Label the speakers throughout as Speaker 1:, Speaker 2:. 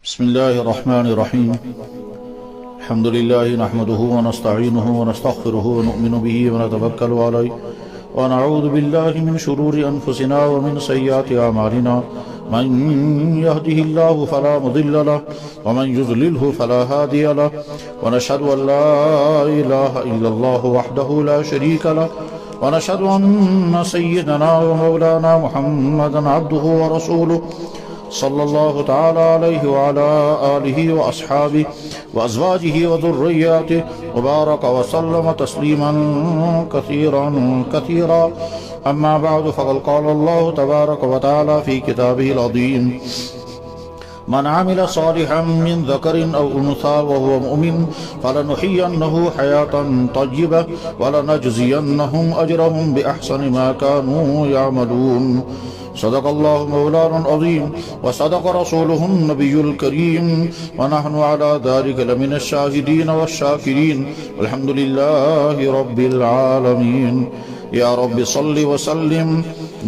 Speaker 1: بسم الله الرحمن الرحيم. الحمد لله نحمده ونستعينه ونستغفره ونؤمن به ونتوكل عليه ونعوذ بالله من شرور أنفسنا ومن سيئات أعمالنا. من يهده الله فلا مضل له ومن يضلله فلا هادي له ونشهد أن لا إله إلا الله وحده لا شريك له ونشهد أن سيدنا ومولانا محمدا عبده ورسوله صلى الله تعالى عليه وعلى آله وأصحابه وأزواجه وذرياته وبارك وسلم تسليما كثيرا كثيرا. أما بعد فقد قال الله تبارك وتعالى في كتابه العظيم: من عمل صالحا من ذكر أو أنثى وهو مؤمن فلنحيينه حياة طيبة ولنجزينهم أجرهم بأحسن ما كانوا يعملون. صدق الله مولانا العظيم وصدق رسوله النبي الكريم ونحن على ذلك لمن الشاهدين والشاكرين والحمد لله رب العالمين. يا رب صل وسلم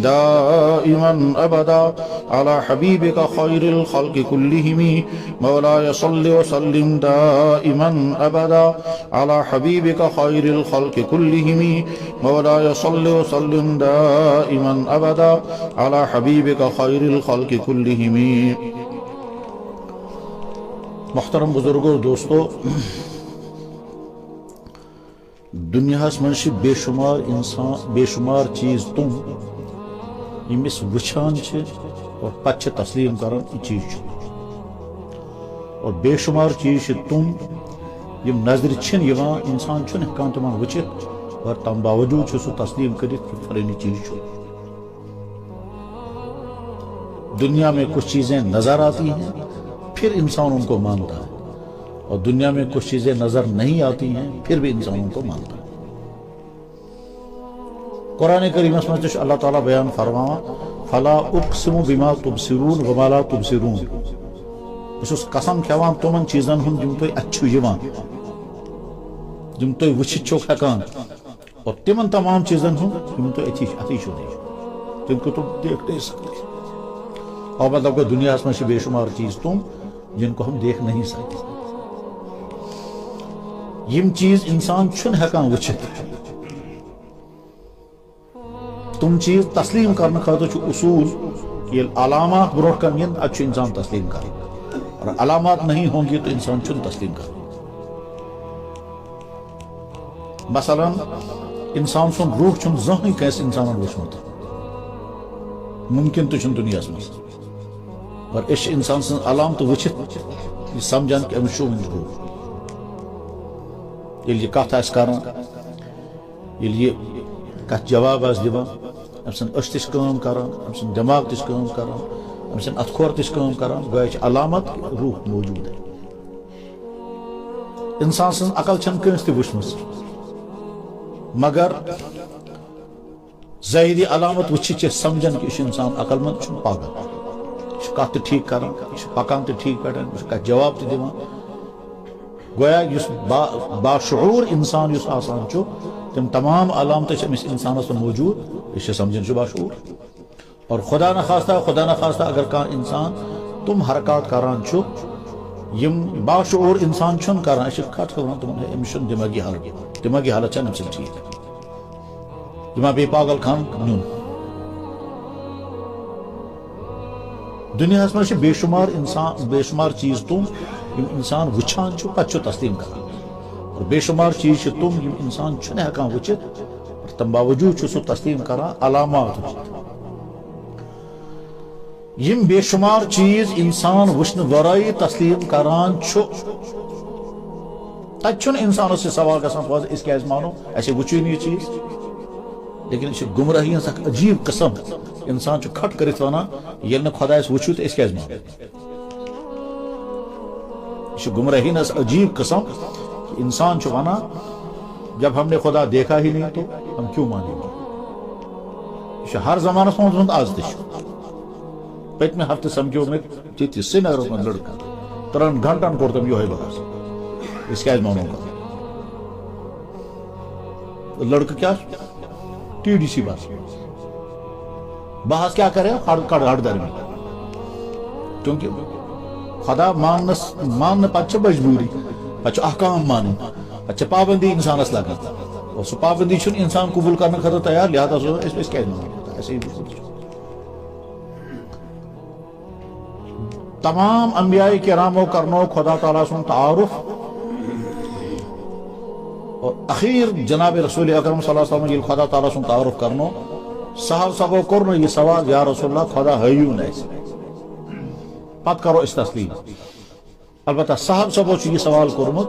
Speaker 1: دائما أبدا على حبيبك خير الخلق كلهم. مولاي صل وسلم دائما أبدا على حبيبك خير الخلق كلهم. مولاي صل وسلم دائما أبدا على حبيبك خير الخلق كلهم. محترم بزرگوں دوستو، دنیا من بے شمار انسان بے شمار چیز تم یمس وچھان اور پتہ تسلیم کران یہ چیز اور بے شمار چیز تم یم نظر یوان انسان ہکان تمن وچھت اور تم باوجود سہ تسلیم کرت کہ فلانی چیز دنیا میں کچھ چیزیں نظر آتی ہیں پھر انسان ان کو مانتا ہے، اور دنیا میں کچھ چیزیں نظر نہیں آتی ہیں پھر بھی انسان ان کو مانتا ہے. قرآن کریم میں اللہ تعالیٰ بیان فرماوا: فلا اقسم بما تبصرون وما لا تبصرون. بس قسم کھیوان تمن چیزن ہن جم تھی اچھو یوان جم تھی وچھت چھو ہیکان، اور تمن تمام چیزن ہن جم تھی اتی چھو نہیں جن کو تم دیکھ نہیں سکتے. اور مطلب کہ دنیا میں بے شمار چیز تم جن کو ہم دیکھ نہیں سکتے. یم چیز انسان چھن ہیکان وچھت. تم چیز تسلیم کرنے خاطر اصول کہ علامات برو کن ین اد انسان تسلیم کر، اور علامات نہیں ہوں گی تو انسان چھن تسلیم کر. مثلا انسان سن روح چھن زہنی کیس انسان وچھمت ممکن تو چھن دنیا میں، اور اس انسان سن علامت وچھت یہ سمجھان کہ امس روح یہ کت آس کر یہ کت جواب آس دان ام سن اش تش کام کران ام سن دماغ تش کام کران ام سن اتھ کھور تش کام کران گویا علامت روح موجود ہے. انسان سن عقل چھن کنس تہ وچھمژ مگر ظاہری علامت وچھت سمجھان کہ یہ انسان عقل مند چھ پاگل، یہ کت تہ ٹھیک کران، یہ پکان تہ ٹھیک پہ، یہ کت جواب تہ دِوان. گویا اس باشعور انسان اس آسان چھو تم تمام علامت امس انسانس موجود یہ سمجھن باشعور. اور خدا نخواستہ اگر کان انسان تم حرکات کران چھو یم باشعور انسان چھن کران یہ کٹ کران تم امس دماغی حالت چھن امس ٹھیک دماغ بے پاگل خان نیون. دنیا میں بے شمار چیز تم یم انسان وچھان چھو پتہ تسلیم کران، اور بے شمار چیز تم یم انسان چھن ہیکان وچھت اور تم باوجود سہ تسلیم کران علامات وچھت. یم بے شمار چیز انسان وچھن ورائی تسلیم کران چھو تت چھن انسانس یہ سوال گژھان پاز اس کیاز مانو اسے وچھو یہ چیز. لیکن یہ گمراہی ہز عجیب قسم انسان کھٹ کرت ونان یل خدایس وچھو تو اس کیاز مانو. یہ گمراہی ہز عجیب قسم کہ انسان ونان جب ہم نے خدا دیکھا ہی نہیں تو ہم کیوں مانیں گے. یہ ہر زمانس من آز تہ پتمہ ہفتہ سمجھو میں سرینگر من لڑکہ 3 گھنٹن کور تم یہ بحث اس کیاز مانو گا. لڑکہ کیا ٹی ڈی سی بس بحث کیا کرے ہڑ درمیان کیونکہ خدا ماننے پتہ مجبوری پتہ احکام مان پتہ پابندی انسانس لگان اور سہ پابندی انسان قبول کرنے خاطر تیار لہذا اس کیا ایسے تمام انبیاء کرامو کرنو خدا تعالیٰ سن تعارف اور اخیر جناب رسول اکرم صلی اللہ علیہ وسلم خدا تعالیٰ سن تعارف کرنو صاحب سبو کرنو یہ سوال یا رسول اللہ خدا ہیون ایسے پت کرو اس تسلیم البتہ صاحب سبو یہ سوال کرمت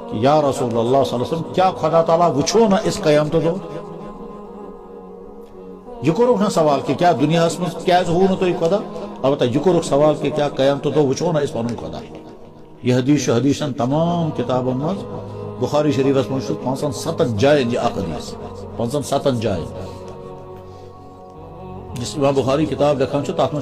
Speaker 1: کہ یا رسول اللہ صلی اللہ علیہ وسلم کیا خدا تعالیٰ وچھو نا اس قیامت دو یہ کرو نا سوال کہ کیا دنیا اس میں کیا ہو نا تو خدا البتہ یہ کرو سوال کہ کیا قیامت دو وچھو نا اس پنن خدا یہ حدیث حدیثن تمام کتابوں میں بخاری شریف اس میں 57 جائے یہ حدیث 57 جائے جس امام بخاری کتاب لکھان تات میں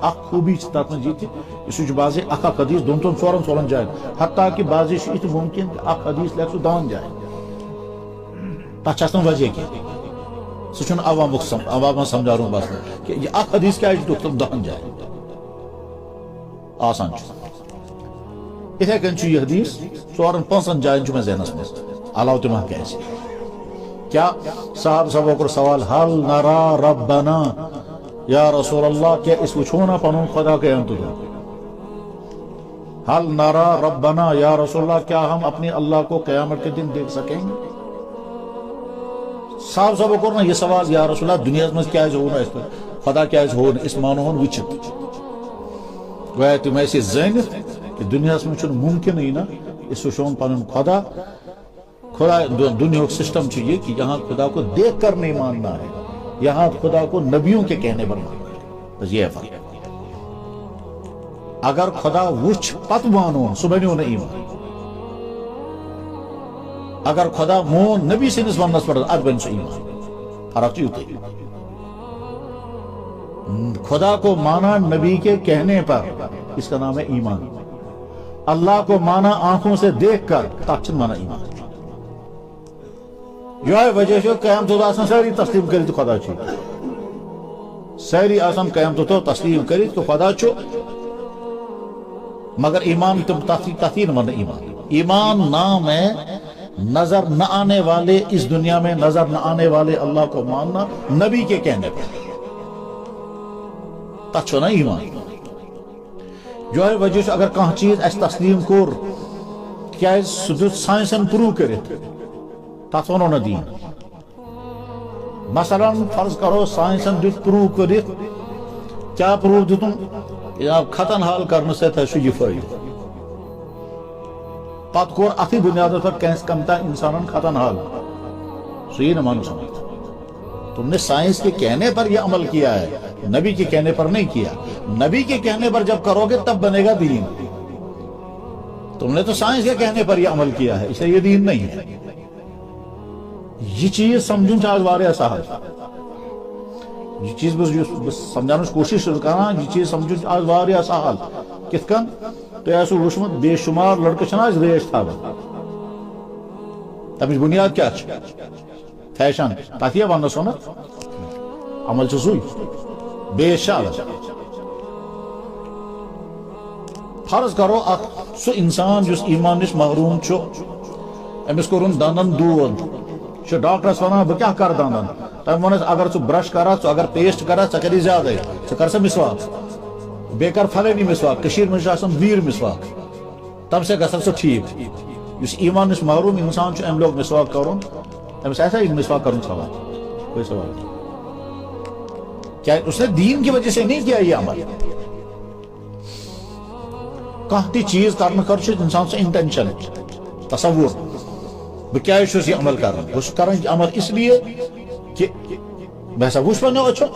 Speaker 1: اخ خوبی تات میں جیت یہ بعض اخ حدیث دون ژورن جائن حتیٰ کہ بعض یہ ممکن کہ اخ حدیث لکھ سہ 10 جائن تک وجہ کی سہ عوام سمجھاروں بس کہ یہ اخ حدیث کیا دکھ 10 جائن آسان اتھے کن یہ حدیث 4-5 جائن میں ذہنس مز علاوہ تمہ کیا صاحب سبو کر سوال حل نرا ربنا یا رسول اللہ کیا اس وچھونا پنون خدا قیامت دو حل نرا ربنا یا رسول اللہ کیا ہم اپنے اللہ کو قیامت کے دن دیکھ سکیں گے صاحب سبو کرنا یہ سوال یا رسول اللہ دنیا میں کیا ہونا اس پر خدا کیا ہونا اس معنی ہون وچھت گویا تم ایسے زینت کہ دنیا میں ممکن ہی نا اس وچھون پنون خدا دنیا کا سسٹم چاہیے کہ یہاں خدا کو دیکھ کر نہیں ماننا ہے یہاں خدا کو نبیوں کے کہنے پر ماننا ہے بس یہ فرق اگر خدا وچھ پت مانو سہ بنو نا ایمان اگر خدا مون نبی سندس ونس پر اد بن سہ ایمان فرق یوت خدا کو مانا نبی کے کہنے پر اس کا نام ہے ایمان اللہ کو مانا آنکھوں سے دیکھ کر تک مانا ایمان یہ وجہ سے قیامت آسان ساری تسلیم کرت خدا چھ ساری آسان قیامت تسلیم کرت کہ خدا چھ مگر ایمان تفصیل من ایمان نام ہے نظر نہ آنے والے اس دنیا میں نظر نہ آنے والے اللہ کو ماننا نبی کے کہنے پر تچھو نا ایمان جو ہے وجہ سے اگر کہاں چیز اس تسلیم کور کیا سائنسن پروو کرت تات ونو نا دین مثلا فرض کرو سائنسن دیت پروو کرت کیا پروو دیتم ختن حال کرنے سے تھا یہ فائدہ پت کور اتھی بنیاد پر کینس کمتا انسانن ختن حال سو یہ نہ مانو سمجھتا تم نے سائنس کے کہنے پر یہ عمل کیا ہے نبی کے کہنے پر نہیں کیا نبی کے کہنے پر جب کرو گے تب بنے گا دین تم نے تو سائنس کے کہنے پر یہ عمل کیا ہے اسے یہ دین نہیں ہے یہ چیز سمجھوں چاہت وارے سہل یہ چیز بس سمجھانے کوشش کرنا یہ چیز سمجھوں چاہت وارے سہل کت کن تو ایسو وشمت بے شمار لڑکے چھنا ریش تھا تب بنیاد کیا فیشن تاکہ ونہ سونت عمل سوئی بے شال فرض کرو سو انسان جس ایمان نش محروم چھو امس کورن دندن دود چھ ڈاکٹرس ونان بہ کیا کر دندن تم ونس اگر ژٕ برش کرا ژٕ اگر پیسٹ کرا ژٕ کری زیادہ ژٕ کر سا مسواک بے کر فلانی مسواک کشیر میں آسان ویر مسواک تب سے گژھن سہ ٹھیک اس ایمان نش محروم انسان چھ ام لوگ مسواک کرن امس ایسا ہی مسواک کرن سوال کوئی سوال کیا اس نے دین کی وجہ سے نہیں کیا یہ عمل کانٛہہ تہِ چیز کرنے کر انسان سے انٹینشن تصور بہ کیا یہ عمل کر بس کران یہ عمل اس لیے کہ بہ سا وچ پنو اچھو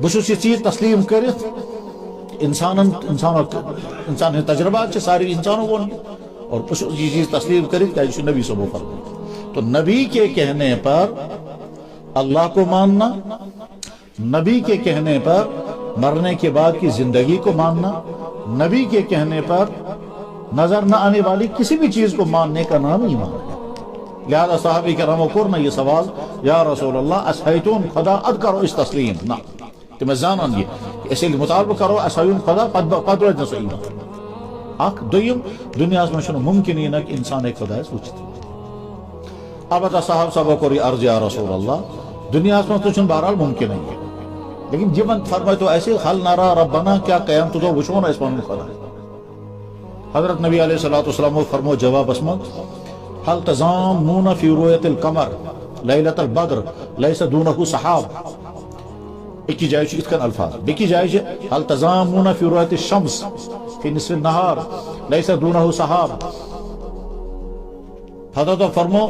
Speaker 1: بس یہ چیز تسلیم کرت انسان تجربات سارے انسانوں کو اور بس یہ چیز تسلیم کرت کیا نبی صبح فرمایا تو نبی کے کہنے پر اللہ کو ماننا نبی کے کہنے پر مرنے کے بعد کی زندگی کو ماننا نبی کے کہنے پر نظر نہ آنے والی کسی بھی چیز کو ماننے کا نام ایمان ہے لہذا صحابی کرام کرنا یہ سوال یا رسول اللہ اسحیتون خدا اد کرو اس تسلیم نہ تم زانن یہ اس لیے مطالبہ کرو اساوین خدا پتہ روز نہ ایمان اخ دویم دنیا میں ممکن یہ کہ انسان ایک خدا وچت البتہ صاحب صاحب کور یہ عرض یا رسول اللہ دنیا میں تو بہرحال ممکن ہے لیکن جب فرمائے تو ایسے حل نارا ربنا کیا قیام تو وچھو نا اس پن خدا حضرت نبی علیہ الصلوۃ والسلام فرمو جواب اسمن حل تزامون فی رؤیت القمر لیلۃ البدر لیس دونہ سحاب ایک جائے اتکن الفاظ بیکی جائے حل تزامون فی رؤیت الشمس فی نصف النہار لیس دونہ سحاب حضرت فرمو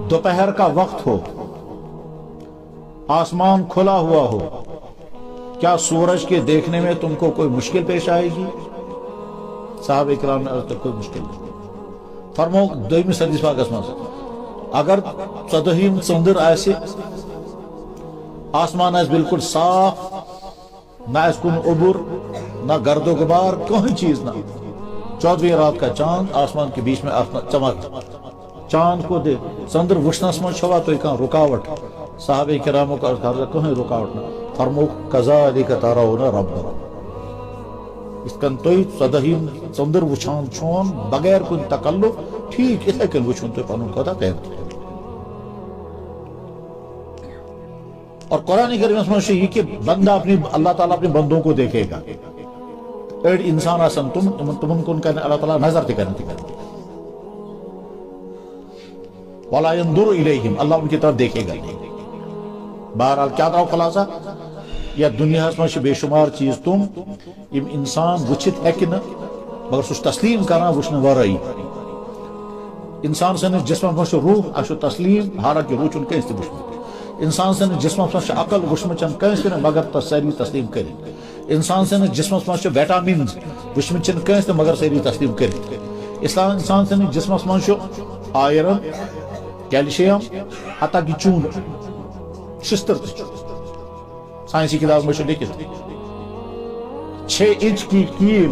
Speaker 1: دوپہر کا وقت ہو آسمان کھلا ہوا ہو کیا سورج کے دیکھنے میں تم کو کوئی مشکل پیش آئے گی صحابہ کرام نے عرض تک کوئی مشکل نہیں فرمو دویمس حدیث پاکس مز اگر ژۄدہِم ژٔنٛدٕر آسہِ آسمان آسہِ بالکل صاف نہ آسہِ کُن اوٚبُر نہ گرد و غبار کوئی چیز نہ 14ویں رات کا چاند آسمان کے بیچ میں چمک چاند کو دے ژٔنٛدٕر وٕچھنس منٛز چھوا تُہۍ کانٛہہ رکاوٹ صحابہ کرامو کا کہیں رکاوٹ نہ فرمو کذالک ترون ربکم اس کن تُہۍ 14ہِم ژٔنٛدٕر وٕچھان چھون بغیر کُنہِ تکلف ٹھیک اتھے کن وٕچھُن تُہۍ پنُن خدا قیامت اور قرآن کریم میں یہ کہ بندہ اپنی اللہ تعالیٰ اپنے بندوں کو دیکھے گا اڑ انسان آسن تمن کن کرنے اللہ تعالیٰ نظر تہ کرنے ولا ينظر الیہم اللہ ان کی طرف دیکھے گا نہیں بہرحال کیا درو خلاصہ یا دنیا میں بے شمار چیز تم یم انسان وچھت ہیکہ مگر سہ تسلیم کران وچھنے ورٲیی انسان سنس جسمس مز روح اچھو تسلیم حالانکہ روح چھ کنس تہ وچھمت انسان سنس جسمس مز عقل وچھمت کنس تہ مگر ساری تسلیم کر انسان سنس جسمس مز ویٹامنز وچھمت کنس تہ مگر ساری تسلیم کر انسان سنس جسمس مز آئرن کیلشیم حتیٰ کہ چون شستر سائنسی کتاب میں لکھت 6 انچ کی کیل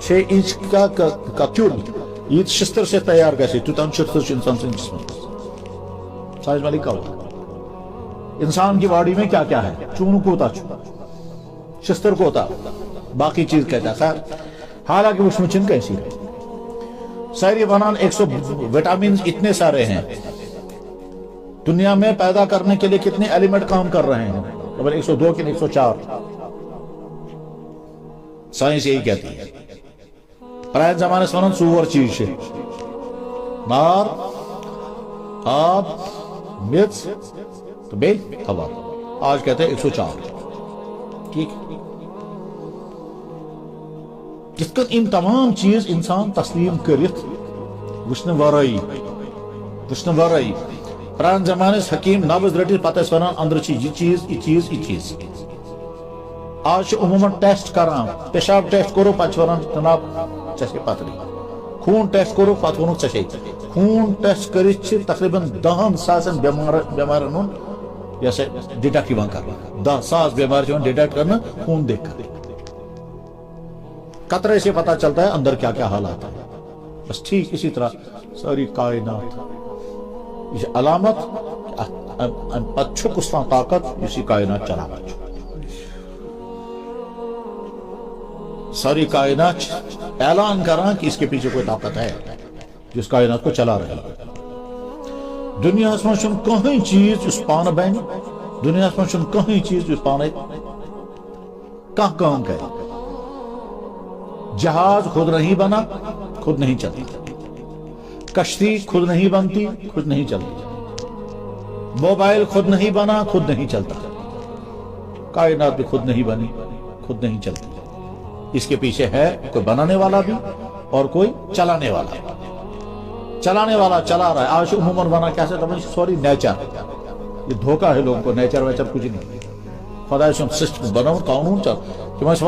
Speaker 1: 6 انچ کا کیول یہ شستر سے تیار گھے توتان شستر انسان سے جسم سائنس میں لکھا ہوا انسان کی باڈی میں کیا کیا ہے چون کوتا شستر کوتا باقی چیز کہتا ہے خیر حالانکہ اس میں چن کیسی ہے ساری بنان 100 وٹامنز اتنے سارے ہیں دنیا میں پیدا کرنے کے لیے کتنے ایلیمنٹ کام کر رہے ہیں خبر 102 کہ 104 سائنس یہی کہتی ہے پرائن زمانے سے ونان 4 چیز ہے نار آب مرچ تو بے ہوا آج کہتے ہیں 104 ٹھیک جس کا ان تمام چیز انسان تسلیم کرت وچھنے ورٲیی پران زمانے حکیم نبض رٹت پتہ ونان اندر یہ چیز یہ چیز یہ چیز آج عموماً ٹیسٹ کران پیشاب ٹیسٹ کرو پتہ ونان جناب ژے پتہ نہیں خون ٹیسٹ کرو پتہ ونو ژے خون ٹیسٹ کرت تقریباً 10,000 بیمارن ہند یہ ڈیٹیکٹ کر 10,000 بیمار ڈیٹیکٹ کرنا خون دیکھ کر قطرے سے پتہ چلتا ہے اندر کیا کیا حالات ہیں بس ٹھیک اسی طرح ساری کائنات یہ علامت پتہ کسان طاقت اسی کائنات چلا ساری کائنات اعلان کران کہ اس کے پیچھے کوئی طاقت ہے جس کائنات کو چلا رہی ہے دنیا میں کہیں چیز اس پان بین دنیا میں کہیں چیز اس پانے کہاں کام کرے جہاز خود نہیں بنا خود نہیں چلتی کشتی خود نہیں بنتی خود نہیں چلتی موبائل خود نہیں بنا خود نہیں چلتا کائنات بھی خود نہیں بنی خود نہیں چلتی اس کے پیچھے ہے کوئی بنانے والا بھی اور کوئی چلانے والا چلا رہا ہے آج عموماً بنا کیسے سوری نیچر یہ دھوکہ ہے لوگوں کو نیچر ویچر کچھ نہیں خدا سسٹم بناؤ قانون چل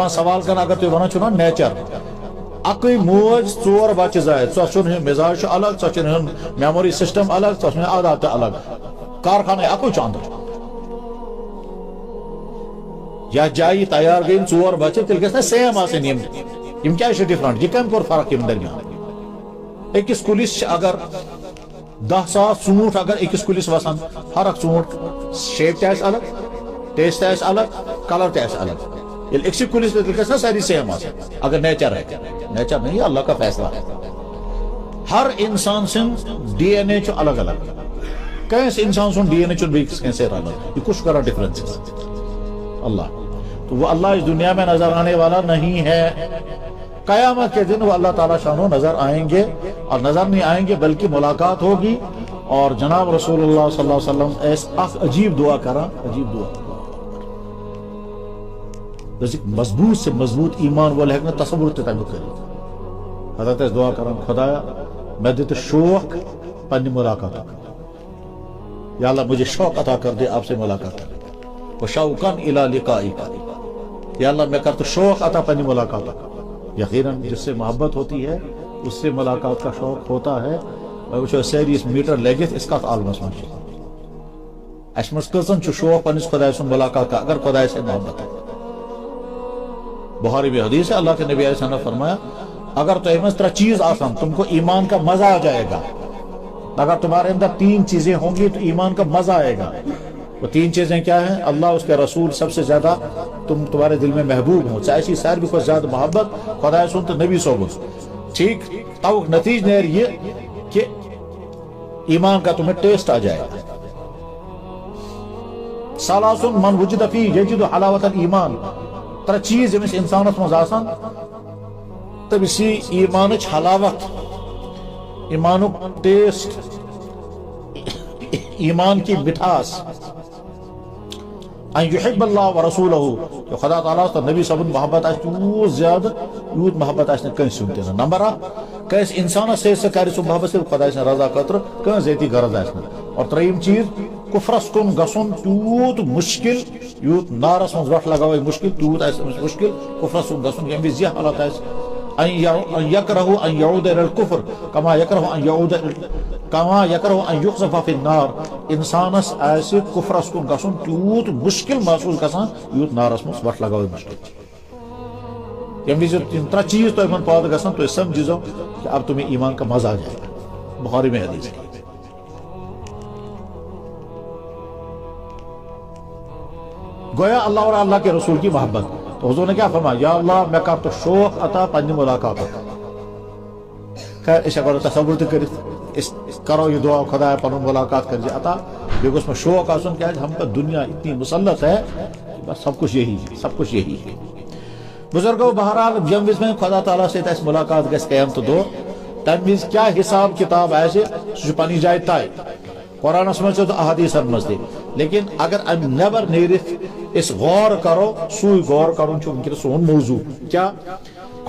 Speaker 1: سوال کرنا اگر تھی ونان چھو نیچر اکی موج 4 بچہ زائد ژن مزاج الگ ژن میموری سسٹم الگ ژن عادات الگ کارخانہ اکو چاند یا جائی تیار گئی 4 بچہ تیل گھس نا سیم آسن یم کیا ڈفرنٹ یہ کم کور فرق یم درمیان اکس کلس اگر 10,000 ژوٗنٛٹھ اگر اکس کلس وسان ہر اکھ ژوٗنٛٹھ شیپ تہ الگ ٹیسٹ آس الگ کلر تہ آس الگ ییٚلہِ أکسٕے کُلِس پٮ۪ٹھ گژھِ نا ساری سیم آسان اگر نیچر ہے نیچر نہیں اللہ کا فیصلہ ہے ہر انسان سُنٛد ڈی این اے چھُ الگ الگ کٲنٛسہِ انسان سُنٛد ڈی این اے چھُنہٕ بیٚیِس کٲنٛسہِ سۭتۍ رلان یہ کُس چھُ کران ڈفرنس اللہ تو وہ اللہ اس دنیا میں نظر آنے والا نہیں ہے قیامت کے دن وہ اللہ تعالیٰ شانو نظر آئیں گے اور نظر نہیں آئیں گے بلکہ ملاقات ہوگی اور جناب رسول اللہ صلی اللہ علیہ وسلم ایس عجیب دعا کرا عجیب دعا مضبوط سے مضبوط ایمان والے ہیکن تصور تہ تمیک کرت حضرت اس دعا کران خدایا میں دت شوق پنہ ملاقات یا اللہ مجھے شوق عطا کر دے آپ سے ملاقات کرنے و شوقا الی لقائک یا اللہ میں کرتا شوق عطا پنہ ملاقات یقیناً جس سے محبت ہوتی ہے اس سے ملاقات کا شوق ہوتا ہے وہ ساری اس میٹر لگت اس کت عالمس من اس مز کتن شوق پنس خدا سن ملاقات کا اگر خدا سے محبت ہے بخاری میں حدیث ہے اللہ کے نبی علیہ السلام نے فرمایا اگر تو مز 3 چیز آسان تم کو ایمان کا مزہ آ جائے گا اگر تمہارے اندر 3 چیزیں ہوں گی تو ایمان کا مزہ آئے گا وہ 3 چیزیں کیا ہیں اللہ اس کے رسول سب سے زیادہ تمہارے دل میں محبوب ہوں چاہے ایسی ساروی کو زیادہ محبت خدا سن تو نبی صحبت ٹھیک تو نتیج نیر یہ کہ ایمان کا تمہیں ٹیسٹ آ جائے گا ثلاث من وجد فیہ یجد حلاوت الایمان 3 چیز یمس انسانس مز آسان تمس ایمانچ حلاوت ایمانک ٹیسٹ ایمان کی مٹھاس ان یحب اللہ ورسولہ کہ خدا تعالیٰ تو نبی صاحب محبت آس تیوت زیادہ یوت محبت آس کس سن تین نمبر 1 کس انسانس سے کر سو محبت سے خدا سن رضا خاطر کن ذاتی غرض آس اور 3یم چیز کفرس کن گسن تیوت مشکل یوت نارس من وٹ لگاو مشکل تیوت آس مشکل کفرس کن گسن یم وز یہ حالت آس ان یکرہ ان یعود الى الکفر کما یکرہ ان یقذف فی النار انسانس آس کفرس کن گسن تیوت مشکل محسوس گسان یوت نارس من وٹ لگاو مشکل یم وز 3 چیز تو من پاد گسان تو سمجھو کہ اب تمہیں ایمان کا مزہ آ جائے گا بخاری میں حدیث ہے گویا اللہ اور اللہ کے رسول کی محبت تو حضور نے کیا فرمایا یا اللہ میں کرتا شوق عطا پنہ ملاقات خیر اس اگر تصور تہ کرت اس کرو یہ دعا خدا پن ملاقات کر عطا بیٚیہِ گوٚژھ مےٚ شوق آسن کیا ہم پر دنیا اتنی مسلط ہے بس سب کچھ یہی ہے بزرگو بہرحال یم وز میں خدا تعالیٰ سے ملاقات گژھِ قیامت دۄہ تمہ وز کیا حساب کتاب آسہِ سُہ چھُ پننہِ جایہِ طے قرآنس مز تو احادیثن مز تہ لیکن اگر ام نیبر نیرتھ اس غور کرو سوئی غور کرن چھ ونکس سون موضوع کیا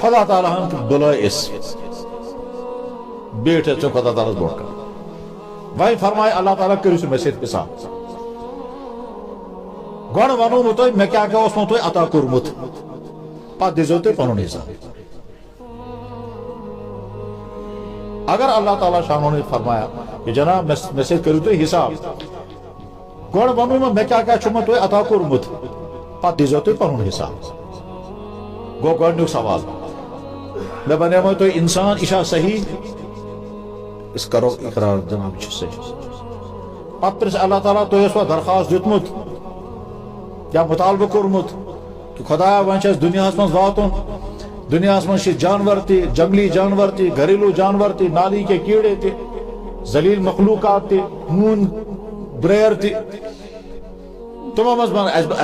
Speaker 1: خدا تعالیٰ ہن بلائے اس بیٹھ چھ خدا تعالیٰ بوٹ کر وی فرمائے اللہ تعالیٰ کرو سہ مے سۭتۍ حساب گۄڈٕ ونو بہٕ تۄہہِ مےٚ کیٛاہ کیٛاہ اوسمو تۄہہِ عطا کوٚرمُت پتہٕ دِزیو تُہۍ پنُن حساب اگر اللہ تعالیٰ شانو نے فرمایا کہ جناب میں سے کرو تو حساب گوڑ ونو میں کیا چھو میں تو عطا کورمت پتہ دیزو تو پنن حساب گو گۄڈنیُک سوال میں بنیامو تو انسان اشا صحیح اس کرو اقرار جناب چھ صحیح پتہ پرس اللہ تعالیٰ تو اس درخواست دیتمت یا مطالبہ کورمت کہ خدایا وۄنۍ چھِ دنیا من واتن دنیا من جانور تہ جنگلی جانور تہ گھریلو جانور تہ نالی کے کیڑے تہ ذلیل مخلوقات تہ نون بریر تہ تمام اس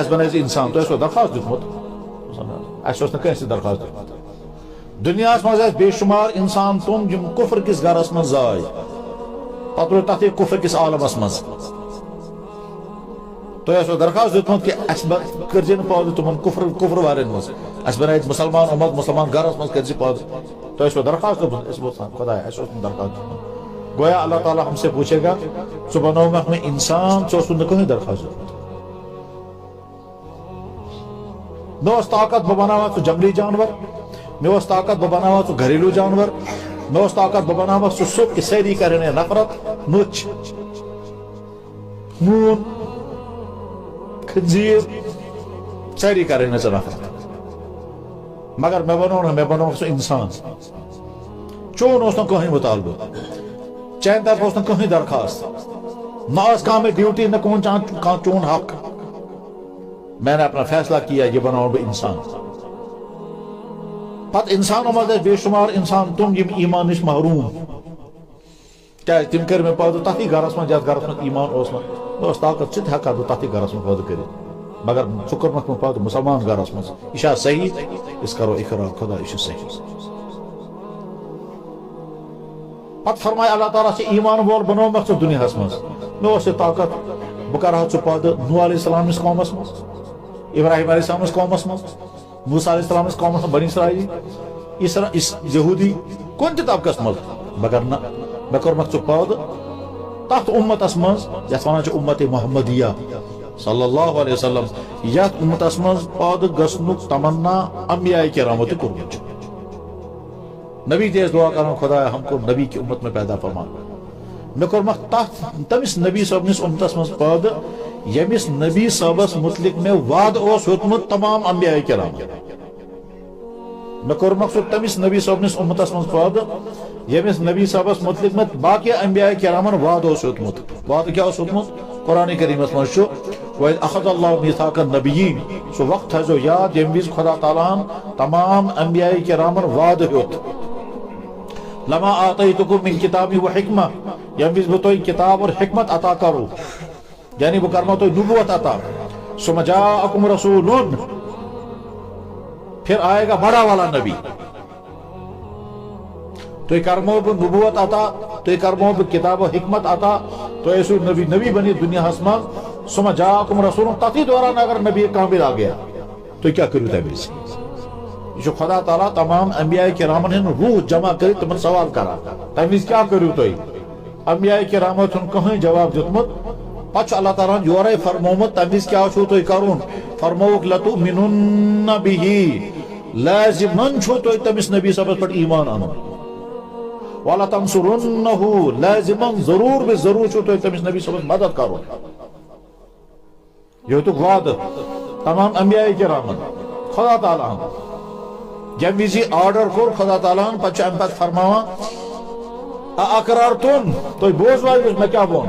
Speaker 1: بن انسان تو درخواست دیتمت اس نہ درخواست دیتمت دنیا من بے شمار انسان تم جم کفر کس گھرس من زائے پتہ رو تتھ کفر کس عالمس مز تو درخواست دیتمت کہ اس کرزے پود تمن کفر والن مز اس بنائے مسلمان امت مسلمان گھرس مز کرزے پود تو درخواست دیتمت خدا اس درخواست گویا اللہ تعالیٰ ہم سے پوچھے گا ژٕ بنومکھ مےٚ انسان ژٕ اوسُکھ نہٕ کٕہٕنۍ درخواست دیُتمُت مےٚ اوس طاقت بہٕ بناوہا ژٕ جنگلی جانور مےٚ اوس طاقت بہٕ بناوہا ژٕ گھریلو جانور مےٚ اوس طاقت بہٕ بناوہا ژٕ سُہ کہ سٲری کرن نفرت مُچھ ہوٗن خنزیر سٲری کرن ژٕ نفرت مگر مےٚ بنووُکھ سُہ انسان چون اوس نہٕ کٕہٕنۍ مطالبہٕ چین طرف اس نے کہیں درخواست نہ اس کام میں ڈیوٹی نہ کون چون حق میں نے اپنا فیصلہ کیا یہ بناؤں بہ انسان پت انسانوں مز بے شمار انسان تم یم ایمان نش محروم کیا تم کر میں پودٕ تتھی گرس من یتھ گرس من ایمان اوس نہ مےٚ طاقت ژٕ تہِ ہٮ۪کہٕ بہٕ تتھی گرس من پودٕ کٔرِتھ مگر ژٕ کوٚرمکھ مےٚ پودٕ مسلمان گرس منٛز یہِ چھا صحیح أسۍ کرو اقرار خدا یہِ چھُ صحیح پتہٕ فرماے اللہ تعالیٰ ژےٚ ایمان وول بنومکھ ژٕ دُنیاہس منٛز مےٚ اوس یہِ طاقت بہٕ کرہا ژٕ پودٕ نوح علیہ السلام نِس قومس منٛز ابراہیم علیہ السلام نِس قومس منٛز موسیٰ علیہ السلام نِس قومس منٛز بنی اسرائیل یہودی کُنہِ تہِ طبقس منٛز مگر نہ مےٚ کوٚرمکھ ژٕ پودٕ تتھ امتس منٛز یتھ ونان چھِ امت محمدیہ صلی اللہ علیہ وسلم یتھ امتس منٛز پودٕ گژھنُک تمنا انبیاء کرامو تہِ کوٚرمُت چھُ نبی تہِ ٲسۍ دعا کران خدایا ہم کو نبی کی امت میں پیدا فرما مےٚ کوٚرمکھ تتھ تٔمِس نبی صٲبنِس امتس منٛز پٲدٕ ییٚمِس نبی صٲبس متعلق مےٚ وعدٕ اوس ہیوٚتمُت تمام انبیاء کرام مےٚ کوٚرمکھ سُہ تٔمِس نبی صٲبنِس امتس منٛز پٲدٕ ییٚمِس نبی صٲبس متعلق مےٚ باقی انبیاء کرامن وعدٕ اوس ہیوٚتمُت وعدٕ کیٛاہ اوس ہیوٚتمُت قرآن کریٖمس منٛز چھُ وَإِذْ أَخَذَ اللَّهُ مِيثَاقَ النَّبِيِّينَ سُہ وقت تھٲیزیو یاد ییٚمہِ وِزِ خدا تعالیٰ ہن تمام انبیاء کرامن وعدٕ ہیوٚت لما آتیتکم من کتاب و حکمہ ییٚمہِ وِزِ بہٕ تۄہہِ کتاب اور حکمت عطا کرو یعنی بہٕ کرمو تۄہہِ نبوت عطا ثم جاءکم رسول پھر آئے گا بڑا والا نبی تۄہہِ کرمو بہٕ نبوت عطا تۄہہِ کرمو بہٕ کتاب و حکمت عطا تۄہہِ ٲسِو نبی بٔنِتھ دُنیاہس منٛز ثم جاءکم رسول تتھی دوران اگر نبی کامل آ گیا تُہۍ کیٛاہ کٔرِو تمہِ وِزِ یہ خدا تعالیٰ تمام انبیاء کرامن ہن روح جمع کر تمن سوال کران تمہ وز کیا کرو تھی انبیاء کرامو چھن کہیں جواب دیتمت پتہ اللہ تعالیٰ یورے فرمومت تمہ وز کیا چھو تھی کرن فرموک لتؤمنن به لازمن چھو تھی تمس نبی صاحبس پہ ایمان انو ولتنصرنه لازمن ضرور بے ضرور چھو تھی تمس نبی صاحبس مدد کرو یہ تو وعدہ تمام انبیاء کرامن خدا تعالیٰ جب وزی آرڈر کور خدا تعالیٰ پتہ ام پتہ فرماوان اقرار تم تو بوزوائی میں کیا بون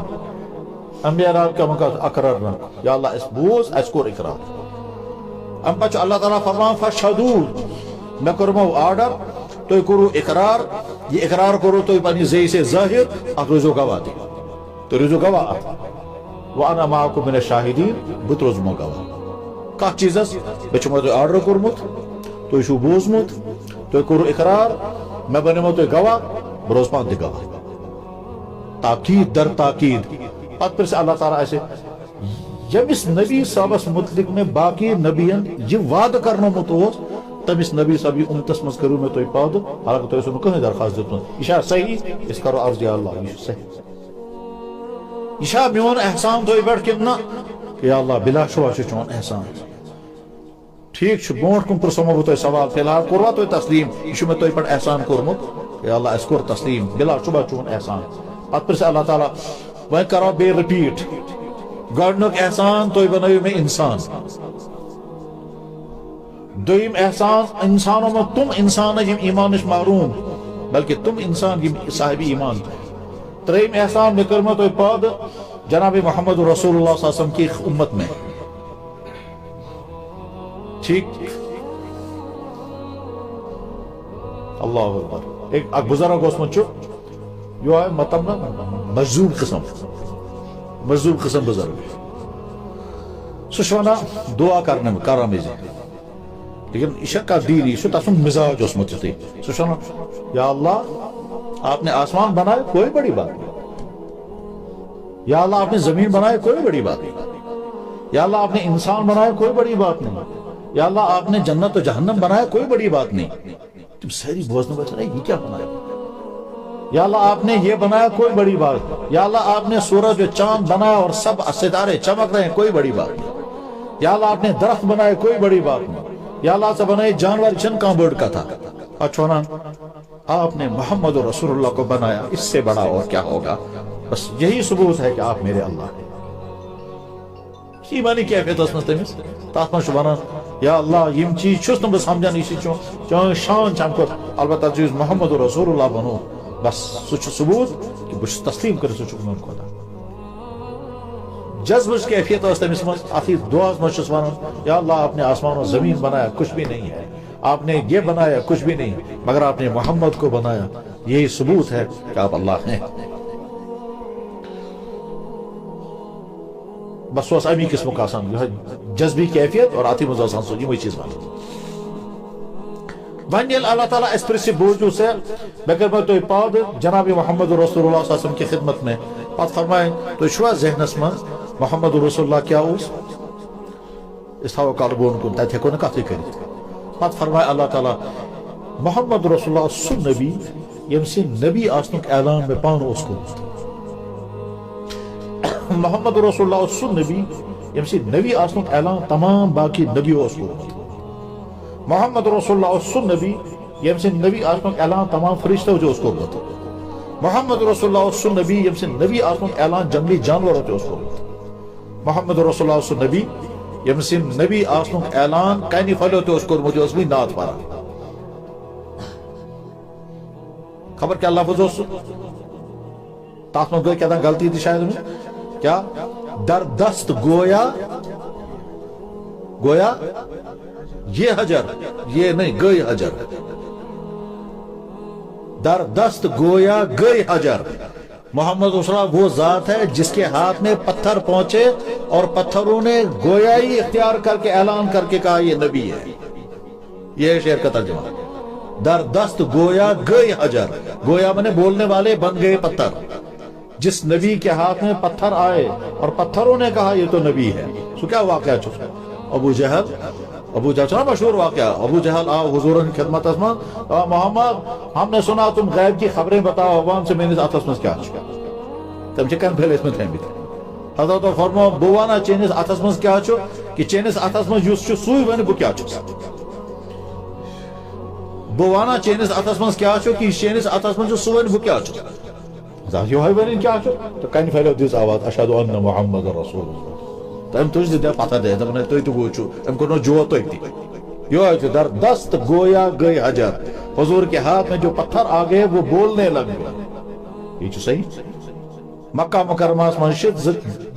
Speaker 1: انبیاء کا اقرار نہ یا اللہ اس بوز اس کو اقرار ام پتہ اللہ تعالیٰ فرماوان فشہدو میں کرمو آرڈر تو کرو اقرار یہ اقرار کرو تو پنی زی سے ظاہر ات روزو گواہ دی تو روزو گواہ وانا معکم من الشاہدین بت روزمو گواہ کت چیزس بچمو تو آرڈر کورمت تو چھو بوزمت تو کرو اقرار میں بنمو تو گواہ بروز پان دی گواہ تاکید در تاکید پت پھر سے اللہ تعالیٰ ایسے یمس نبی صاحبس متعلق میں باقی نبیین یہ وعدہ کرنا متوس تمس نبی صاحب یہ امتس مز کرو میں تو پاد حالانکہ تو سن کہیں درخواست دیتن یہ صحیح اس کرو عرض یا اللہ یہ صحیح یہ میون احسان تو بیٹھ کہ نہ یا اللہ بلا شبہ چون احسان ٹھیک برونٹ کن پرسمو بہ سوال فی الحال کوروا تو تسلیم یہ میں تو پہ احسان کورمت یا اللہ اس کور تسلیم بلا شبہ چون احسان پتہ پھر سے اللہ تعالیٰ وہ کرو بے رپیٹ گۄڈنیُک احسان تو بنٲیِو مےٚ انسان دوٚیِم احسان انسانوں میں تم انسان یم ایمان نش محروم بلکہ تم انسان یم صاحب ایمان ترٛیٚیِم احسان مےٚ کٔرمو تۄہہِ پٲدٕ جناب محمد رسول اللہ صلی اللہ علیہ وسلم کی امت میں ٹھیک اللہ اکبر ایک بزرگ اوسمت چھُ یہ ہے مطلب نا مجذوب قسم بزرگ سہ ونان دعا کرنے مز لیکن یہ دین یہ تسند مزاج اوسمت یتھے سہ ونان یا اللہ آپ نے آسمان بنائے کوئی بڑی بات نہیں یا اللہ آپ نے زمین بنائے کوئی بڑی بات نہیں یا اللہ آپ نے انسان بنائے کوئی بڑی بات نہیں یا اللہ آپ نے جنت و جہنم بنایا کوئی بڑی بات نہیں تم ساری بوزنے بیٹھے رہے یہ کیا بنایا یا اللہ آپ نے یہ بنایا کوئی بڑی بات یا اللہ آپ نے سورج و چاند بنایا اور سب ستارے چمک رہے ہیں کوئی بڑی بات نہیں یا اللہ آپ نے درخت بنائے کوئی بڑی بات نہیں یا اللہ سے بنائے جانور چن کہاں برڈ کا تھا اچھونا آپ نے محمد رسول اللہ کو بنایا اس سے بڑا اور کیا ہوگا بس یہی ثبوت ہے کہ آپ میرے اللہ ہیں ایمانی کیفیت اس میں تمس تات من شبانان یا اللہ یم چیز چھس نہ بس سمجھان یہ چون شان چم کو البتہ چیز محمد رسول اللہ بنو بس سہ ثبوت کہ بس تسلیم کر سہ میون خدا جذبش کیفیت تمس من اتھی دعاس مجھ ونان یا اللہ آپ نے آسمان و زمین بنایا کچھ بھی نہیں ہے، آپ نے یہ بنایا کچھ بھی نہیں، مگر آپ نے محمد کو بنایا، یہی ثبوت ہے کہ آپ اللہ ہیں۔ بس وہ امی قسم کا آسان جذبی کیفیت اور آتی مزہ آسان سوچی وہی چیز بات ون یل اللہ تعالیٰ اس پر سے بوجھو سے بگر میں تو پاد جناب محمد رسول اللہ صلی اللہ علیہ وسلم کی خدمت میں پات فرمائیں تو شوا ذہنس من محمد رسول اللہ کیا اس تھاو قلبون کن تت ہیکو نہ کتھے کرت پات فرمائے اللہ تعالیٰ محمد رسول اللہ سن نبی یم سے نبی آسنک اعلان میں پان اس کو محمد رسول اللہ سن نبی یم سے نبی آسنک اعلان تمام باقی نبی اس کو محمد رسول اللہ سن نبی یم سے نبی آسنک اعلان تمام فرشتوں جو اس کو بتا محمد رسول اللہ سن نبی یم سے نبی آسنک اعلان جنگلی جانوروں جو اس کو بتا محمد رسول اللہ سن نبی یم سے نبی آسنک اعلان کینی فلو تو اس کو مجھے اس میں نات پارا خبر کیا لفظ اس تاث میں گویا کیا غلطی تھی شاید میں کیا در دست گویا گویا یہ حجر یہ نہیں گئی حجر در دست گویا گئی حجر محمد رسول اللہ وہ ذات ہے جس کے ہاتھ میں پتھر پہنچے اور پتھروں نے گویائی اختیار کر کے اعلان کر کے کہا یہ نبی ہے یہ شعر کا ترجمہ در دست گویا گئی حجر گویا میں نے بولنے والے بن گئے پتھر جس نبی کے ہاتھ میں پتھر آئے اور پتھروں نے کہا یہ تو نبی ہے سو کیا واقعہ چھوٹا ابو جہل چنا مشہور واقعہ ابو جہل آ حضور کی خدمت اسمان محمد ہم نے سنا تم غیب کی خبریں بتاؤ عوام سے میں نے اتس مز کیا تم چکن پھیل اس میں تھے حضرت فرمو بوانا چینس اتس مز کیا چھو کہ چینس اتس مز یوس چھو سوئی ون بو کیا چھو بوانا چینس اتس مز کیا چھو کہ چینس اتس مز سوئی ون بو کیا چھو ذات یہ ون کیا چھو تو کن پھیلو دس آواز اشہد ان محمد رسول اللہ تم تجھ دے پتہ دے تم نے تو گوچو تم کو جو تو تھی یہ در دست گویا گئی حجر حضور کے ہاتھ میں جو پتھر آ گئے وہ بولنے لگ گئے یہ صحیح مکہ مکرمہ منشد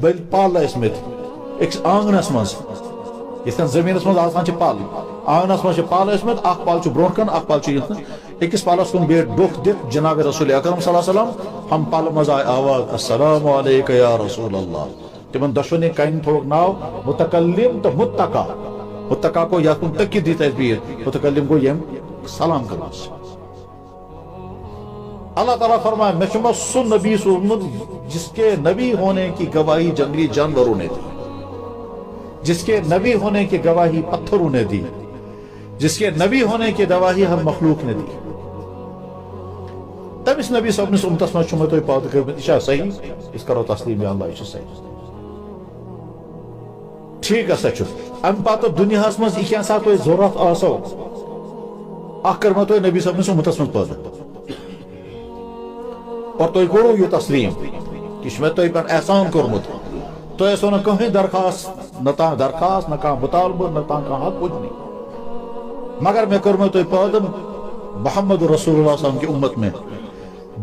Speaker 1: بل پال اس میں ایک آنگنس مز اس زمینس مز آسان پال آنگنس مز پال اس میں اخ پال چھ برونٹ کن اخ پال چھ ایکس پالس کن بیٹ ڈوک دت جناب رسول اکرم صلی اللہ علیہ وسلم ہم پال مز آئے آواز السلام علیکہ یا رسول اللہ تمن دشونی کین تھوک ناو متکلم تو متقا کو یا تم تکی دیتا ہے بھی متکلم کو یم سلام کرو اللہ تعالیٰ فرمائے میں شما سن نبی سنت جس کے نبی ہونے کی گواہی جنگلی جانوروں نے دی جس کے نبی ہونے کی گواہی پتھروں نے دی جس کے نبی ہونے کی گواہی ہر مخلوق نے دی تب اس نبی صاحب نے امتس میں شما تو پاؤ کر اشاہ صحیح اس کرو تسلیم یا اللہ اشاہ صحیح ٹھیک ہے سچو ام پاتو دنیا اس مز یہ سا تو ضرورت آسو اخر میں تو نبی صاحب نے امتس میں پاؤ اور تو کرو یہ تسلیم کہ میں تو پر احسان کرمت تو ایسا نہ کہیں درخواست نہ تا درخواست نہ کہاں مطالبہ نہ تا کہاں کچھ نہیں مگر میں کروں تو پادم محمد رسول اللہ صلی اللہ علیہ وسلم کی امت میں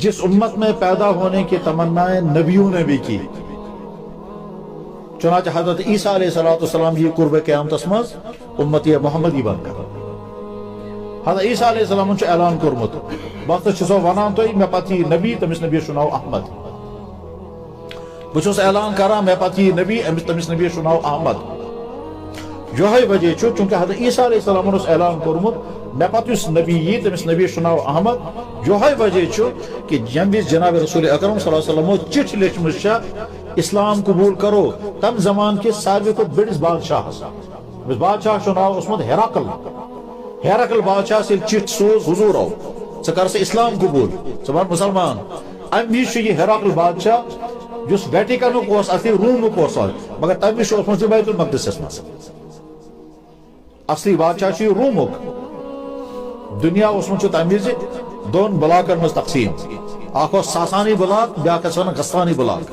Speaker 1: جس امت میں پیدا ہونے کی تمنائیں نبیوں نے بھی کی چنانچہ حضرت عیسیٰ علیہ السلام یہ قرب قیامت اسمز امتی محمدی بن کر حضرت عیسیٰ علیہ السلام چھ اعلان کرمت بات چھسو ونان تو میں پتی نبی تمس نبی شناو احمد بچوس اعلان کرا میں پتی نبی تمس نبی شناو احمد یہ وجہ چھو چونکہ حضرت عیسیٰ علیہ السلام نے اعلان کرمت میں پتی اس نبی یہ تمس نبی شناو احمد یہ وجہ چھو کہ جناب رسول اکرم صلی اللہ علیہ وسلم چٹھ لچمش اسلام قبول کرو تم زمان کے ساروی کو بڑس بادشاہ بادشاہ شناو اسمت ہیرقل بادشاہ سے چٹھ سوز حضور آو سکر سے اسلام قبول سبحان مسلمان امیش یہ ہیرقل بادشاہ جس ویٹیکن کو اصلی روم کو مگر تمیش اس بیت المقدس اس اصلی بادشاہ روم دنیا اس تمیز دون بلاکن مز تقسیم اخ ساسانی بلاک بیاکھ غسانی بلاک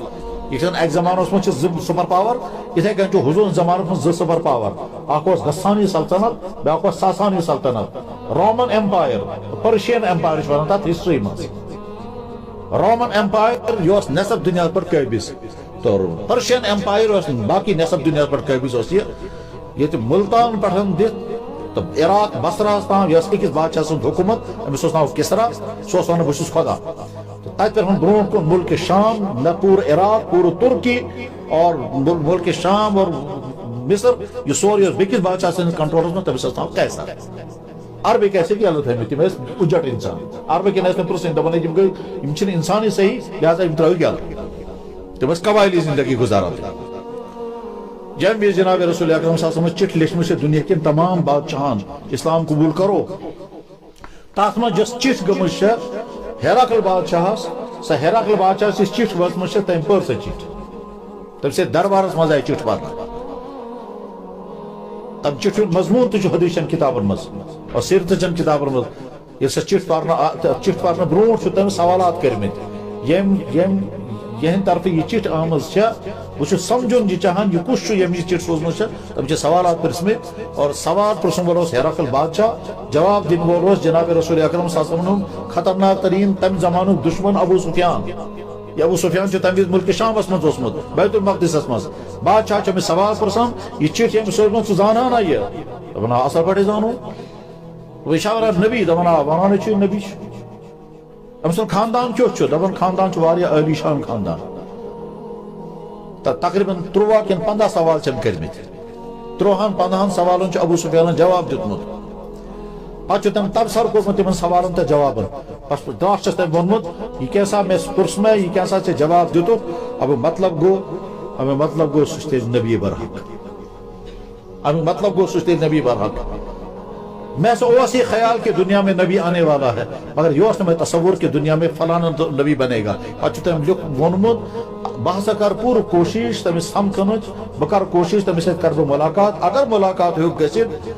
Speaker 1: یہ ایک زمانہ اس سپر پاور اتھے کن حضور زمانہ میں سپر پاور اخ غسانی سلطنت بیاکھ ساسانی سلطنت رومن ایمپائر پرشین ایمپائر ونان تک ہسٹری مز رومن ایمپائر یہ نصف دنیا پر قابض تو پرشین ایمپائر باقی نصب دنیا پر قابض یہ ملتان پہ دت تو عراق بصرہ تام یس أکس بادشاہ سن حکومت امس ناو کسرا سہ ون بہ خدا تو تت پہ برو کن ملک شام نہ پور عراق پور ترکی اور ملک شام اور مصر یہ سوری بیکس بادشاہ سن کنٹرولس من تمس ناو قیصر عربی کیسے کہ اللہ تعالیٰ تم اجٹ انسان عربی کن پرسن دپان یم چھن انسانی صحیح لہذا یم ترو گل تم قبائلی زندگی گزاران جب بھی جناب رسول اکرم صلی اللہ علیہ وسلم چٹھ لکھم سے دنیا کے تمام بادشاہان اسلام قبول کرو تات من جس چٹھ گمش ہیراکل بادشاہ سہ ہیراکل بادشاہ سے چٹھ وزم سے تم پر سے چٹھ تم سے دربارس مز آئی چٹھ پارنا تب چٹھ مضمون تو حدیثن کتابن مز اور سیرتچن کتابن مز یہ سہ چٹھ پارنا برو تم سوالات کرمت یم طرف یہ چٹھ آمز بہ سمجھن یہ چاہان یہ کس یم یہ چٹھ سوزم تم سوالات پرسمت اور سوال پرسن وول ہیراکل بادشاہ جواب دن وول جناب رسول اکرم صلی اللہ علیہ وسلم خطرناک ترین تم زمان دشمن ابو سفیان یہ ابو سفیان تم ملک شامس مز بیت المقدس مز بادشاہ چھ سوال پرسان یہ چٹھ یم سوزم ثہ زانانا یہ دپان اصل پہ زانو اشارہ نبی دپان ونان نبی ام سن خاندان کیُتھ دپان خاندان واریاہ عالی شان خاندان تقریباً 13 کن 15 سوال چم کرمت 13-15 سوالن ابو سفیان جواب دتمت پتہ تم تبصر کورمت تمن سوالن تہ جوابن پس داش چھس تم ونمت یہ کیسا میں پرس میں یہ کیسا ژے جواب دتو اب مطلب گو سہ نبی برحق اب مطلب گو سہ نبی برحق میں سے یہ خیال کہ دنیا میں نبی آنے والا ہے مگر یہ میں تصور کہ دنیا میں فلانا نبی بنے گا پتہ تم ونمت بہ سا کر پور کوشش تمس سمکھنچ بہ کر کوشش تمس سۭتۍ کر بہ ملاقات اگر ملاقات ہیوک گژھِتھ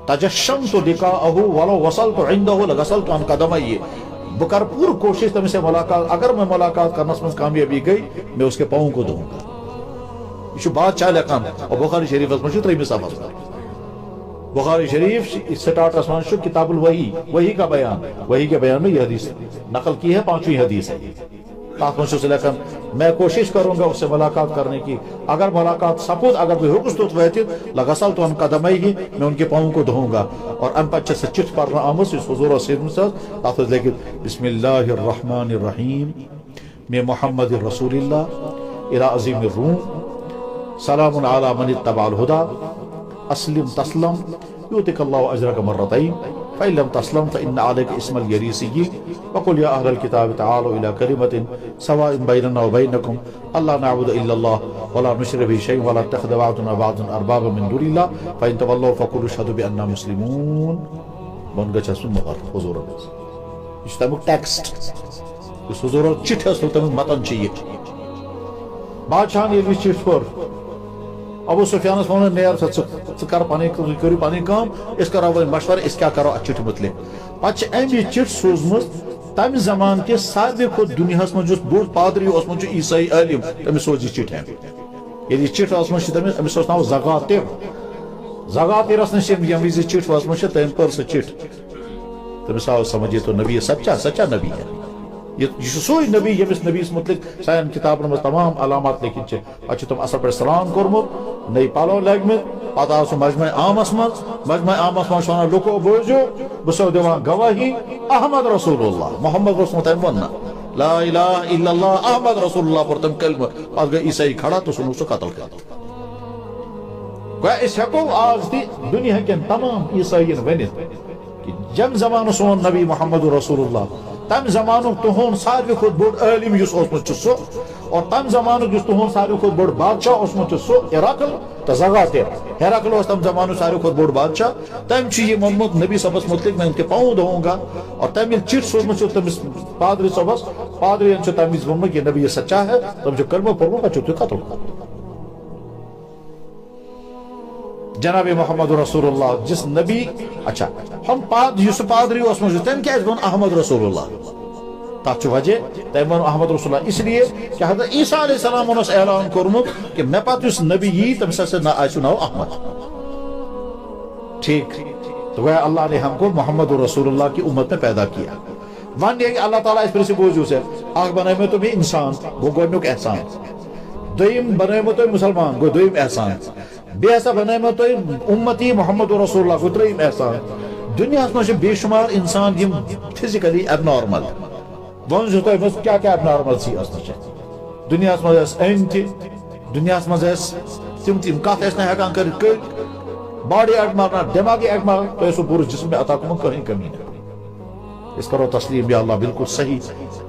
Speaker 1: تجشمت لقاءه ولو وصلت عنده لغسلت عن قدمي بہ کر پور کوشش تمس سے ملاقات اگر میں ملاقات کرنس من کامیابی گئی میں اس کے پاؤں کو دوں گا یہ بادشاہ لکھان اور بخاری شریف من 3 صفحہ بخاری شریف سٹارٹس من کتاب الوحی وحی کا بیان میں یہ حدیث نقل کی ہے 5ویں حدیث ہے تات من لکھان میں کوشش کروں گا اس سے ملاقات کرنے کی اگر ملاقات سپود اگر بہ ہیوکس توت وٲتِتھ لغسلت عن قدميه میں ان کے پاؤں کو دھوں گا اور ام پتہ چھ چٹھ پرنا آمس اس حضور سید تات لیکن بسم اللہ الرحمن الرحیم میں محمد رسول اللہ الى عظیم الروم سلام علی من اتبع الهدى اسلم تسلم يؤتك الله اجرك مرتين فإن لم تسلم فإن عليك اسم اليريسي وقل يا أهل الكتاب تعالوا إلى كلمة سواء بيننا وبينكم ألا نعبد إلا الله ولا نشرك به شيء ولا نتخذ بعضنا بعضا أربابا من دون الله فإن تولوا فقولوا اشهدوا بأننا مسلمون بن گچھ سن مہر حضور یہ تمیک ٹیکسٹ اس حضور چٹھ تمیک متن چھ بادشاہ یہ چٹھ پور ابو سفیان ون نیر ثر کرو پن کام اس کرو مشورہ اس کیا کرو چٹھ متعلق پتہ ام یہ چٹھ سوزم تمہ زمان کے ساروی کھت دنیا من بوڑ پادری اس عیسائی عالم تمس سوز یہ چٹھ یل یہ چٹھ تمس امس ناو زغاترس نش یم وز چٹھ وزم تم پر سہ چٹھ تمس آو سمجھ یہ تو نبی سچا نبی ہے یہ سوئی نبی یمس نبیس متعلق سان کتابن مز تمام علامات لکھت پتہ تم اصل پہ سلام کورمت نئی پلو لگمت پتہ آو سہ مجمع عامس من لکو بوزو بسو دان گواہی احمد رسول اللہ محمد رسول تم ون لا الہ الا اللہ احمد رسول اللہ پر تم کلمہ پتہ گئی عیسائی کھڑا تو سنو سہ قتل کر اس ہیکو آج تہ دنیا کن تمام عیسائین ونت کہ جم زمان سون نبی محمد رسول اللہ تم زمانک تہن ساروی کھت بوڑ عالم اس سہ اور تم زمانک تہن ساروی کھت بوڑ بادشاہ سہ ہیراکل تو زغاتر ہیراکل تم زمان ساروی کھت بوڑ بادشاہ تم یہ ونمت نبی صبس متعلق میں ان کے پاؤں دھوں گا اور تم یل چٹھ سوزمت تمس پادری صبس پادری تم وز ونمت کہ نبی یہ سچا ہے تم کلمہ پورمت پتہ تھی قتل جناب محمد رسول اللہ جس نبی اچھا ہم پادری تم کیا ون احمد رسول اللہ تک وجہ تم ون احمد رسول اللہ اس لیے کہ حضرت عیسیٰ علیہ السلام اعلان کورمت کہ مے پتہ اس نبی یی تمس آسو ناو احمد ٹھیک تو گویا اللہ نے ہم کو محمد رسول اللہ کی امت میں پیدا کیا ون یہ اللہ تعالیٰ اس پر بوزو سے اخ بنائے تمہیں انسان گو گوڈنیک احسان دویم بنائے تمہیں مسلمان گو دویم احسان بے ہسا بنائے تمہیں امتی محمد رسول اللہ گو تریم احسان دنیا میں بے شمار انسان یم فزیکلی ایب نارمل ون تھی کیا کیا ایب نارمل سی دنیا مز دنیا مز تم تم کت ہیکان کر باڈی ایڈ مارنا دماغی ایڈ مارنا تو سو پورے جسم میں عطا کرمت کہیں کمی نہ اس کرو تسلیم یا اللہ بالکل صحیح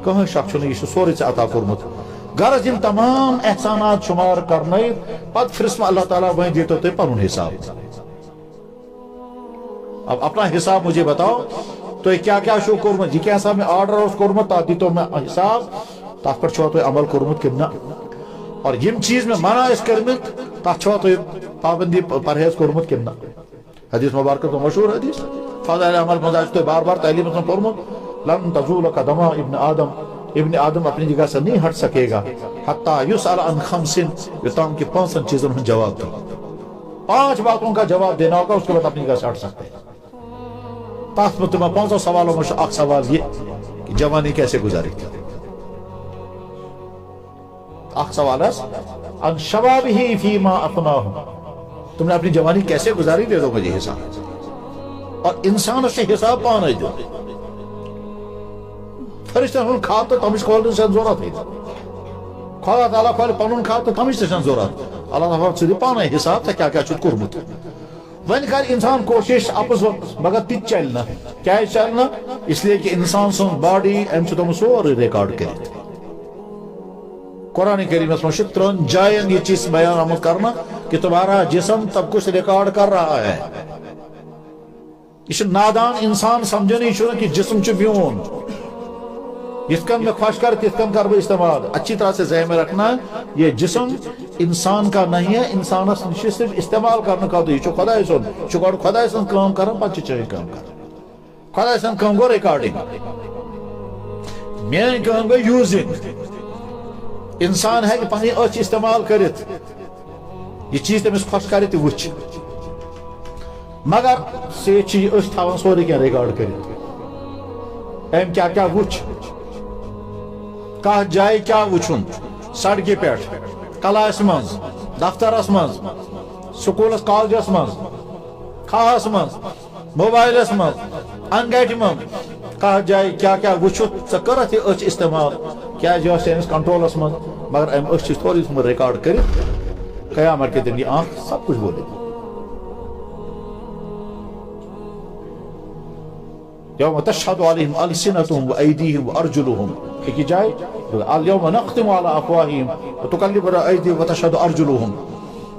Speaker 1: کہیں شک چھنہ یہ سورے ژےٚ عطا کورمت غرض یم تمام احسانات شمار کرنے پتہ پھرس اللہ تعالیٰ وہیں دیتو تھی پنن حساب اب اپنا حساب مجھے بتاؤ تو کیا کیا شو کورمت یہ کیا میں آرڈر اس کورمت تک دیتو میں حساب تک پر چھو تو عمل کورمت کہ نہ اور یم چیز میں منع اس کرمت تک چھو تو پابندی پرہیز کورمت کہ نہ حدیث مبارک تو مشہور حدیث فضائل عمل مزاج تو بار بار تعلیم میں پڑھمت لن تزول قدم ابن آدم اپنی جگہ سے نہیں ہٹ سکے گا حتی یسأل عن خمس یتام کی 5 چیزوں میں جواب دو 5 باتوں کا جواب دینا ہوگا اس کے بعد اپنی جگہ سے ہٹ سکتے ہیں تاس میں تمہیں 500 سوالوں میں ایک سوال یہ کہ جوانی کیسے گزاری تھی ایک سوال ہے ان شبابہ فیما افناہ تم نے اپنی جوانی کیسے گزاری دے دو مجھے حساب اور انسان سے حساب پانے دو فرشتہ ہن کھا تو تمش کھولنے سے ضرورت ہے خدا تعالیٰ کھولے پنن کھا تو تمش سے ضرورت اللہ تعالیٰ سے پانے حساب تھا کیا کیا چھت کورمت ون کر انسان کوشش اپز مگر تت چلنا کیا چلنا اس لیے کہ انسان سن باڈی ام سے تم سورے ریکارڈ کرت قرآن کریم میں 3 جائیں یہ چیز بیان آمد کرنا کہ تمہارا جسم تب کچھ ریکارڈ کر رہا ہے یہ نادان انسان سمجھے نہیں کہ جسم چھ بیون اس کن میں خوش کر اس کن کر استعمال اچھی طرح سے ذہن میں رکھنا ہے یہ جسم انسان کا نہیں ہے انسان صرف استعمال کرنے کا تو یہ خدا سن خدا سن کام کر پتہ چاہیے کام کر خدا سن کام گو ریکارڈنگ میری کام گو یوزنگ انسان ہے کہ پنی اچھ استعمال کرت یہ چیز تمس خوش کرت وچ مگر سے چیز اس تھاون سورے کیا ریکارڈ کرت ایم کیا کیا وچ کہ جائے کیا وچھن سڑکہ پہ کلاس مز دفترس مز سکولس کالجس مز کھاہس مز موبائلس مز انگیٹھ مز کہ جائے کیا کیا وچھت ژٕ کرتھ یہ اچھ استعمال کیا جو سینس کنٹرولس مز مگر ام اچھ تھوڑی تم ریکارڈ کرت قیامت کے دن یہ آنکھ سب کچھ بولے یوم تشہد علیہم السنتہم و ایدیہم و ارجلہم ایک جائے اليوم نختم على افواہہم وتکلمنا ایدیہم وتشہد ارجلہم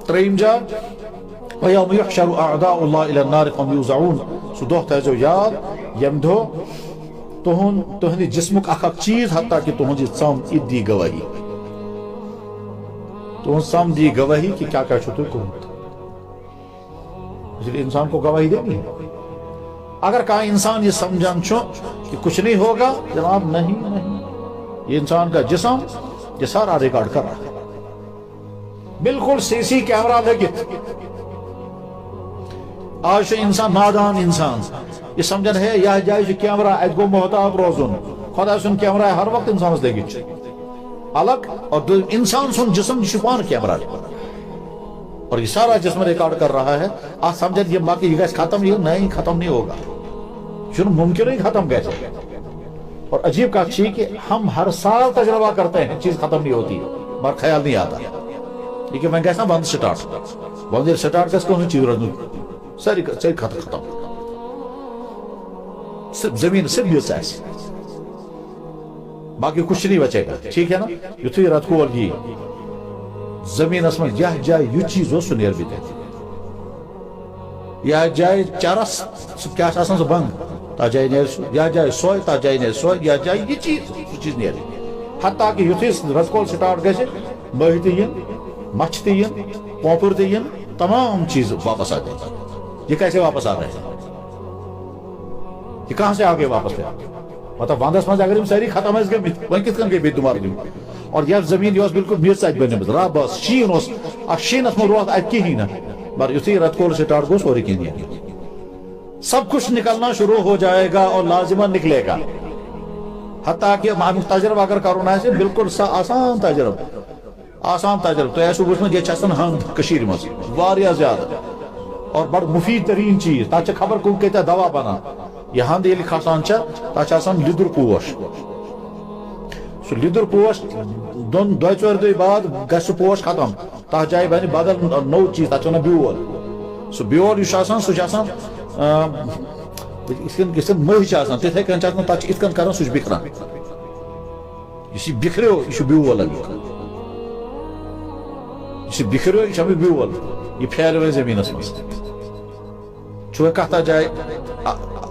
Speaker 1: تریم جائے ویوم یحشر اعداء اللہ الى النار فهم یوزعون سو دو تیزو یاد یم دو تہندی جسمک اخ چیز حتیٰ کہ تہندی سم دی گواہی تہند سم دی گواہی کہ کیا کیا چھو کورمت اس لیے انسان کو گواہی دینی ہے اگر کہا انسان یہ سمجھان چھو کہ کچھ نہیں ہوگا جناب نہیں یہ انسان کا جسم یہ سارا ریکارڈ کر رہا ہے بالکل سی سی کیمرہ لگت آج انسان نادان انسان یہ سمجھن ہے یہ جائے جو کیمرہ ایت گو محتاط روزن خدا سن کیمرہ ہر وقت انسان سے لگت الگ اور انسان سن جسم شپان کیمرہ اور یہ سارا جسم ریکارڈ کر رہا ہے آپ سمجھیں یہ باقی یہ ختم نہیں ختم نہیں ہوگا شنو ممکن نہیں ختم کیسے اور عجیب کا چیز کہ ہم ہر سال تجربہ کرتے ہیں چیز ختم نہیں ہوتی مگر خیال نہیں آتا لیکن میں کہتا بند سٹارٹ کس کو نہیں چیز رہنو ساری ختم زمین صرف یہ ایسے باقی کچھ نہیں بچے گا ٹھیک ہے نا یتھوی رت کول یہ زمین اس میں یہ جائے یہ چیز ہو سنیر بھی دیتی یہ جائے چرس کیا آسان سے بند تا جائے نیر سو یا جائے سوئے تا جائے نیر سوئے یا جائے یہ چیز نیر حتیٰ کہ یتھی رت کول سٹارٹ گئے مہی تین مچھ تین پوپر تین تمام چیز واپس آ جائے یہ کیسے واپس آ رہے ہیں یہ کہاں سے آگے واپس ہے مطلب وندس مز اگر ساری ختم ہے وہیں کت کن گئی بیت دمار دن اور یہ زمین یہ بالکل میز ات بنمت رب شین شینس میں روت ات کہین نا مگر یتھی رت کول سٹارٹ گو سوری کہین سب کچھ نکلنا شروع ہو جائے گا اور لازمہ نکلے گا حتیٰ کہ امیُک تجربہ اگر کرُن آسہِ بالکل آسان تجربہ تۄہہِ آسِوٕ وٕچھمُت ییٚتہِ چھِ آسان ہَنٛد کٔشیٖرِ منٛز واریاہ زیادٕ اور بڑٕ مُفیٖد تریٖن چیٖز تَتھ چھِ خبر کُم کۭتیاہ دوا بنان یہِ ہَنٛد ییٚلہِ کھسان چھےٚ تَتھ چھِ آسان لیٚدُر پوش سُہ لیٚدُر پوش دۄیہِ ژورِ دۄہہِ بعد گژھِ سُہ پوش ختم تَتھ جایہِ بنہِ بدل نوٚو چیٖز تَتھ چھِ وَنان بیول سُہ بیول یُس چھُ آسان سُہ چھُ آسان یِتھ کٔنۍ مٔہۍ چھِ آسان تِتھَے کٔنۍ چھِ آسان تَتھ چھِ یِتھ کٔنۍ کران سُہ چھُ بِکھران یُس یہِ بِکھریو یہِ چھُ بیول امیُک یُس یہِ بِکھریو یہِ چھُ امیُک بیول یہِ پھیلہِ وۄنۍ زٔمیٖنَس منٛز چھُ وۄنۍ کَتھ جایہِ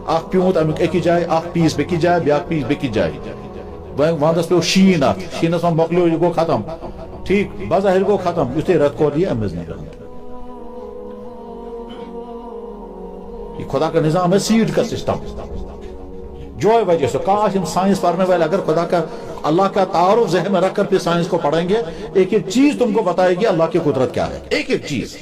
Speaker 1: اکھ پیوٗنٛت امیُک أکِس جایہِ اکھ پیٖس بیٚکِس جایہِ بیٛاکھ پیٖس بیٚکِس جایہِ وۄنۍ وَنٛدَس پیوٚو شیٖن اَتھ شیٖنَس منٛز مۄکلیو یہِ گوٚو ختم ٹھیٖک بظاہر گوٚو ختم یُتھُے رٮ۪تہٕ کول یی اَمہِ منٛز نیران یہ خدا کا نظام ہے سیڈ کا سسٹم جو ہے وجہ سے کاش ہم سائنس پڑھنے والے اگر خدا کا اللہ کا تعارف ذہن میں رکھ کر پھر سائنس کو پڑھیں گے ایک ایک چیز تم کو بتائے گی اللہ کی قدرت کیا ہے ایک ایک چیز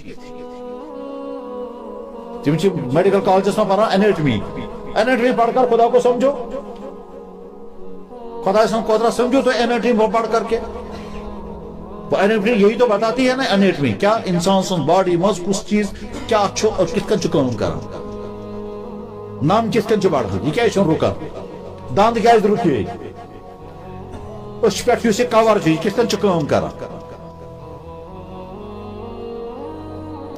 Speaker 1: تم میڈیکل کالجز میں پڑھا انیٹمی پڑھ کر خدا کو سمجھو خدا سے قدرت سمجھو تو انیٹمی پڑھ کر کے انیٹمی یہی تو بتاتی ہے نا انیٹمی کیا انسان سن باڈی مز کس چیز کیا کت کن کام کران نام کت کن بڑھان یہ کیا رکان دند کیا رکے اس پہ یہ کور یہ کت کن کام کران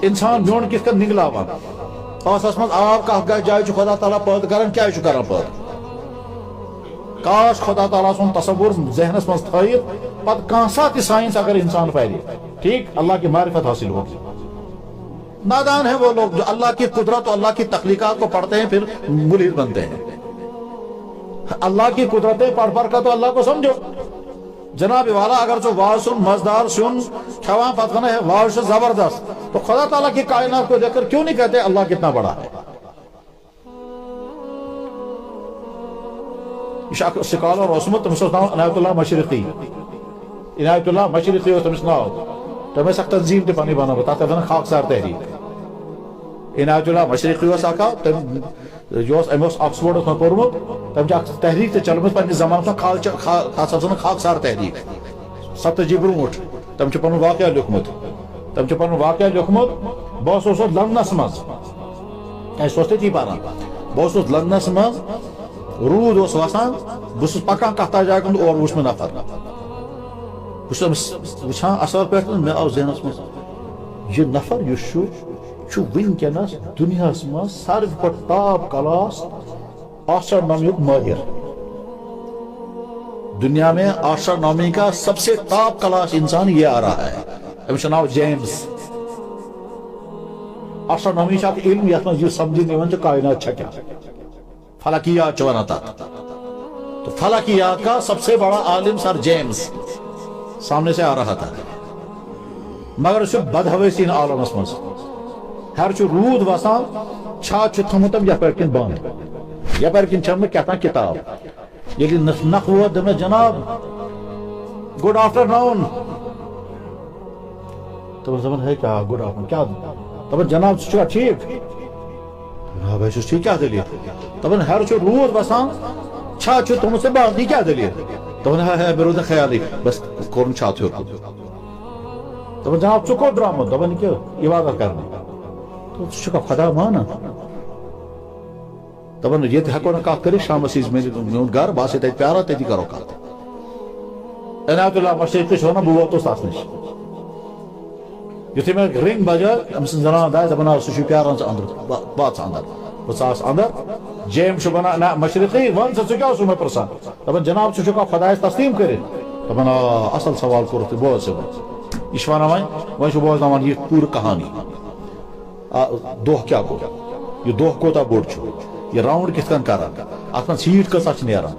Speaker 1: انسان بیون کت کن نگلاوان آسس مز آب کھ جائے خدا تعالیٰ پٲدٕ کران کیا کران پٲدٕ کاش خدا تعالیٰ سن تصور ذہنس مز تھٲیِتھ پتہٕ کانٛہہ ساتہٕ تہِ سائنس اگر انسان پھیلے ٹھیک اللہ کی معرفت حاصل ہوگی نادان ہے وہ لوگ جو اللہ کی قدرت اور اللہ کی تخلیقات کو پڑھتے ہیں پھر ملحد بنتے ہیں اللہ کی قدرتیں پڑھ کر تو اللہ کو سمجھو جناب والا اگر جو واضح سن مزدار سن کھوان پتہ ہے واضح زبردست تو خدا تعالیٰ کی کائنات کو دیکھ کر کیوں نہیں کہتے اللہ کتنا بڑا ہے یہ سکالر اوسمت تمس ناو عنایت اللہ مشرقی عنایت اللہ مشرقی تمس ناو تمس اخ تنظیم تہ پنی بناو تتھ ون خاکسار تحریک عنایت اللہ مشرقی اکا تم آکسفورڈس میں پورمت تم تحریک تہ چلمت پنس زمانس میں خاکسار تحریک 70 برونٹ تم پن واقعہ لیوکھمت بہت لندنس مز تھی پاران بہت لندنس مز رود وسان بس پکان کتھ جائے کن اور وچ میں نفر وچان اصل پہ مے آو ذہنس مز یہ نفر اس ونکس دنیا مز ساروی کھۄتہٕ ٹاپ کلاس آسٹرونامی ماہر دنیا میں آسٹرونامی کا سب سے ٹاپ کلاس انسان یہ آ رہا ہے امس ناو جیمز آسٹرونامی علم یت مز یہ سمجھنے کائنات کیا فلکیات ونان تک تو فلکیات کا سب سے بڑا عالم سر جیمز سامنے سے آ رہا تھا مگر اس بدحویسین عالمس مز ہر رود وسان چھت تھومت یپر کن بند یپر کن چھ کہتان کتاب یل نخ ووت دم جناب گڈ آفٹر نون دپان ہے کیا گڈ آفٹر کیا دپان جناب ژٕ چھُکھا ٹھیک جناب ہے ٹھیک کیا دلیل دپان ہر رود وسان چھت تھومت بند یہ کیا دلیل دپان ہے مے روز نہٕ خیالٕے بس کورُن چھت ہیوٚر دپان جناب ژٕ کوٚت درٛامُت دپان کہِ عبادت کرنہِ ژٕ چھُکھا خدا مانان دپان ییٚتہِ ہٮ۪کو نہٕ کتھ کٔرِتھ شامس ییٖزِ میون گرٕ بہٕ آسے تتہِ پیاران تٔتی کرو کتھ عنایت اللہ مشرقی چھُ ونان بہٕ ووتُس تتھ نِش یُتھُے مےٚ رنگ بجٲے أمۍ سٕنٛز زنان داے دپان سُہ چھُ پیاران ژٕ اندر بہٕ ژٕ اندر بہٕ ژاس اندر جیمز چھُ ونان نہ مشرقی ون ژٕ کیٛاہ اوسُکھ مےٚ پرژھان دپان جناب ژٕ چھُکھا خۄدایس تسلیٖم کٔرِتھ دپان اصل سوال کوٚرُتھ تہٕ بوز ژٕ یہ چھُ ونان وۄنۍ چھُ بوزناوان یہِ پوٗرٕ کہانی دۄہ کیٛاہ گوٚو یہ دۄہ کوتاہ بوٚڑ چھُ یہ راؤنڈ کتھ کن کران اتھ منٛز ہیٖٹ کۭژاہ چھِ نیران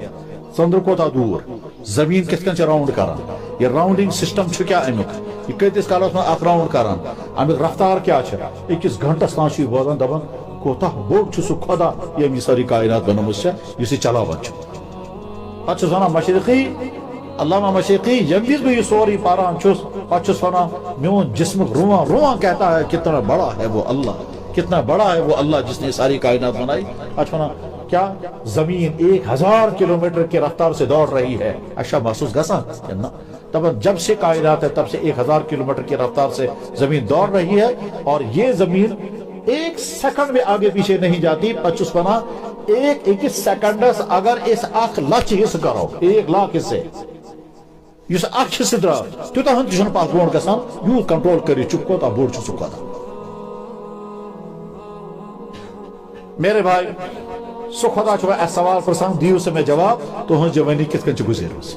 Speaker 1: ژٔنٛدٕر کوتاہ دوٗر زمیٖن کتھ کن چھِ راؤنڈ کران یہ راؤنڈنگ سسٹم چھُ کیٛاہ امیُک یہ کۭتِس کالس منٛز اکھ راؤنڈ کران امیُک رفتار کیٛاہ چھِ أکِس گھنٹس تام چھُ یہِ بوزان دپان کوتاہ بوٚڑ چھُ سُہ خۄدا ییٚمۍ یہِ سٲرٕے کائنات بنٲومٕژ چھےٚ یُس یہِ چلاوان چھُ پتہٕ چھُس ونان مشرقی علامہ مشرقی ییٚمہِ وِزِ بہٕ یہِ سورُے پران چھُس پتہٕ چھُس ونان میون جسمُک رواں کہتا ہے کتنا بڑا ہے وہ اللہ کتنا بڑا ہے وہ اللہ جس نے ساری کائنات بنائی. اچھا کیا زمین 1000 کلومیٹر کی رفتار سے دوڑ رہی ہے؟ اچھا محسوس گسا تب جب سے کائنات ہے تب سے 1000 کلومیٹر کی رفتار سے زمین دوڑ رہی ہے، اور یہ زمین ایک سیکنڈ میں آگے پیچھے نہیں جاتی. 25 بنا ایک سیکنڈ اگر اس اخ لچ حصہ کرو 1 لاکھ حصے اس اخ حصہ درا تیوتہ ہن تہ پاس برونٹ گژھان یوت کنٹرول کری چھ کوتاہ بوڑ چھ سہ کوتاہ. میرے بھائی سہ خدا چھ اس سوال پرسان دیو سے میں جواب تہذ جوانی کت کن چھ گزیرمس.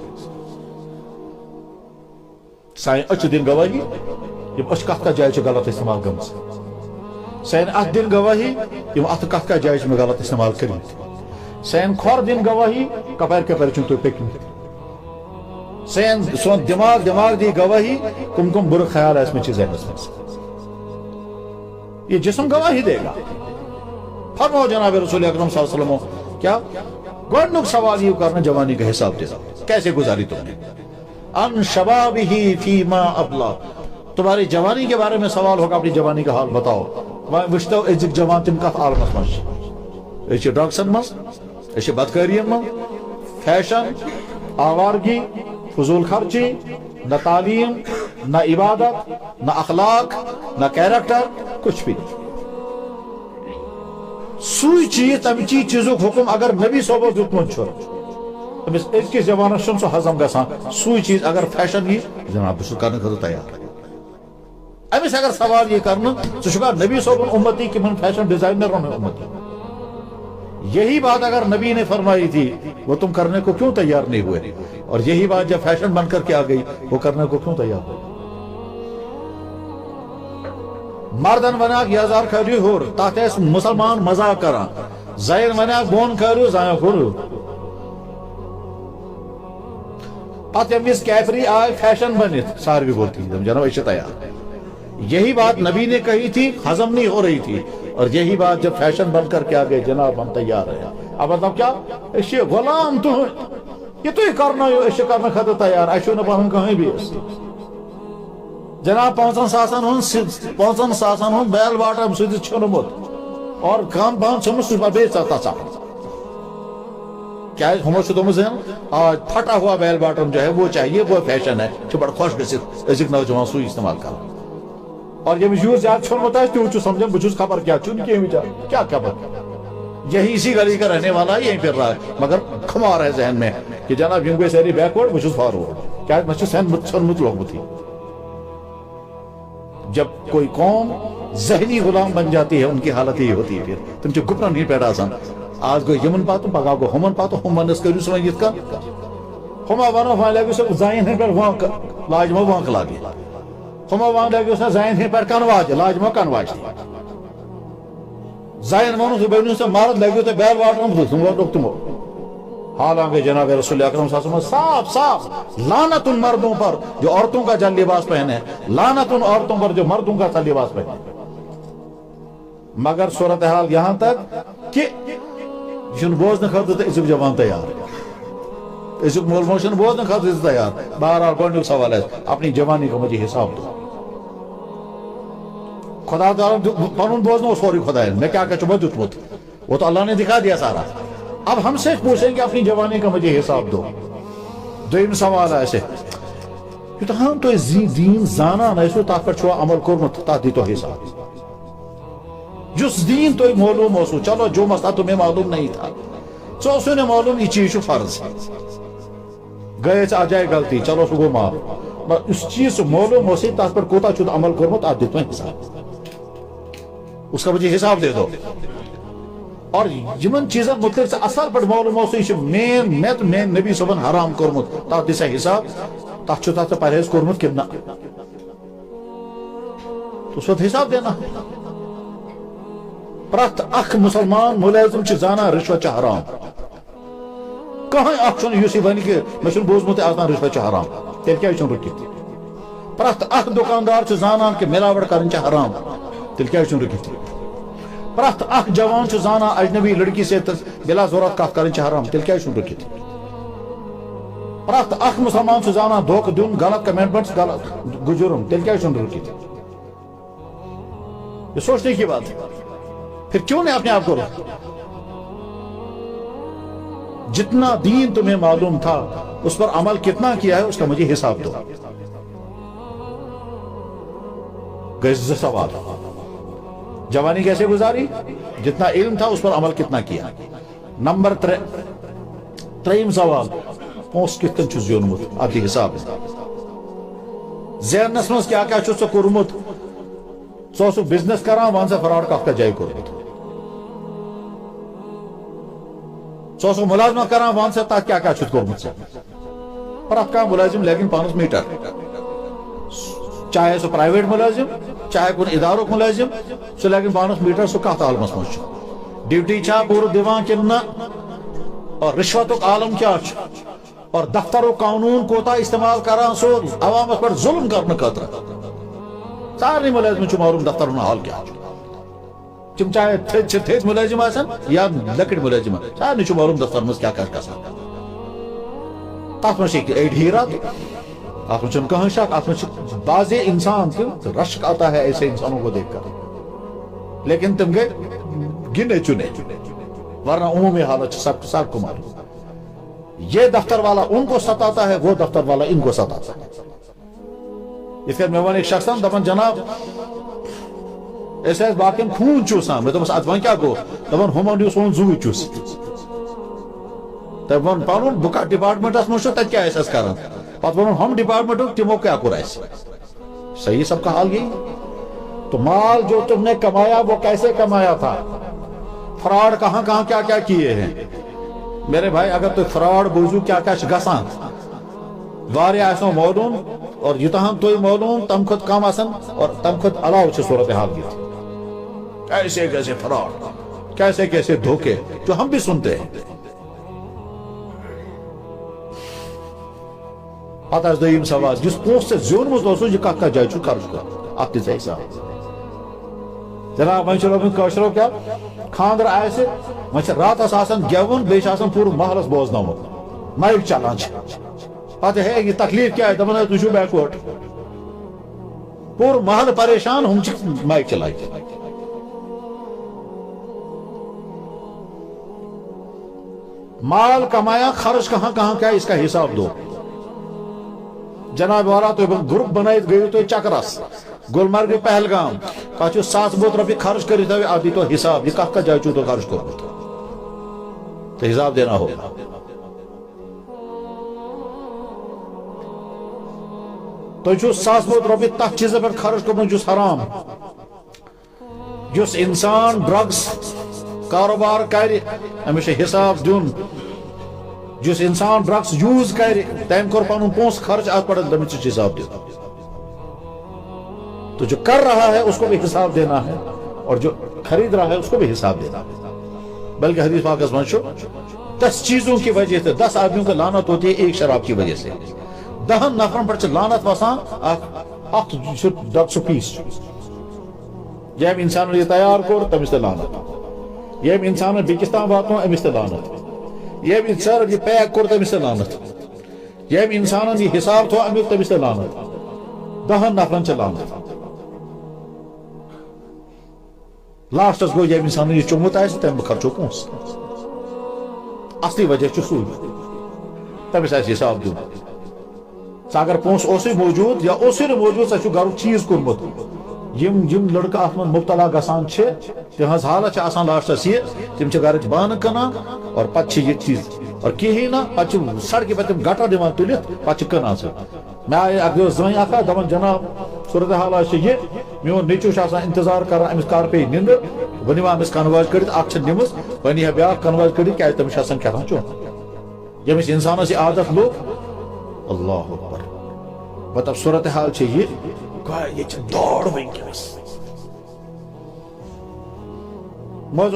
Speaker 1: سان اچھ دن گواہی یم اچھ کت کت جائے چھ غلط استعمال گمس. سان اتھ دن گواہی یم اتھ کت کت جائے چھ میں غلط استعمال کرمت. سان کھور دن گواہی کپر کپر چھ تو پکنمت. سون دماغ دی گواہی کم برے خیال اس میں ذہنس میں. یہ جسم گواہی دے گا. فرماؤ جناب رسول اکرم صلی اللہ علیہ وسلم کیا گوڑنک سوال یہ کرنا جوانی کا حساب دے کیسے گزاری تم نے. ان شبابہ فیما ابلا، تمہاری جوانی کے بارے میں سوال ہوگا، اپنی جوانی کا حال بتاؤ. وشتو ازک جوان تم کت عالمس من ڈرگسن من بدکارین من فیشن آوارگی فضول خرچی، نہ تعلیم نہ عبادت نہ اخلاق نہ کیریکٹر، کچھ بھی نہیں. سوئی چیز تمہ چیزک حکم اگر نبی صوبہ دیتمت امس ازکس جوانس سہ ہضم گژھان. سوئی چیز اگر فیشن یہ جناب بہ کرنے خاطر تیار. امس اگر سوال یہ کرنا ثہ نبی صوبن امتی کہ من فیشن ڈیزائنروں امتی. یہی بات اگر نبی نے فرمائی تھی وہ تم کرنے کو کیوں تیار نہیں ہوئے، اور یہی بات جب فیشن بن کر کے آ گئی وہ کرنے کو کیوں تیار ہوئے. مردن وناک یزار کھریو ہور تحت اس مسلمان مزاق کران، زین وناک بون کھریو زائن کھرو. پتہ یمس کیفری آئے فیشن بنت ساروی بولتی جناب اس تیار. یہی بات نبی نے کہی تھی، ہضم نہیں ہو رہی تھی، اور یہی بات جب فیشن بن کر کے آگئے جناب ہم تیار ہیں. اب مطلب کیا اس غلام تو یہ تو کرنا اس کرنے خاطر تیار ایسو نہ پہن کہیں بھی اس جناب 500 ساسن ہن بیل واٹر سید چھنمت اور کام بہن سمجھ سہ بے چاہتا چاہتا کیا ہمو سے تم آج پھٹا ہوا بیل باٹم جو ہے وہ چاہیے، وہ فیشن ہے جو بڑا خوش گھت ازک نوجوان سوئی استعمال کر. اور یہ یوز زیادہ چھوڑتا ہے تو سمجھیں بچھوس خبر کیا چون کیا خبر. یہی اسی گلی کا رہنے والا یہیں پھر رہا ہے، مگر کھمار ہے ذہن میں کہ جناب یم گئی ساری بیکورڈ بچھوس فارورڈ. کیا میں ژھنمت لوگمت ہی. جب کوئی قوم ذہنی غلام بن جاتی ہے ان کی حالت یہ ہوتی ہے، پھر تم چھ گپن نہیں پیڑا آسان. آج گو یمن پاتو پگہ گو ہمن پاتو ہم ونس کرو سو یت کن ہما ونو وان لگو سو زائن ہن پر وانک لاجمو وانک لاگی، ہما وان لگو سو زائن ہن پر کنواج لاجمو کنواج. زائن ونو سو بنو سو مرد لگو تو بیل واٹرم تم تم. حالانکہ جناب رسول اکرم صلی اللہ علیہ وسلم صاف لعنت ان مردوں پر جو عورتوں کا جل لباس پہنے، لعنت ان عورتوں پر جو مردوں کا لباس پہنے. مگر صورتحال یہاں تک کہ یہ بوزن خاطر تو ازک جوان تیار، ازک مول موشن بوزن خاطر تیار. بہرحال گوڑنک سوال ہے اپنی جوانی کا مجھے حساب دو. خدا تعالیٰ پنن بوزن سوری خدا ہے، میں کیا کہ چمہ دیتمت وہ تو اللہ نے دکھا دیا سارا. اب ہم سے پوچھیں کہ اپنی جوانی کا مجھے حساب دو. دویم سوال ایسے تو ہم تو دین زانا نیسو تاک پر چھوا عمل کرمت تا دی تو حساب. جس دین تو معلوم ہو سو چلو جو مسئلہ تمہیں معلوم نہیں تھا سو سو نے معلوم یہ چیز فرض گئے آ جائے غلطی چلو سو گو معاف. اس چیز سے معلوم ہو سی تاک پر کوتا چھوٹ عمل کرمت آ دی تو حساب، اس کا مجھے حساب دے دو. اور یمن چیزن مطلق سے اثر پر معلوم ہو سی مین نبی صبن حرام کرمت تا دی سے حساب تا چھوٹا سے پرہیز کرمت کنا تو اس وقت حساب دینا. پرت اخ مسلمان ملازم چھ زانا رشوت چھ حرام. کہیں اخ چھن یوسی بنی کہ میں چھن بوزمت آسان رشوت چھ حرام تیل کیا چھن رکھت. پرت اخ دکاندار چھ زانا کہ ملاوٹ کرن چھ حرام تیل کیا چھن رکھت. پرت اخ جوان چھ زانا اجنبی لڑکی سے بلا ضرورت کات کرن چھ حرام تیل کیا چھن رکھت. پرت اخ مسلمان چھ زانا دھوکہ دن غلط کمنٹمنٹس غلط گجرم تیل کیا چھن رکھت. یہ سوچنے کی بات ہے. پھر کیوں نہیں اپنے آپ کو جتنا دین تمہیں معلوم تھا اس پر عمل کتنا کیا ہے اس کا مجھے حساب دو. گئے سوال. جوانی کیسے گزاری؟ جتنا علم تھا اس پر عمل کتنا کیا. نمبر 3 سوال پونس کت کن زیونمت اتھ حساب. زینس مز کیا کیا کورمت ثو بزنس کران ون سا فراڈ کت جائے کورمت. ثو ملازمت کران ون سا تک کیا کورمت. پرت کان ملازم لیکن پانس میٹر چاہے سو پرائیویٹ ملازم چاہے کن ادارک ملازم سو لیکن پانس میٹر سو کت عالمس مز ڈیوٹی چھا پور دیوان کن نہ اور رشوتک عالم کیا اور دفتر و قانون کوتا استعمال کران سو عوامس پر ظلم کرنے خاطر. سارے ملازم معلوم دفتر حال کیا تم چاہے تھز ملازم آسن یا لکٹ ملازم سارے معلوم دفتر مز کیا کر تر مجھ ایڈ ہیرا ات مجھ کہاں شک ات مجھ بعض انسان رشک آتا ہے ایسے انسانوں کو دیکھ کر لیکن تم گئے گنے چنے ورنہ عمومی حالت سب کو معلوم. یہ دفتر والا ان کو ستاتا ہے وہ دفتر والا ان کو ستاتا ہے. اس کے میں ون ایک شخص دپان جناب ایسے باقی خون چوسان میں دپس ات ون کیا گو دپان ہمن سون زو چوس دپان پنن بک ڈپارٹمنٹس مجھ تک کیا کران پتہ ون ہم ڈپارٹمنٹ تمو کیا کور صحیح سب کا حال یہی. تو مال جو تم نے کمایا وہ کیسے کمایا تھا, فراڈ کہاں کہاں کیا کیا کیے ہیں. میرے بھائی اگر تو فراڈ بوزو کیا کیا گسان واریاہ آسو معلوم اور یوتہم تو معلوم تم خود کم آسن اور تم خود علاوہ چھ صورتحال کی کیسے کیسے فراڈ کیسے کیسے دھوکے جو ہم بھی سنتے ہیں. پتہ دویم سوال جس پوسٹ سے زیونمت اوسو یہ کت جائے چھ خرچ کر ات تہ حساب. جناب وی لوگ کاشرو کیا خاندر آئے وی راتس آسان گیون بیش آسان پور محلس بوزنامت مائک چلان پتہ ہے یہ تکلیف کیا ہے دپان تھی بیکورڈ پور محل پریشان ہم مائک چلائی. مال کمایا خرچ کہاں کہاں کیا اس کا حساب دو. جناب والا تو گروپ بنائیت گئی تو چکرس گلمرگ پہلگام تک 7 بوت روپیہ خرچ کرت ادی تو حساب یہ کت جائے چھو تو خرچ کورمت تو حساب دینا ہوگا. تھی 7 بوت روپیہ تک چیز پہ خرچ کورمت جس حرام. جس انسان ڈرگس کاروبار کر امس حساب دن. جس انسان ڈرگس یوز کر تم کور پن پونس خرچ ات پہ تمس حساب دن. تو جو کر رہا ہے اس کو بھی حساب دینا ہے اور جو خرید رہا ہے اس کو بھی حساب دینا ہے. بلکہ حدیث پاک میں 10 چیزوں کی وجہ سے 10 آدمیوں کو لعنت ہوتی ہے ایک شراب کی وجہ سے. 10 نفرن پر لعنت وسان اخ ڈرگس پیس یم انسان یہ تیار کور تمس لعنت یم انسان بیکس تام واتن امس لعنت یم انسان یہ پیک کور تمس لعنت یم انسان یہ حساب تھو امیک تمس لعنت 10 نفرن لعنت. لاسٹس گو یم انسان یہ چومت آئے تم خرچو پونس اصلی وجہ سو تمس آئے حساب دن. اگر پونس اوسے موجود یا اوسے موجود سا گھر چیز کورمت یم لڑکہ ات من مبتلا گسان تہذ حالت آسان لاسٹس یہ تم گھر بانہ کنان اور پتہ یہ چیز اور کہین نا پتہ سڑکہ پہ تم گٹر دان تلت پتہ کنان سا. میں آئے اگر زن اخ دپان جناب صورتحال یہ میون نیچو انتظار کران امس کر پی نندر ون امس کنواج کڑت اخ نمس ون یہ بیاکھ کنواج کڑت کیا تمس کھان چون یمس انسانس یہ عادت لوگ. اللہ اکبر. مطلب صورتحال یہ دوڑ ونکس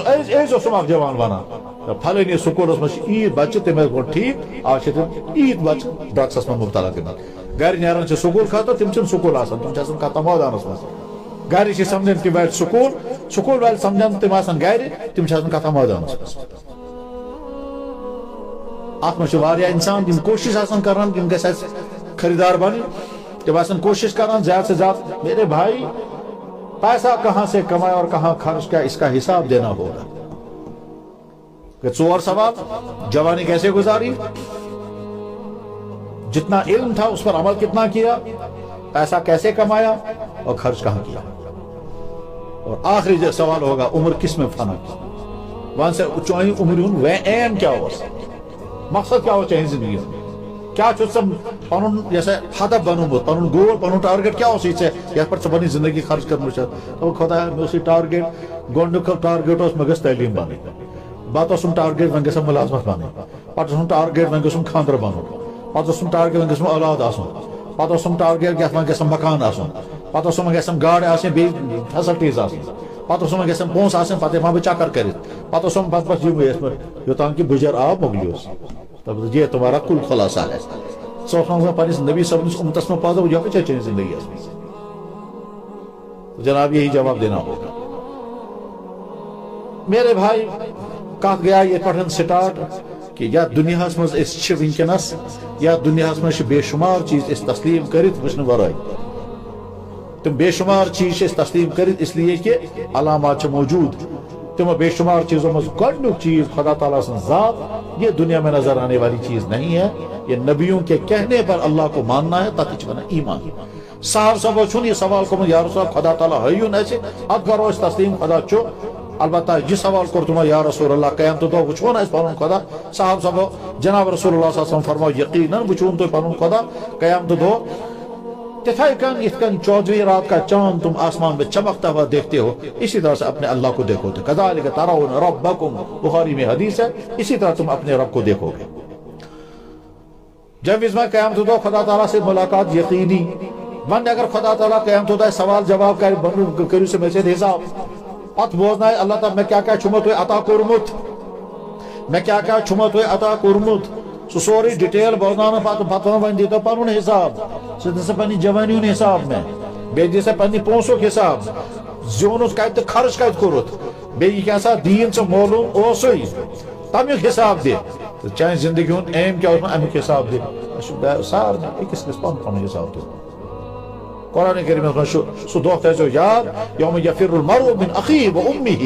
Speaker 1: ایز اخ جوان ونان پھلنی سکولس مجھ عید بچہ تم گو ٹھیک آج عید بچہ ڈرگسس من مبتلا گا گھر نیران سکول خاطر تم سکول آسان تم کتھ مٲدانس مز گھر سمجھان تم ویل سکول ویل سمجھان تم آسان گھر تم کتھ مٲدانس مز. ات مجھ انسان تم کوشش آسان کران تم گھس خریدار بن تم آسان کوشش کران زیادہ سے زیادہ. میرے بھائی پیسہ کہاں سے کمایا اور کہاں خرچ کیا، اس کا حساب دینا ہوگا. کہ 4 سوال: جوانی کیسے گزاری، جتنا علم تھا اس پر عمل کتنا کیا، پیسہ کیسے کمایا اور خرچ کہاں کیا. اور آخری جو سوال ہوگا عمر کس میں فنا کی، وہاں سے چوہی عمر وہ ایم کیا ہو، مقصد کیا ہو چاہیے زندگی میں، کیا پن جیسے ہدف بنوت پن گول پن ٹارگیٹ کیا سے یت پہ پنی زندگی خرچ کرنا دب خدا مے ٹارگیٹ گۄڈنیُک ٹارگیٹ مے گژھِ تعلیٖم بنٕنۍ، پتہٕ اوسُم ٹارگیٹ وۄنۍ گژھم ملازمت بنٕنۍ، پتہٕ اوسُم ٹارگیٹ وۄنۍ گژھم خانٛدر بنُن، پتہٕ اوسُم ٹارگیٹ وۄنۍ گژھم اولاد آسُن، پتہٕ اوسُم ٹارگیٹ یتھ وۄنۍ گژھم مکان آسُن، پتہٕ اوسُم وۄنۍ گژھم گاڑِ آسٕنۍ بیٚیہِ فیسلٹیٖز آسٕنۍ، پتہٕ اوسُم وۄنۍ گژھم پونٛسہٕ آسٕنۍ، پتہٕ ہٮ۪کہٕ بہٕ چکر کٔرِتھ، پتہٕ اوسُم پتہٕ یِمٕے یوٚتام کہ بُجر آو مۄکلیوس. یہ تمہارا کل خلاصہ ہے. پنس نبی صاحب نس امتس میں پاؤ یہ کیا چاہیے زندگی میں، جناب یہی جواب دینا ہوگا. میرے بھائی کت گیا یہ پٹھن سٹارٹ کہ یا دنیا مز ونکس یا دنیا مز بے شمار چیز اس تسلیم کرت وچھن ورائے، تم بے شمار چیز تسلیم کرت اس لیے کہ علامات موجود، تم بے شمار چیزوں میں گۄڈنیُک چیز خدا تعالیٰ سن ذات، یہ دنیا میں نظر آنے والی چیز نہیں ہے، یہ نبیوں کے کہنے پر اللہ کو ماننا ہے، تک ونان ایمان. صاحب صاحب چھن یہ سوال کوٚرمُت یا رسول خدا تعالیٰ ہیون اسہِ اد کرو اس تسلیم خدا چھُ. البتہ یہ سوال کوٚر تمو یا رسول اللہ قیامت دۄہ وٕچھون اسہِ پنُن خدا. صاحب صاحب جناب رسول اللہ صلی اللہ علیہ وسلم فرماو یقیناً وٕچھون تُہۍ پنُن خدا قیامت دۄہ. تتھے کن یتھ کن 14ویں رات کا چاند تم آسمان میں چمکتا ہوا دیکھتے ہو، اسی طرح سے اپنے اللہ کو دیکھو تو کذالک ترون ربکم، بخاری میں حدیث ہے، اسی طرح تم اپنے رب کو دیکھو گے. جب اس میں قیامت دو خدا تعالیٰ سے ملاقات یقینی ون، اگر خدا تعالیٰ قیامت دو سوال جواب کرو سے میں سے حساب پت بوزنا ہے اللہ تعالیٰ میں کیا چھمت عطا کورمت، میں کیا چھمت عطا کورمت، سو سوری ڈیٹیل بوزنانا پتہ ون دیتا پن حساب، سہ دس پنہ جوانی ہند حساب میں، بیٚیہِ دِ سا پنہ پونسک حساب، زیونس کتہ خرچ کتہ کورت، بیٚیہِ کیا سا دین ژےٚ معلوم اوسے تمیُک حساب دِ. تو چاہے زندگی ہند ایم کیا امیک حساب دِ، سارے أکِس گژھِ پن پن حساب دِ. قرآن کریم میں سہ دۄہ تھٲیزیو یاد یوم یفر المرء من اخیہ و امہ،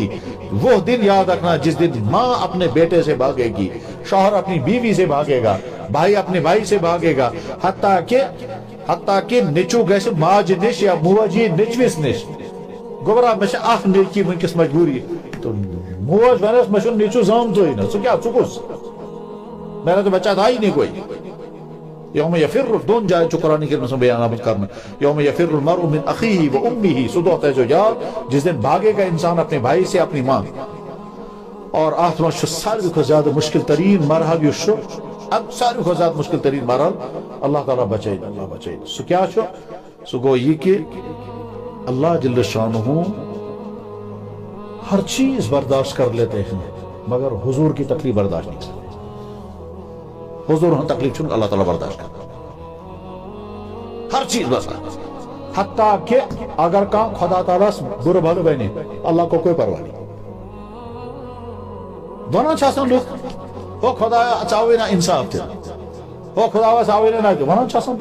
Speaker 1: وہ دن یاد رکھنا جس دن ماں اپنے بیٹے سے بھاگے گی، شوہر اپنی بیوی سے بھاگے گا، بھائی اپنے بھائی سے بھاگے گا، حتیٰ کہ نیچو گژھِ ماجہ نش یا موج یی نیچوس نش. گوبرا مے اخ نیچی ونکس مجبوری، تو موج ونس مے چھُنہٕ نیچو زامتُے نہ، ژٕ کیا ژٕ کُس، میرا تو بچہ تھا ہی نہیں کوئی. یوم یفر دون جائے جو قرآن کریم میں بیان آمد کرنا، یوم یفر المرء من اخیہ و امہ، سو دۄہ تھٲیزیو یاد جس دن بھاگے گا انسان اپنے بھائی سے اپنی ماں. اور اتھ منٛز چھُ ساروی کھۄتہٕ زیادٕ مشکل ترین مرحل یُس چھُ، اب ساروی کھۄتہٕ زیادٕ مشکل ترین مرحل اللہ تعالیٰ بچٲیِن، اللہ بچٲیِن. سُہ کیٛاہ چھُ؟ سُہ گوٚو یہِ کہ اللہ جل شانہ ہر چیز برداشت کر لیتے ہیں مگر حضور کی تکلیف برداشت نہیں کرتے. حضور ہن تکلیف چھُنہٕ اللہ تعالیٰ برداشت کرتا، ہر چیز بس. حتیٰ کہ اگر کانٛہہ خدا تعالیٰ برٕ بھلہٕ بنہِ اللہ کو کوئی پرواہ نہیں. ونان چھِ آسان لُکھ ہو خدایا ژاوٕے نا انصاف تہِ، ہو خدایا ژاوٕے نا نتہٕ، ونان چھِ آسان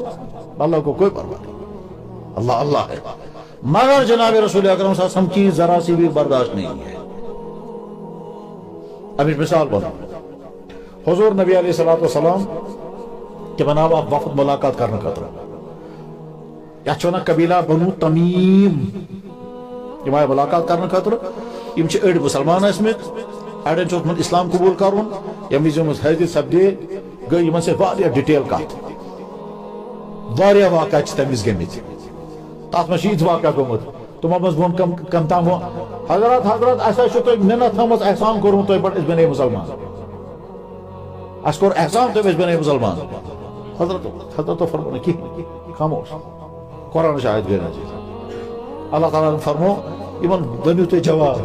Speaker 1: اللہ کو کوئی پرواہ نہیں، اللہ اللہ ہے. مگر جناب رسول اکرم صلی اللہ علیہ وسلم کی ذرا سی بھی برداشت نہیں ہے. اب اس مثال بنو، حضور نبی علیہ الصلوۃ والسلام کہ بناو آپ وفد ملاقات کرنے خاطر، یا چھونا قبیلہ بنو تمیم، یم آئے ملاقات کرنے خاطر. یم چھ اڑ مسلمان ٲسمٕتۍ، اڑین چھُ اوسمُت اسلام قبول کرُن. ییٚمہِ وِزِ یِم حٲضِر سپدے گٔے یِمن سۭتۍ واریاہ ڈِٹیل کتھ، واریاہ واقعات چھِ تَمہِ وِزِ گٔمٕتۍ. تتھ منٛز چھُ یہِ تہِ واقعہ گوٚمُت، تِمو منٛز ووٚن کم تام حضرت اَسہِ حظ چھُ تۄہہِ مِنت تھٲومٕژ احسان کوٚرمُت تۄہہِ پٮ۪ٹھ، أسۍ بنے مسلمان، اَسہِ کوٚر احسان تۄہہِ أسۍ بنے مسلمان. حضرت فرمو نہٕ کِہیٖنۍ، خاموش. قرآن چھِ آیت گٔے نازِل، اللہ تعالیٰ فرمو یِمن ؤنِو تُہۍ جواب،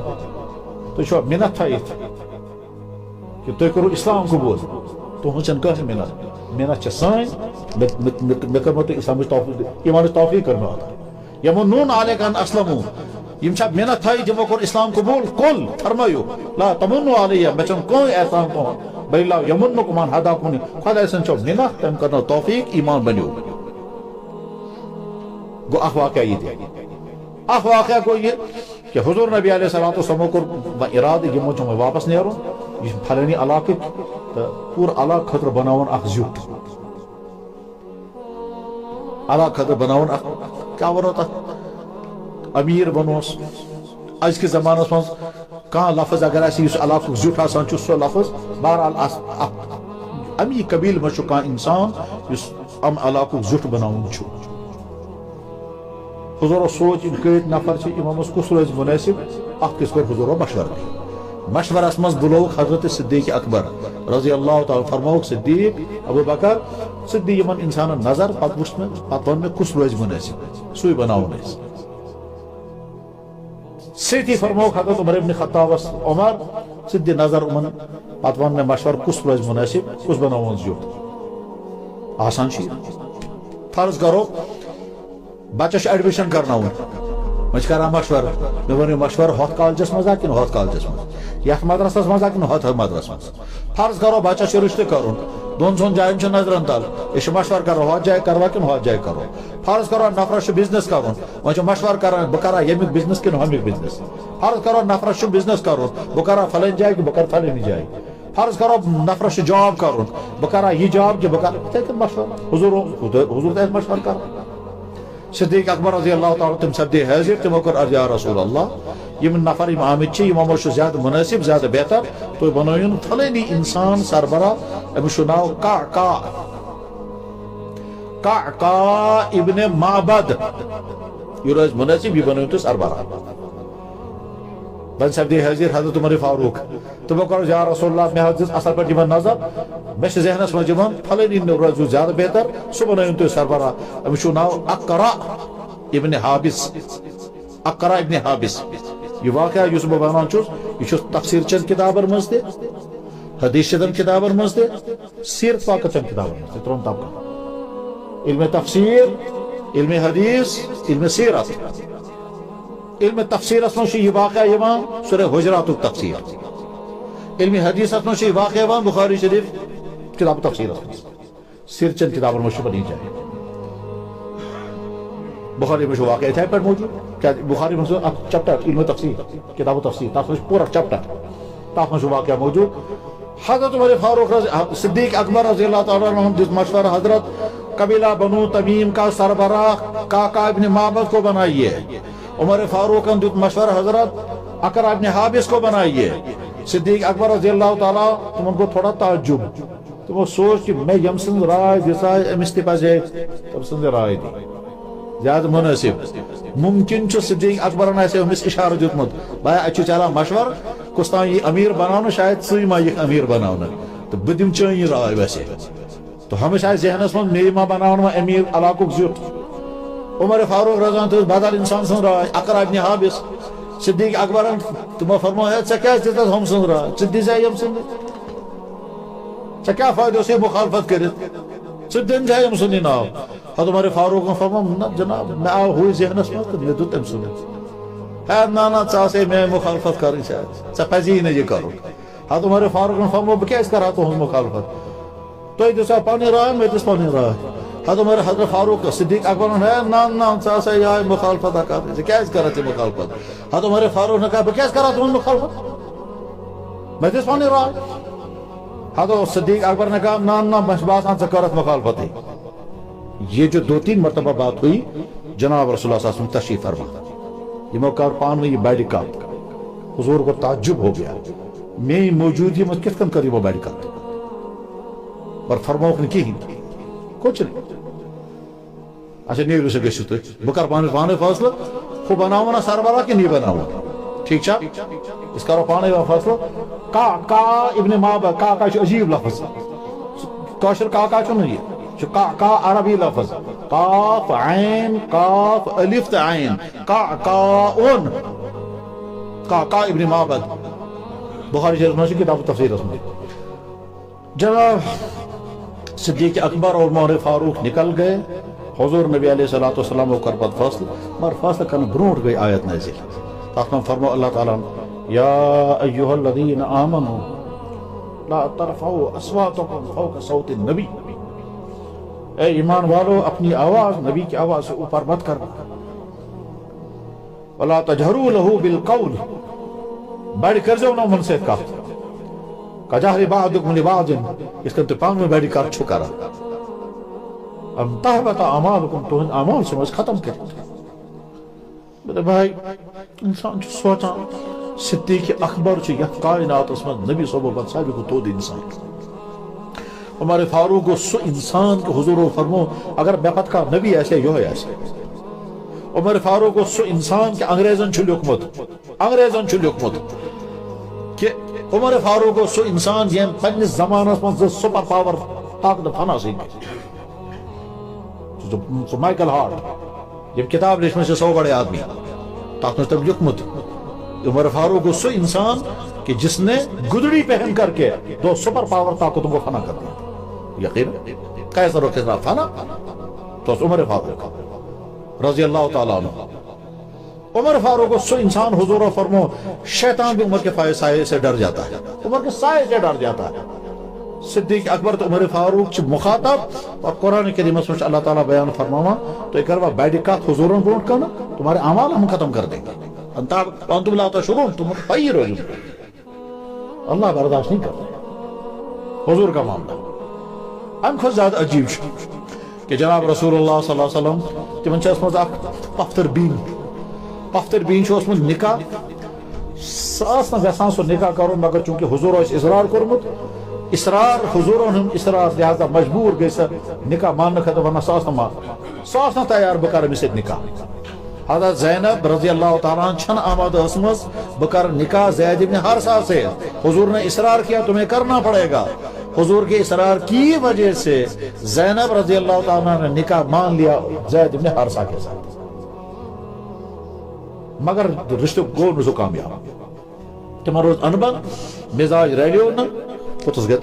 Speaker 1: تُہۍ چھُوا مِنت تھٲیِتھ کہ تُہۍ کوٚروٕ اسلام قبوٗل؟ تُہنٛز چھنہٕ کٕہٕنۍ مِنت چھےٚ سٲنۍ. مےٚ کٔرمو تۄہہِ اسلامٕچ توفیٖق، ایٖمانٕچ توفیٖق کٔرمو عطا. یمنون علیک ان اسلموا، یم چھا مِنت تھٲیِتھ یِمو کوٚر اسلام قبوٗل؟ قل فرمٲیِو لا تمنوا علیہ، مےٚ چھُنہٕ کٕہٕنۍ احسان تُہُنٛد، بل اللہ یمنکم من ہداکم، خۄداے سٕنٛز چھو مِنت، تٔمۍ کٔرنو توفیٖق، ایٖمان بنیو. گوٚو اکھ واقعہ یہِ تہِ. اخ واقعہ گو یہ کہ حضور نبی علیہ الصلوۃ والسلام کور ارادہ یمو چھ واپس نیرون یہ پھلانی علاقہ تو پور علاقہ خطر بناون اخ زیوٹ علاقہ خطر بناون اخ کیا ونو تک امیر بنوس آج کے زمانہ مز کان لفظ اگر اس علاقہ زیوٹ آسان چھ سو لفظ بہرحال امی قبیل مچ کان انسان اس ام علاقہ زیوٹ بناون چھ حضور سوچ کت نفر امامس کس روز مناسب ات کس کر حضور مشورہ مشورس مز بلوک حضرت صدیق اکبر رضی اللہ تعالی فرموک صدیق ابو بکر صدیق یمن انسان نظر پتہ وچ میں پتہ ون میں کس روز مناسب سوی بناون اس سیتی فرموک حضرت عمر ابن خطاب عمر صدیق نظر امن پتہ ون میں مشور کس روز مناسب کس بناون زیوت آسان چھ فرض کرو بچس ایڈمشن کرنا مجھ کران مشورہ مے ونو مشورہ ہوت کالجس مزا کن ہوت کالجس مز یتھ مدرسس مزا کن ہوت مدرسس مز فرض کرو بچس رشتہ کرن دون ژون جائن چھ نظر تل یہ مشورہ کرو ہوت جائے کروا کن ہوت جائے کرو فرض کرو نفرس بزنس کرن وہ مشورہ کران بہ کرا یمیک بزنس کن ہمیک بزنس فرض کرو نفرس بزنس کرن بہ کرا فلان جائے کہ بہ کر فلانی جائے فرض کرو نفرس جاب کرن بہ کرا یہ جاب کہ بہ کر مشورہ حضور تے مشورہ کر صدیق اکبر رضی اللہ تعالیٰ تم سپدے حاضر تمو کر عرض یا رسول اللہ یم نفر یم آمت یمو زیادہ مناسب زیادہ بہتر تو بنوین فلانی انسان سربراہ امس ناو قعقاع ابن معبد یہ روز مناسب یہ بنوین تو سربراہ بن سپدے حاضر حضرت عمر فاروق تمو کر یا رسول اللہ میں حضرت اصل پر جمن نظر میں ذہنس مجھ فلانی روز زیادہ بہتر سہ بنوین تو سربراہ امس ناو اقرا ابن حابس اقرا ابن حابس یہ واقعہ اس بہ ونان چھس یہ تفسیر چند کتابن مز تہ حدیث چند کتابن مز تہ سیرت پاک چند کتابن مز ترون طبقہ علم تفسیر علم حدیث علم سیرت علم تفسیر مز یہ واقعہ یوان سورہ حجرات تفسیر علم حدیث مز یہ واقعہ یوان بخاری شریف کتاب تفسیر سیر چند کتابن مز بنی جائے بخاری میں واقعہ اتھے پر موجود کیا بخاری میں چپٹر علم تفسیر کتاب تفسیر تاس میں پورا چپٹر تاس میں واقعہ موجود حضرت عمر فاروق صدیق اکبر رضی اللہ تعالیٰ عنہ جس مشورہ حضرت قبیلہ بنو تمیم کا سربراہ قعقاع ابن معبد کو بنائیے عمر فاروق نے مشورہ حضرت اقرا ابن حابس کو بنائیے صدیق اکبر رضی اللہ تعالیٰ تم کو تھوڑا تعجب تم سوچ کہ میں یم سند رائے دسا امس تہ پزے تم سند رائے دی زیادہ مناسب ممکن چھ صدیق اکبرن آسے امس اشارہ دیتمت بھائی اچھا چلا مشور کس تان یہ امیر بناونا شاید سی ما یہ امیر بناونا تو بہ دم چٲنی رائے ویسے تو ہمیشہ ذہنس من مے ما بناونا امیر علاقک زیوت عمر فاروق رضوان تو بدل انسان سن رائے اقرا ابن حابس صدیق اکبرن تمو فرمایا ژے کیٛازِ دِژٕتھ ہم سٕنٛز راے ژٕ دِژے یِم سٕنٛدِ ژےٚ کیٛاہ فٲیدٕ اوسُے مخالفت کٔرِتھ ژٕ دِن جاے أمۍ سُنٛدٕے ناو حضرت عمر فاروقن فرموو نہ جناب مےٚ آو ہوے ذہنس منٛز تہٕ مےٚ دیُت أمۍ سُنٛدٕے ہے نہ نہ ژٕ آسے مےٚ مخالفت کرٕنۍ شاید ژےٚ پزی نہٕ یہِ کرُن حضرت عمر فاروقن فرموو بہٕ کیٛازِ کرٕ ہا تُہنٛز مخالفت تُہۍ دِژا پنٕنۍ راے مےٚ دِژ پنٕنۍ راے حضرت فاروق صدیق اکبر ہے نہ نہ ژٕ ہسا یہ مخالفت کرٕنۍ ژٕ کیٛازِ کرکھ ژٕ مخالفت حضرت عمر فاروق نے کہا بہٕ کیٛازِ کرٕ ہا تُہنٛز مخالفت مےٚ دِژ پنٕنۍ راے حضرت صدیق اکبر نے کہا نہ نہ مےٚ چھُ باسان ژٕ کرکھ مخالفت یہ جو 2-3 مرتبہ بات ہوئی جناب رسول اللہ صلی اللہ علیہ وسلم تشریف فرما یمو کر پان میں یہ بیڈ کپ حضور کو تعجب ہو گیا میں موجودگی میں کس کن کری وہ بیڈ کپ اور فرماؤک نے کہیں کچھ نہیں اچھا نیرو سے گژھِو تُہۍ بہٕ کر پانے فٲصلہٕ ہُہ بناوو نا سربراہ کِنہٕ یہِ بناوو ٹھیک چھا أسۍ کرو پانے فٲصلہٕ قعقاع ابن معبد قعقاع چھُ عجیب لفظ کٲشُر قعقاع چھُنہٕ یہِ قعقاع عربی لفظ قاف عین قاف الف عین قعقاع قعقاع ابن معبد بخاری شریف میں کتاب تفسیر میں جناب صدیق اکبر اور عمر فاروق نکل گئے حضور نبی علیہ الصلوۃ والسلام کو کربت فاصل مگر فاصل کرنے برونٹ گئی آیت نازل تاکہ میں فرمو اللہ تعالیٰ یا ایھا الذین آمنوا لا ترفعوا اصواتکم فوق صوت النبی اے ایمان والو اپنی آواز نبی کی آواز سے اوپر مت کرنا ولا تجهروا له بالقول بڑھ کر جو نہ من سے کا کجہر بعضکم لبعض اس کا تو پان میں بڑھ کر چھکارا اب تہبط اعمالکم تو اعمال سے ختم کر میرے بھائی انسان چھو سوچان صدیق اکبر چھو یہ کائنات اس میں نبی صلی اللہ علیہ وسلم کو تو انسان عمر فاروق سو انسان کے حضور و فرمو اگر بیقت کا نبی ایسے یو ہے ایسے عمر فاروق سو انسان کے انگریزن چھو لیکمت کہ عمر فاروق سو انسان یہ پنجس زمانہ میں سپر پاور طاقت فنا سکے سو مائیکل ہارٹ جب کتاب لکھنے سے 100 بڑے آدمی طاقت میں تب لیکمت عمر فاروق سو انسان کہ جس نے گدڑی پہن کر کے 2 سپر پاور طاقتوں کو فنا کر دیا یقین کیسا رو کس فنا تو عمر فاروق رضی اللہ تعالیٰ عنہ عمر فاروق سو انسان حضور و فرمو شیطان بھی عمر کے سائے سے ڈر جاتا ہے عمر کے سائے سے ڈر جاتا ہے صدیق اکبر تو عمر فاروق چھ مخاطب اور قرآن کریم میں اللہ تعالیٰ بیان فرماما تو ایک کروا بیڈی کات حضوروں بونٹ کرنا تمہارے اعمال ہم ختم کر دیں گے انتم لا تشعرون تم پیر ہو اللہ برداشت نہیں کرتے حضور کا معاملہ ام خود زیادہ عجیب کہ جناب رسول اللہ صلی اللہ علیہ وسلم تمن چھ اسمز اخ پفتر بین چھ اسمز نکاح ساس نہ گژھان سو نکاح کرو مگر چونکہ حضور اس اصرار کرمت اصرار حضور ہم اصرار لہذا مجبور گئی سر نکاح ماننے خطر ورنہ ساس نہ تیار بکر میں سے نکاح حضرت زینب رضی اللہ تعالیٰ چھن آمد اسمز بکر نکاح زید ابن حارثہ سے حضور نے اصرار کیا تمہیں کرنا پڑے گا حضور کے اصرار کی وجہ سے زینب رضی اللہ تعالیٰ نے نکاح مان لیا زید ابن حارثہ کے ساتھ مگر رشتہ گول نزو کامیاب تمہاروز انبن مزاج ریڈیو نا کتس گئے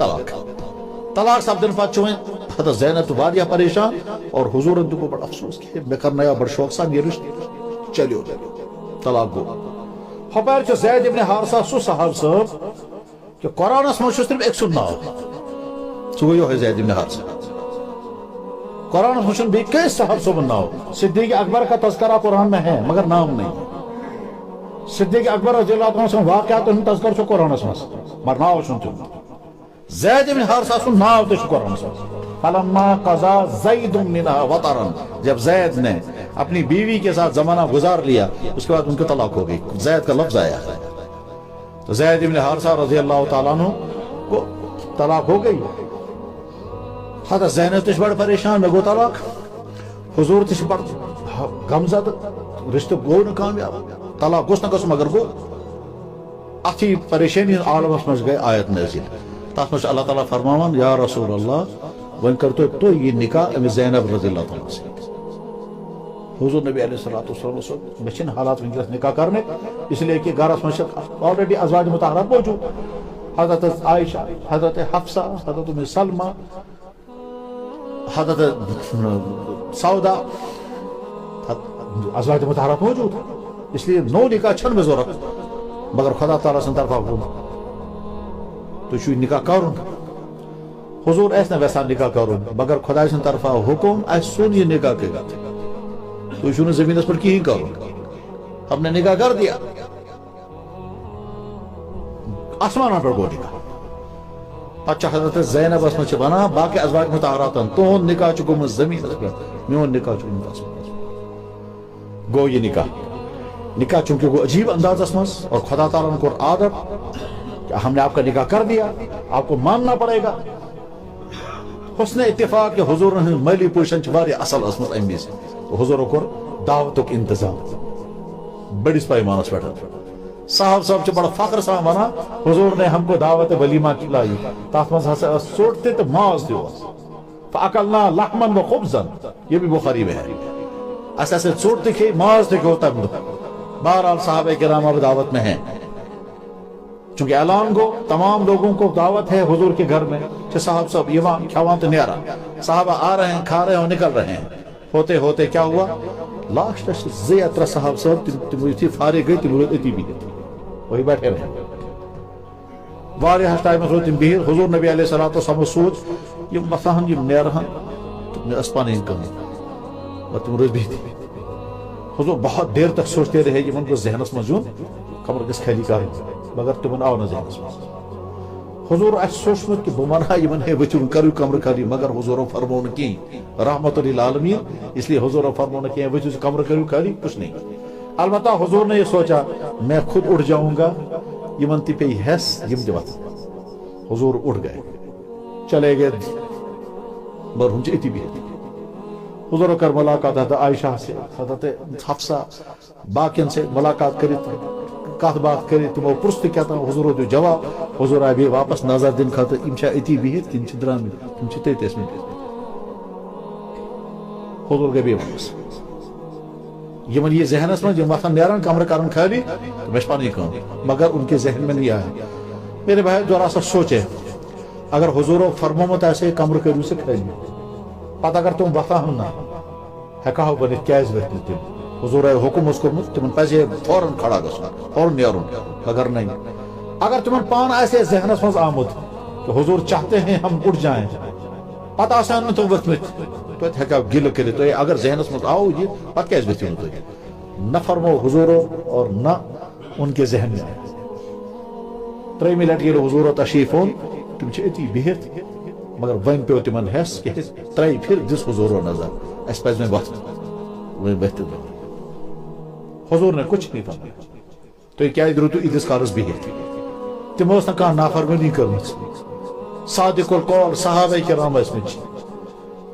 Speaker 1: طلاق سب دن پات چوئیں حضرت زینب تو واریہ پریشان اور حضور ان کو بڑا افسوس کہ میں کرنا یا بڑا شوق سان یہ رشتہ چلیو طلاق گو خبر چو زید ابن حارثہ سو صاحب صاحب کہ قرآن اس موشو صرف ایک سننا ہو سو یہ ہے زید ابن حارثہ قرآن اس موشو بھی کئی صاحب صاحب نہ ہو صدیق اکبر کا تذکرہ قرآن میں ہے مگر نام نہیں صدیق اکبر رضی اللہ عنہ واقعات ان تذکر چھو قرآن اس موشو مگر ناو سنتو زید ابن حارثہ سن ناو تو چھو قرآن اس موشو فلما قضا زید منها وطرا جب زید نے اپنی بیوی کے ساتھ زمانہ گزار لیا اس کے بعد ان کو طلاق ہو گئی زید کا لفظ آیا ہے تو زید ابن حارثہ رضی اللہ تعالیٰ عنہ کو طلاق ہو گئی حضرت زینب تش بڑھ پریشان میں گو طلاق حضور تش بڑھ غمزد رشتہ گو نہ کامیاب طلاق گوش نہ گوش مگر گو اچھی پریشانی عالم اس میں گئے آیت نازل تاس میں اللہ تعالیٰ فرماون یا رسول اللہ وین کرتو تو یہ نکاح امی زینب رضی اللہ تعالیٰ سے حضور نبی علیہ السلام بچن حالات میں نکاح کرنے اس لیے کہ گھر میں آلریڈی ازواج مطہرات موجود حضرت عائشہ حضرت حفصہ حضرت ام سلمہ حضرت سودا ازواج مطہرات موجود اس لیے نو نکاح چھن میں ضرورت مگر خدا تعالیٰ سے طرف تو شو نکاح کروں حضور ایسا ویسا نکاح کروں مگر خدا سے طرف حکم ایسون یہ نکاح کے گا تو شو نے زمین اس پر کی ہی کروں ہم نے نکاح کر دیا آسمان پر گو نکاح اچھا حضرت زینب اس میں چھپانا باقی ازواج مطہراتن تو نکاح چکم زمین اس پر میون نکاح چکم آسمان گو یہ نکاح چونکہ وہ عجیب انداز اس میں اور خدا تعالیٰ نے کو عادت کہ ہم نے آپ کا نکاح کر دیا آپ کو ماننا پڑے گا حسن اتفاق کہ حضور نے مالی پوزیشن چواری اصل اسمت امی سے تو حضور کو دعوتوں کے انتظام بڑی پیمانس بیٹھا صاحب بڑا فخر صاحب بنا حضور نے ہم کو دعوت ولیمہ کھلائی تاس مز سوٹتے تو ماز دیو فاکلنا لحما و خبزا یہ بھی بخاری میں ہے ایسا سے سوٹتے کھے ماز دیکھے ہوتا ہے بہرحال صحابہ کرام اب دعوت میں ہیں چونکہ اعلان کو تمام لوگوں کو دعوت ہے حضور کے گھر میں کہ صاحب صاحب یہ کھاوان تو نہیں آ رہا صحابہ آ رہے ہیں کھا رہے ہیں اور نکل رہے ہیں ہوتے ہوتے کیا ہوا لاسٹ زیادہ صاحب صاحب تم فارغ گئی تم اتی بھی وہی بیٹھے رہے واریاہ ٹائم تم بہت حضور نبی علیہ الصلوۃ والسلام سوچ یہ مساہن یہ نیرہن تم اسپانی کم اور تم روز بہتی حضور بہت دیر تک سوچتے رہے یمن کو ذہنس مز یون کمر گژھِ خالی کرٕنۍ مگر تمن آو نہٕ ذہنس مز حضور اسہِ سوٗنٛچمُت کہِ بہٕ ونہا یمن ہے ؤتھِو کرو کمرٕ خالی مگر حضورو فرمو نہٕ کِہیٖنۍ رحمت للعالمین اس لیے حضورو فرمو نہٕ کینٛہہ ؤتھِو کمرٕ کرو خالی کچھ نہیں البتہ حضور نے یہ سوچا میں خود اٹھ جاؤں گا یمن تہِ پیٚیہِ ہٮ۪س یم تہِ وتھن حضور اٹھ گئے چلے گئے مرحوم چھِ أتی بِہِتھ حضور کر ملاقات حضرت عائشہ سے حضرت حفصہ باقین سے ملاقات کرت کت بات کرت تمو پرس تہ کیا حضور دیو جواب حضور آئی بیٚیہِ واپس نظر دن خاطر یم چھا أتی بِہِتھ تم چھِ درامٕتۍ تم چھِ تٔتۍ ٲسمٕتۍ حضور گٔے بیٚیہِ واپس یمن یہ ذہنس من یم وتھن نیران کمرٕ کرن خالی تو مےٚ چھِ پنٕنۍ کٲم مگر ان کے ذہن میں نہیں آیا میرے بھائی ذرا سا سوچے اگر حضورو فرمومت آسے کمرٕ کٔرِو سا خالی پتہ اگر تم وتھان نہ ہیکا ہو بنت کیاز ورتھ تم حضور حکم اس کوٚرمُت تمن پزے فوراً کھڑا گژھُن فوراً نیرُن مگر نہیں اگر تمن پان آسے ذہنس مز آمُت کہ حضور چاہتے ہیں ہم اٹھ جائیں پتہ آسان نہٕ تم ؤتھمٕتۍ توتہِ ہیکا گِلہٕ کٔرِتھ تۄہہِ اگر ذہنس مز آو یہ پتہٕ کیاز ؤتھِو نہٕ تُہۍ نہ فرمو حضورو اور نہ ان کے ذہن میں ترٛیٚیمہِ لٹہِ ییٚلہِ حضورو تشریف اوٚن تم چھِ أتی بِہِتھ مگر وۄنۍ پیٚو تمن ہٮ۪س کہ ترٛیٚیہِ پھِرِ دِژ حضورو نظر اسہِ پزِ وۄنۍ وۄتھُن وۄنۍ ؤتھِو حضور نے کچھ نہیں فرمایا تُہۍ کیازِ روٗدوٕ ییٖتِس کالس بِہِتھ تِم ٲس نہٕ کانٛہہ نافرمٲنی کٔرمٕژ صادق القول صحابہ کرام ٲسمٕتۍ چھِ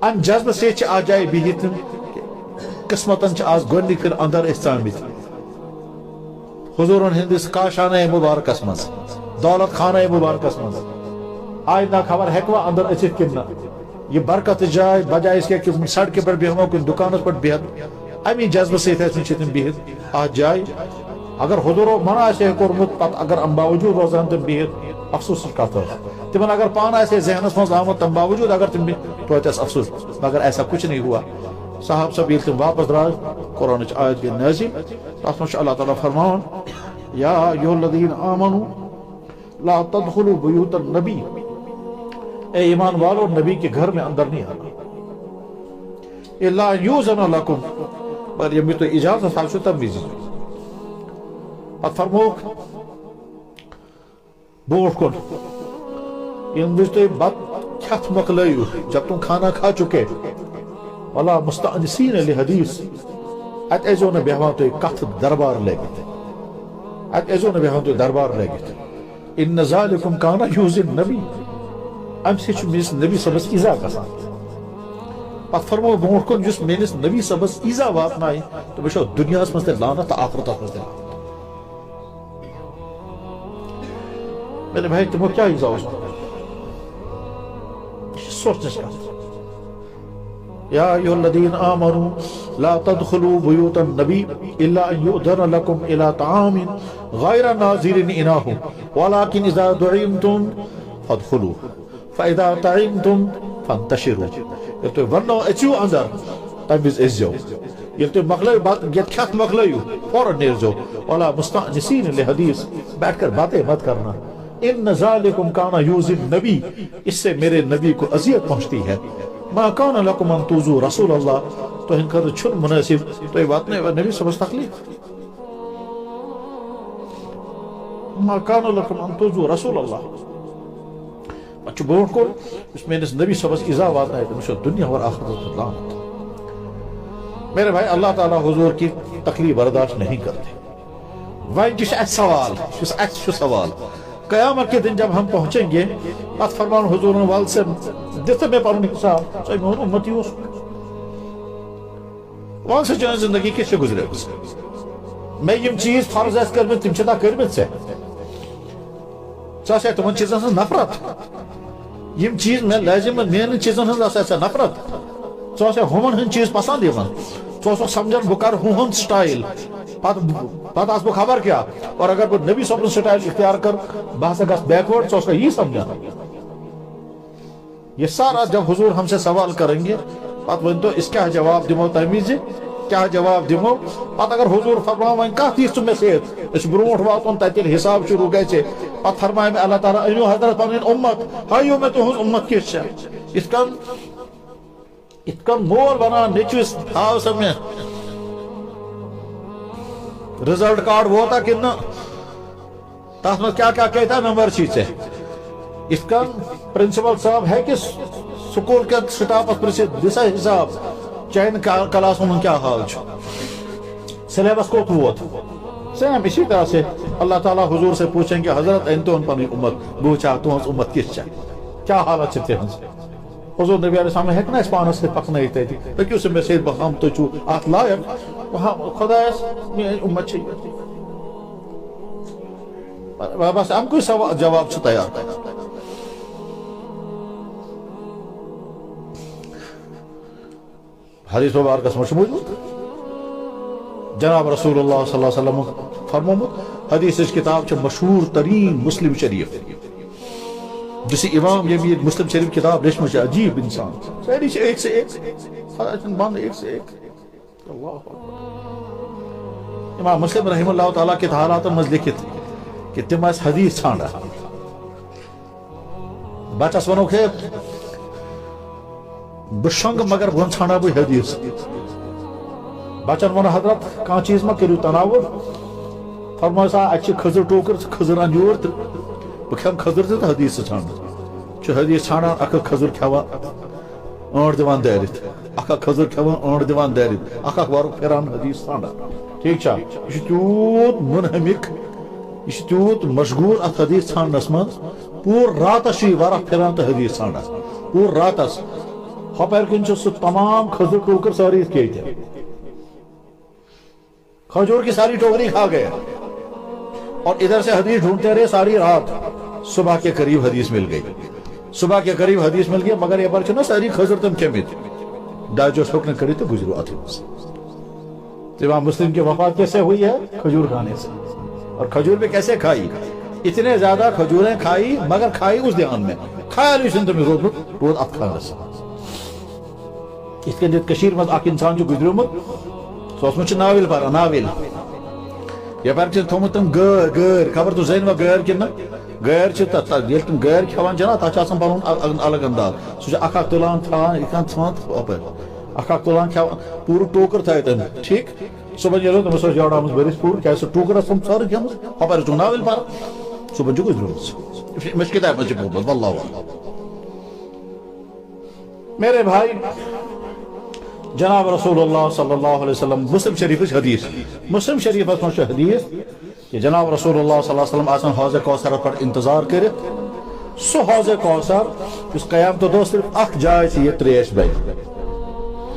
Speaker 1: امہِ جذبہٕ سۭتۍ چھِ اتھ جایہِ بِہِتھ تِم قسمتن چھِ آز گۄڈنِکۍ پھِرِ اندر أسۍ ژامٕتۍ حضورن ہٕنٛدِس کاشانہ مبارکس منٛز دولت خانہ مبارکس منٛز آیندہ خبر ہیکوا اندر اژِتھ کِنہٕ نہ یہ برکت جاے بجائے اس کہ سڑکہِ پٮ۪ٹھ بیہمو کُنہِ دُکانس پٮ۪ٹھ بِہتھ امی جذبہٕ سۭتۍ ٲسۍ چھِ تِم بِہِتھ اتھ جایہِ اگر حضورو منع آسہِ ہے کوٚرمُت پتہٕ اگر امہِ باوجوٗد روزان تِم بِہِتھ افسوسٕچ کتھ ٲس تمن اگر پانہٕ آسہِ ہے ذہنس منٛز آمُت تمہِ باوجوٗد اگر تِم توتہِ ٲس افسوس مگر ایسا کچھ نہیں ہوا صاحب صاحب ییٚلہِ تِم واپس درٛاے قرآنٕچ آیت گٔے نٲزِل تتھ منٛز چھُ اللہ تعالیٰ فرماوان یا ایھا الذین آمنوا لا تدخلوا بیوت النبی اے ایمان والو نبی کے گھر میں اندر نہیں آنا الا یؤذن لکم مگر ییٚمہِ تۄہہِ اجازت آسیو تمہِ وِزِ پتہٕ فرمووُکھ برونٛٹھ کُن ییٚمہِ وِزِ تُہۍ بتہٕ کھٮ۪تھ مۄکلٲیِو جب تم کھانا کھا چُکے ولا مستأنسین لحدیث اتہِ ٲسۍزیو نہٕ بیٚہوان تُہۍ کتھ دربار لٲگِتھ اتہِ ٲسۍزیو نہٕ بیٚہوان تُہۍ دربار لٲگِتھ ان ذالکم کان یؤذی النبی امہِ سۭتۍ چھُ میٲنِس نبی صٲبس ایٖزا گژھان پتہٕ فرمو برونٛٹھ کُن یُس میٲنِس نبی صٲبس ایٖزا واتنایہِ تہٕ وٕچھو دُنیاہس منٛز تہِ لعنت تہٕ آخرتس منٛز تہِ لعنت میرے بھائی تمو کیا ایٖزا اوس سوچنٕچ کتھ یا ایھا الذین آمنوا لا تدخلوا بیوت النبی الا ان یؤذن لکم الى طعام غیر ناظرین اناہ ولکن اذا دعیتم فادخلوا فاذا طعمتم فانتشروا ییٚلہِ تُہۍ وننو أژِو اندر تمہِ وِزِ أژۍزیو ییٚلہِ تُہۍ مۄکلٲیِو بتہٕ کھٮ۪تھ مۄکلٲیِو فوراً نیرزیو ولا مستأنسین لحدیث بیٹھ کر باتیں مت کرنا ان ذالکم کان یؤذی النبی اس سے میرے نبی کو اذیت پہنچتی ہے ما کان لکم ان تؤذوا رسول اللہ تُہنٛدِ خٲطرٕ چھُنہٕ مُنٲسِب تُہۍ واتنٲیوا نبی صٲبس تکلیف ما کان لکم ان تؤذوا رسول اللہ پتہٕ چھُ برونٛٹھ کُن یُس میٲنِس نبی صٲبس ایٖزا واتنایہِ تٔمِس چھُ دُنیا اور آخرتس منٛز لعنت میرے بھائی اللہ تعالیٰ حضور کی تکلیف برداشت نہیں کرتے وۄنۍ تہِ چھُ اَسہِ سوال یُس اَسہِ چھُ سوال قیامت کے دن جب ہم پہنچیں گے پتہٕ فرمان حضورن وَل سا دِتھ مےٚ پنُن حساب ژٕ میون اُمتی اوس وَن سا چٲنۍ زندگی کِژھ چھےٚ گُزریمٕژ مےٚ یِم چیٖز فرض آسہِ کٔرمٕتۍ تِم چھِ کٔرمٕتۍ ژےٚ ژٕ آسیا تِمن چیٖزن ہٕنٛز نفرت یِم چیٖز مےٚ لٲزِم میٲنۍ چیٖزن ہٕنٛز آسیا ژےٚ نفرت ژٕ آسیا ہُمن ہٕنٛدۍ چیٖز پسنٛد یِوان ژٕ اوسُکھ سمجھان بہٕ کرٕ ہُہُنٛد سٹایل پتہٕ آسہٕ بہٕ خبر کیٛاہ اور اگر بہٕ نبی صٲبُن سٹایل اختیار کر بہٕ ہسا گژھٕ بیکورڈ ژٕ اوسکھا یی سمجھان یہ سارا جب حضور ہم سے سوال کریں گے پتہٕ ؤنۍتو أسۍ کیٛاہ جواب دِمو تمہِ وِزِ کیٛاہ جواب دِمو پتہٕ اگر حضور فرماو وۄنۍ کتھ یِژھ ژٕ مےٚ سۭتۍ أسۍ چھِ برونٛٹھ واتُن تتہِ ییٚلہِ حساب شروٗع گژھِ پتہٕ فرمایہِ مےٚ اللہ تعالیٰ أنِو حضرت پنٕنۍ اُمت ہٲیِو مےٚ تُہنٛز اُمت کِژھ چھےٚ یِتھ کٔنۍ مول ونان نیٚچوِس ہاو سا مےٚ رزلٹ کارڈ ووتا کہ تس مز کیا کہتا نمبر چھی ے اس کا پرنسپل صاحب ہے کہ سکول کے سٹاف پرسد دسا حساب چین کلاس من کیا حال سلیبس کوت ووت سیم اسی طرح سے اللہ تعالیٰ حضور سے پوچھیں کہ حضرت انتون پنی امت بوچھا تہذ امت کس چھ کیا حالت تہذ حضور نبی علیہ السلام ہیکنا اس پانس سے پکنائی تھی پکیو سے میں سید بخام تو چھو ات لائق خدا میری امت چھ بس ہم کوئی جواب چھ تیار حدیث مبارکس مجھ موجود جناب رسول اللہ صلی اللہ علیہ وسلم فرمومت حدیث کتاب چھ مشہور ترین مسلم شریف جسے امام یہ مسلم شریف کتاب لچھم عجیب انسان ساری ایک سے ایک بند ایک سے ایک اللہ امام مسلم رحمہ اللہ تعالیٰ کے حالات مز لکھت کہ تم اس حدیث ژھانڈا بچس ونو کہ بشنگ مگر بہن ژھانڈا بہ حدیث بچن ون حضرت کان چیز ما کرو تناور فرمایا سا اچھی کھزر ٹوکر کھزر ان یور تو بکھم کھزر تو حدیث ژھانڈ چھ حدیث ژھانڈان اکھ کھزر کھوا اونٹ دیوان دارت اکھ کھزر کھوا اونٹ دیوان دارت اکھ ور پھران حدیث ژھانڈان ٹھیک چھا یہ تیوت منہمک یہ تیوت مشغول ات حدیث ژھانڈنس من پور راتس ور پھران تو حدیث ژھانڈان پور راتس ہپر کن سہ تمام کھزر ٹوکر ساری کھیت کھجور کی ساری ٹوکری کھا گیا اور ادھر سے حدیث ڈھونڈتے رہے ساری رات صبح کے قریب حدیث مل گئی صبح کے قریب حدیث مل گیا مگر یہ بار نا ساری کھجور تم کھیمت ڈاجو شوق نے کری تو گزرو آتی امام مسلم کی وفات کیسے ہوئی ہے کھجور کھانے سے اور کھجور بھی کیسے کھائی اتنے زیادہ کھجوریں کھائی مگر کھائی اس دھیان میں کھایا نہیں سن تم روز ات کھانا سے اس کے لیے کشیر مز اک انسان جو گزریو مت سو اس ناول پارا ناول یہ پر تھومت تم گٲر خبر تو زین گٲر کن گٲر یل تم گٲر کھوان چھنا تتھ آسان پنن الگ انداز سہ اکھ اکھ تلان تھاوان اکھ اکھ تلان کھوان پور ٹوکر تھایت تم ٹھیک صبح یلو تم سو جوڑا مز برس پور کیا سہ ٹوکر تم سر کھمز خبر تو ناول پارا صبح جو گزرو مش کتاب مجھ محبت واللہ میرے بھائی جناب رسول اللہ صلی اللہ علیہ وسلم مسلم شریف حدیث مسلم شریف مجھ حدیث کہ جناب رسول اللہ صلی اللہ علیہ وسلم آسان حوض کوثر پر انتظار کرت سو حوض کوثر اس قیامت دو صرف اخ جائے سے یہ تریش بے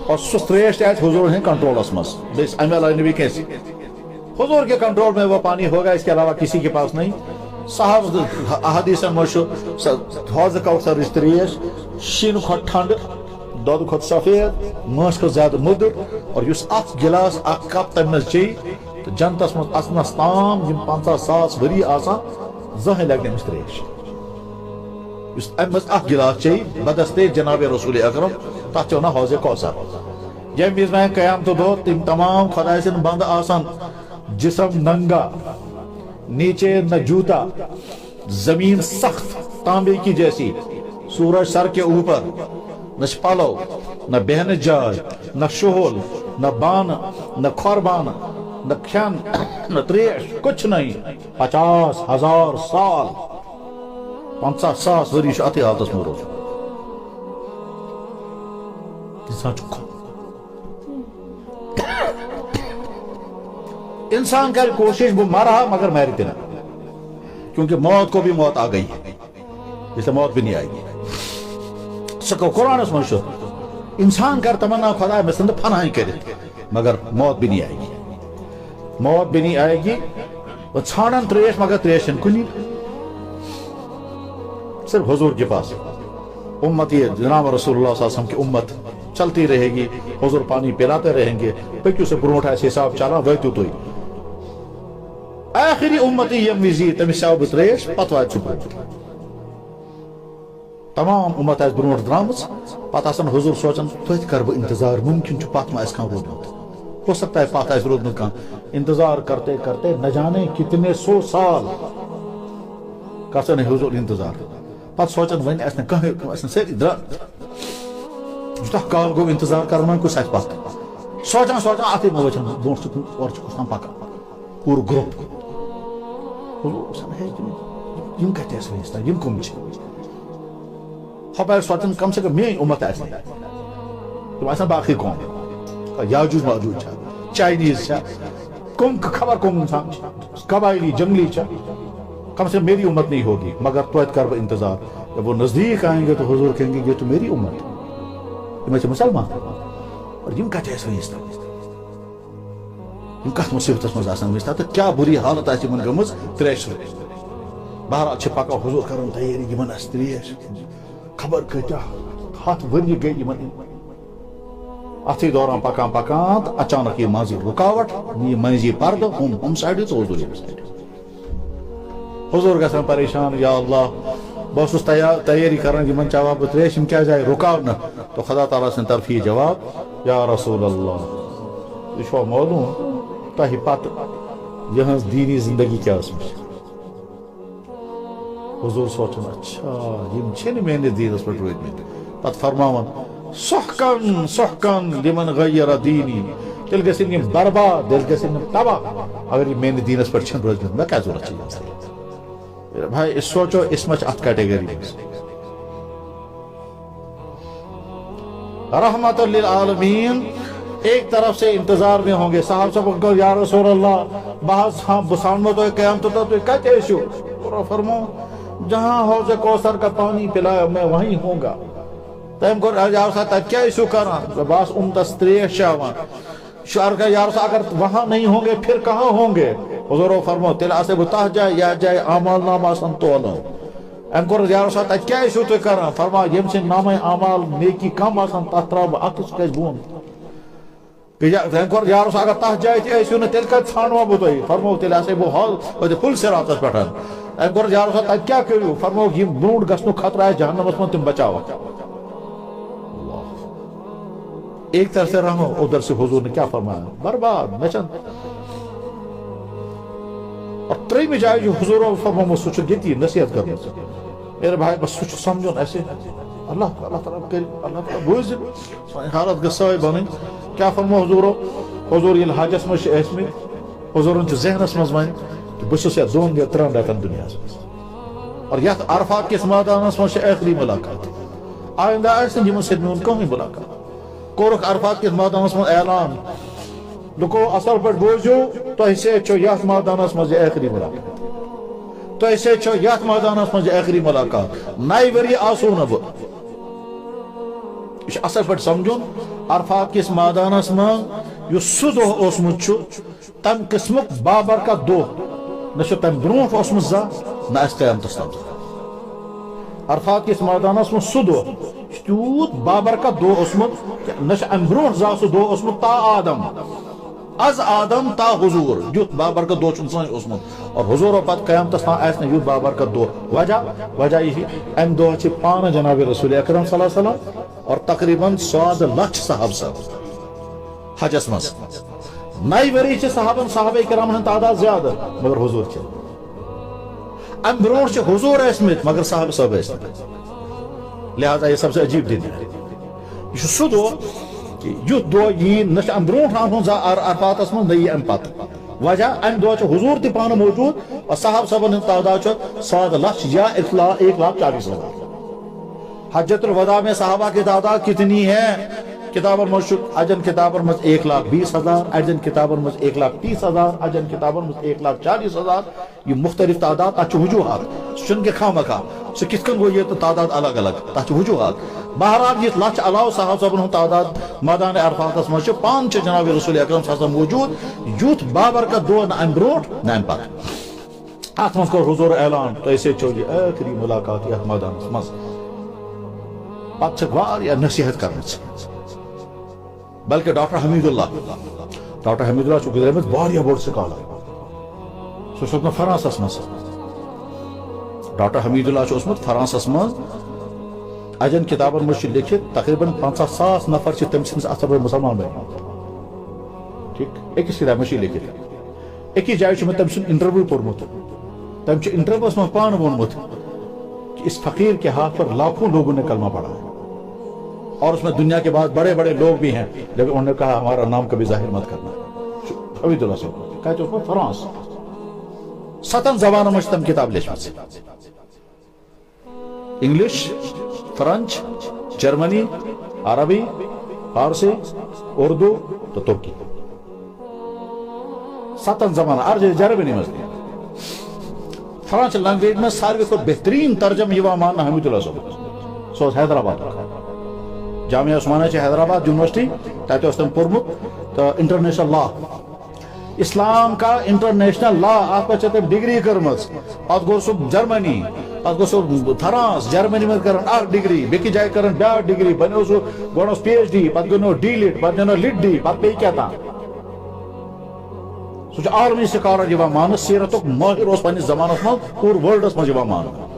Speaker 1: اور سو تریش آئے حضور ہیں کنٹرول اسمس بیس امیل آئی نبی کیسے حضور کے کنٹرول میں وہ پانی ہوگا اس کے علاوہ کسی کے پاس نہیں صاحب احادیث مشو حوض کوثر اس تریش شین کھٹ ٹھنڈ دود کھت سفید ماس کھت زیادہ مدر اور اس اخ گلاس اخ کپ تم چی تو جنتس مز اصنس تام 50,000 ؤری آسان زہن لگنے مس تریش اس امس اخ گلاس چی بدستے جناب رسول اکرم تک ونان حوض کوثر یم وز میں قیامت دو تم تمام خدا سن بند آسان جسم ننگا نیچے نہ جوتا زمین سخت تانبے کی جیسی سورج سر کے اوپر نہ پلو نہ بہن جائے نہ شہول نہ بان نہ کھربان نہ کھین نہ تریش کچھ نہیں 50,000 سال 50,000 ؤری اتھی حالتس میں روز انسان کر کوشش وہ مرا مگر مرتے نہ کیونکہ موت کو بھی موت آ گئی اس لیے موت بھی نہیں آئے گی سکو قرآن اس منشو انسان کر تمنا خدا میں سند پناہ کرے مگر موت بھی نہیں آئے گی موت بھی نہیں آئے گی وہ چھانن تریش مگر تریشن کنی صرف حضور کے پاس امت یہ جناب رسول اللہ صلی اللہ علیہ وسلم کی امت چلتی رہے گی حضور پانی پلاتے رہیں گے پکیو سے برونٹھ ایسے حساب چلا ویتو توئی آخری امتی یم وزی تمہیں سیاب تریش پتوائے چھپو تمام امت آس برونٹ درامز پتہ آسان حضور سوچان توت کر بہ انتظار ممکن چھ پات ما اس کان رودمت ہو سکتا ہے پات آس رودمت کان انتظار کرتے کرتے نہ جانے کتنے 100 سال کسن حضور انتظار پت سوچان ون اس نے کہیں اس نے سیدھی درا جتا کال گو انتظار کرنا کس اس پات سوچان اتھی میں وچھان برونٹ اور کس تام پکان پور گروپ یم کتہ ونس یم کم ہپار سوچان کم سے کم میری امت آس تم آسان باقی قوم یاجوج ماجوج چائنیز کم خبر کم انسان قبائلی جنگلی کم سے میری امت نہیں ہوگی مگر تو کر بہ انتظار جب وہ نزدیک آئیں گے تو حضور کہیں گے یہ تو میری امت یہ مسلمان اور یم کتہ ونس یم کت مصیبت مز ونس تو کیا بری حالت آس گم تریش بہرحال پکا حضور کران تیاری یمن آس تریش خبر کتیا 7 ؤری گئی اتھی دوران پکان پکان اچانک یہ ماضی رکاوٹ یہ منزی پردہ ہم سائڈ تو حضور سائڈ حضور گژھان پریشان یا اللہ بہت تیاری کران یمن چاوا بہ تریش یم کیا جائے رکاونا تو خدا تعالیٰ سن طرف یہ جواب یا رسول اللہ یہ چھو معلوم تہ پتہ یہاں دینی زندگی کیا حضور سوچان اچھا یم چھن میانس دینس پہ روٗدمٕتۍ پتہ فرماون سحقن سحقن لمن غیر دینی تیل گژھن یم برباد تیل گژھن یم تباہ اگر یہ میانس دینس پہ چھن روٗدمٕتۍ مےٚ کیٛاہ ضروٗرت چھِ میرے بھائی اس سوچو اس مچ ات کیٹیگری رحمت للعالمین ایک طرف سے انتظار میں ہوں گے صاحب سب یا رسول اللہ بحث ہاں بسان میں تو قیامت تو کہتے ایشو اور فرمو جہاں حوض کوثر کا پانی پلایا میں وہیں ہوں گا تم کو یا رسول کیا ایشو کرنا باس تریش شاوان شعر کا یا رسول اگر وہاں نہیں ہوں گے پھر کہاں ہوں گے حضور فرمو تیل آسے بتاہ جائے یا جائے اعمال نامہ سن تولو ام کو یا رسول تہ کیا ایشو تو کرنا فرما یم سے نام اعمال نیکی کم آسان تہ تراو اکس کس بون یا رسول اگر تہ جائے تہ ایشو نہ تیل کا ژھانوا بہ تہ فرمو تیل آسے بہ ہال پھل سراتس پٹھ ام کو یا رسول تہ کیا کریو فرمو یم برونٹ گژھنو خطرہ ہے جہنمس من تم بچاو ایک طرف سے رہو ادھر سے حضور نے کیا فرمایا برباد بچن اور تریمہ جائے جو حضور فرمو سہ یتی نصیحت کرنا میرے بھائی بس سہ سمجھن ایسے اللہ تعالیٰ کر اللہ تعالیٰ بوزِ سانی حالت گژھِ بنن کیا فرمو حضور یل حجس مز ٲسمٕتۍ حضورن چھ ذہنس مز ون بہ چھُس یا 2 یا 3 رٮ۪تن دنیاہس مز اور یتھ عرفات کس میدانس مز چھ ٲخری ملاقات آئندہ آسن یمن سۭتۍ میون کٕہٕنۍ ملاقات کورُکھ عرفات کس میدانس مز اعلان لوکو اصل پٲٹھۍ بوٗزِو تۄہہِ سۭتۍ چھو یتھ میدانس مز ٲخری ملاقات تۄہہِ سۭتۍ چھو یتھ میدانس مز ٲخری ملاقات نَیہِ ؤری آسو نہٕ بہٕ یہ اصل پٲٹھۍ سمجھن عرفات کس میدانس مز یُس سُہ دۄہ اوسمُت چھُ تمہِ قٕسمُک بابرکت دۄہ نہ چھُ تمہِ برونٛٹھ اوسمُت زانٛہہ نہ آسہِ قیامتس تام عرفات کس میدانس مز سُہ دۄہ تیوٗت بابرکت دۄہ اوسمُت نہ چھُ امہِ برونٛٹھ زانٛہہ سُہ دۄہ اوسمُت تا آدم از آدم تا حضور یُتھ بابرکت دۄہ چھُنہٕ زٕہٕنۍ اوسمُت اور حضورو پتہٕ قیامتس تام آسہِ نہٕ یُتھ بابرکت دۄہ وجہ یہِ چھِ امہِ دۄہ چھِ پانہٕ جناب رسول اکرم صلی اللہ علیہ وسلم اور تقریباً 100 لچھ صحابہ صاحب حجس مز نَیہِ ؤری چھِ صحابہ کرامن ہٕنٛز تعداد زیادٕ مگر حضور چھِ امہِ برونٛٹھ چھِ حضور ٲسمٕتۍ مگر صحابہ صاحب ٲسمٕتۍ لہذا یہ سب سے عجیب دن ہے یہ سہ دۄہ یُتھ دۄہ یی نہ چھُ امہِ برونٛٹھ آمُت عرفاتس منٛز نہ یی امہِ پتہٕ وجہ امہِ دۄہ چھُ حضور تہِ پانہٕ موجوٗد اور صحابہ صاحبن ہٕنٛز تعداد چھِ 100 لچھ یا 1,40,000 حجت الوداع میں صحابہ کی تعداد کتنی ہے کتابن مز اجن کتابن مز 1,20,000 اجن کتابن مز 1,30,000 اجن کتابن مز 1,40,000 یہ مختلف تعداد تک وجوہات سن کے خامخواہ سہ کت کن گو یہ تعداد الگ الگ تک وجوہات بہرحال یہ لچھ علاوہ صحابہ صاحبن ہند تعداد میدان عرفاتس مز پان جناب رسول اکرم صلی اللہ علیہ وسلم موجود یوت بابرکت دۄہ نہ امہ برونٛٹھ نہ امہ پتہٕ اتھ مز کوٚر حضور اعلان تۄہہِ سۭتۍ چھو یہ ٲخری ملاقات یتھ میدانس مز پتہٕ چھکھ واریاہ نصیحت کرمٕژ بلکہ ڈاکٹر حمید اللہ چھُ گُزریمٕژ واریاہ بوٚڑ سکالر سُہ چھُ اوسمُت فرانسس مز ڈاکٹر حمید اللہ چھُ اوسمُت فرانسس مز اجن کتابن مز چھُ لیکھِتھ تقریباً 50,000 نفر چھِ تٔمۍ سٕنٛدِس اثر پٮ۪ٹھ مُسلمان بنیمٕتۍ ٹھیک أکِس کتابہِ منٛز چھُ لیکھِتھ أکِس جایہِ چھُ مےٚ تٔمۍ سُنٛد انٹرویو پوٚرمُت تٔمۍ چھُ انٹرویوس منٛز پانہٕ ووٚنمُت کہ اس فقیر کے ہاتھ پر لاکھوں لوگوں نے کلمہ پڑھا ہے اور اس میں دنیا کے بعد بڑے بڑے لوگ بھی ہیں لیکن انہوں نے کہا ہمارا نام کبھی ظاہر مت کرنا حمید اللہ صاحب کتہ اوس فرانس 7 زبانن منٛز تم کتاب لیچھمٕژ انگلش فرنچ جرمنی عربی فارسی اردو تو ترکی 7 زبان جرمنی منٛز فرانچ لینگویج میں ساروی کھۄتہٕ بہترین ترجمہ یوان ماننہٕ حمید اللہ صٲب سُہ اوس حیدرآباد جامعہ عثمانیہ چھ حیدرآباد یونیورسٹی تتہ اوس تم پوٚرمُت تہٕ انٹرنیشنل لا اسلام کا انٹرنیشنل لا اتھ پٮ۪ٹھ چھےٚ تٔمۍ ڈگری کٔرمٕژ پتہٕ گوٚو سُہ جرمنی پتہٕ گوٚو سُہ فرانس جرمنی منٛز کران اکھ ڈگری بیٚکِس جایہِ کران بیٛاکھ ڈگری بنیو سُہ گۄڈٕ اوس پی ایچ ڈی پتہٕ گوٚو ڈی لِٹ پتہٕ گوٚو لِٹ ڈی پتہٕ پیٚیہِ کیٛاہ تام سُہ چھُ عالمی سکالر یِوان ماننہٕ سیرتُک مٲہِر اوس پننِس زمانس منٛز پوٗرٕ ورلڈس منٛز یِوان ماننہٕ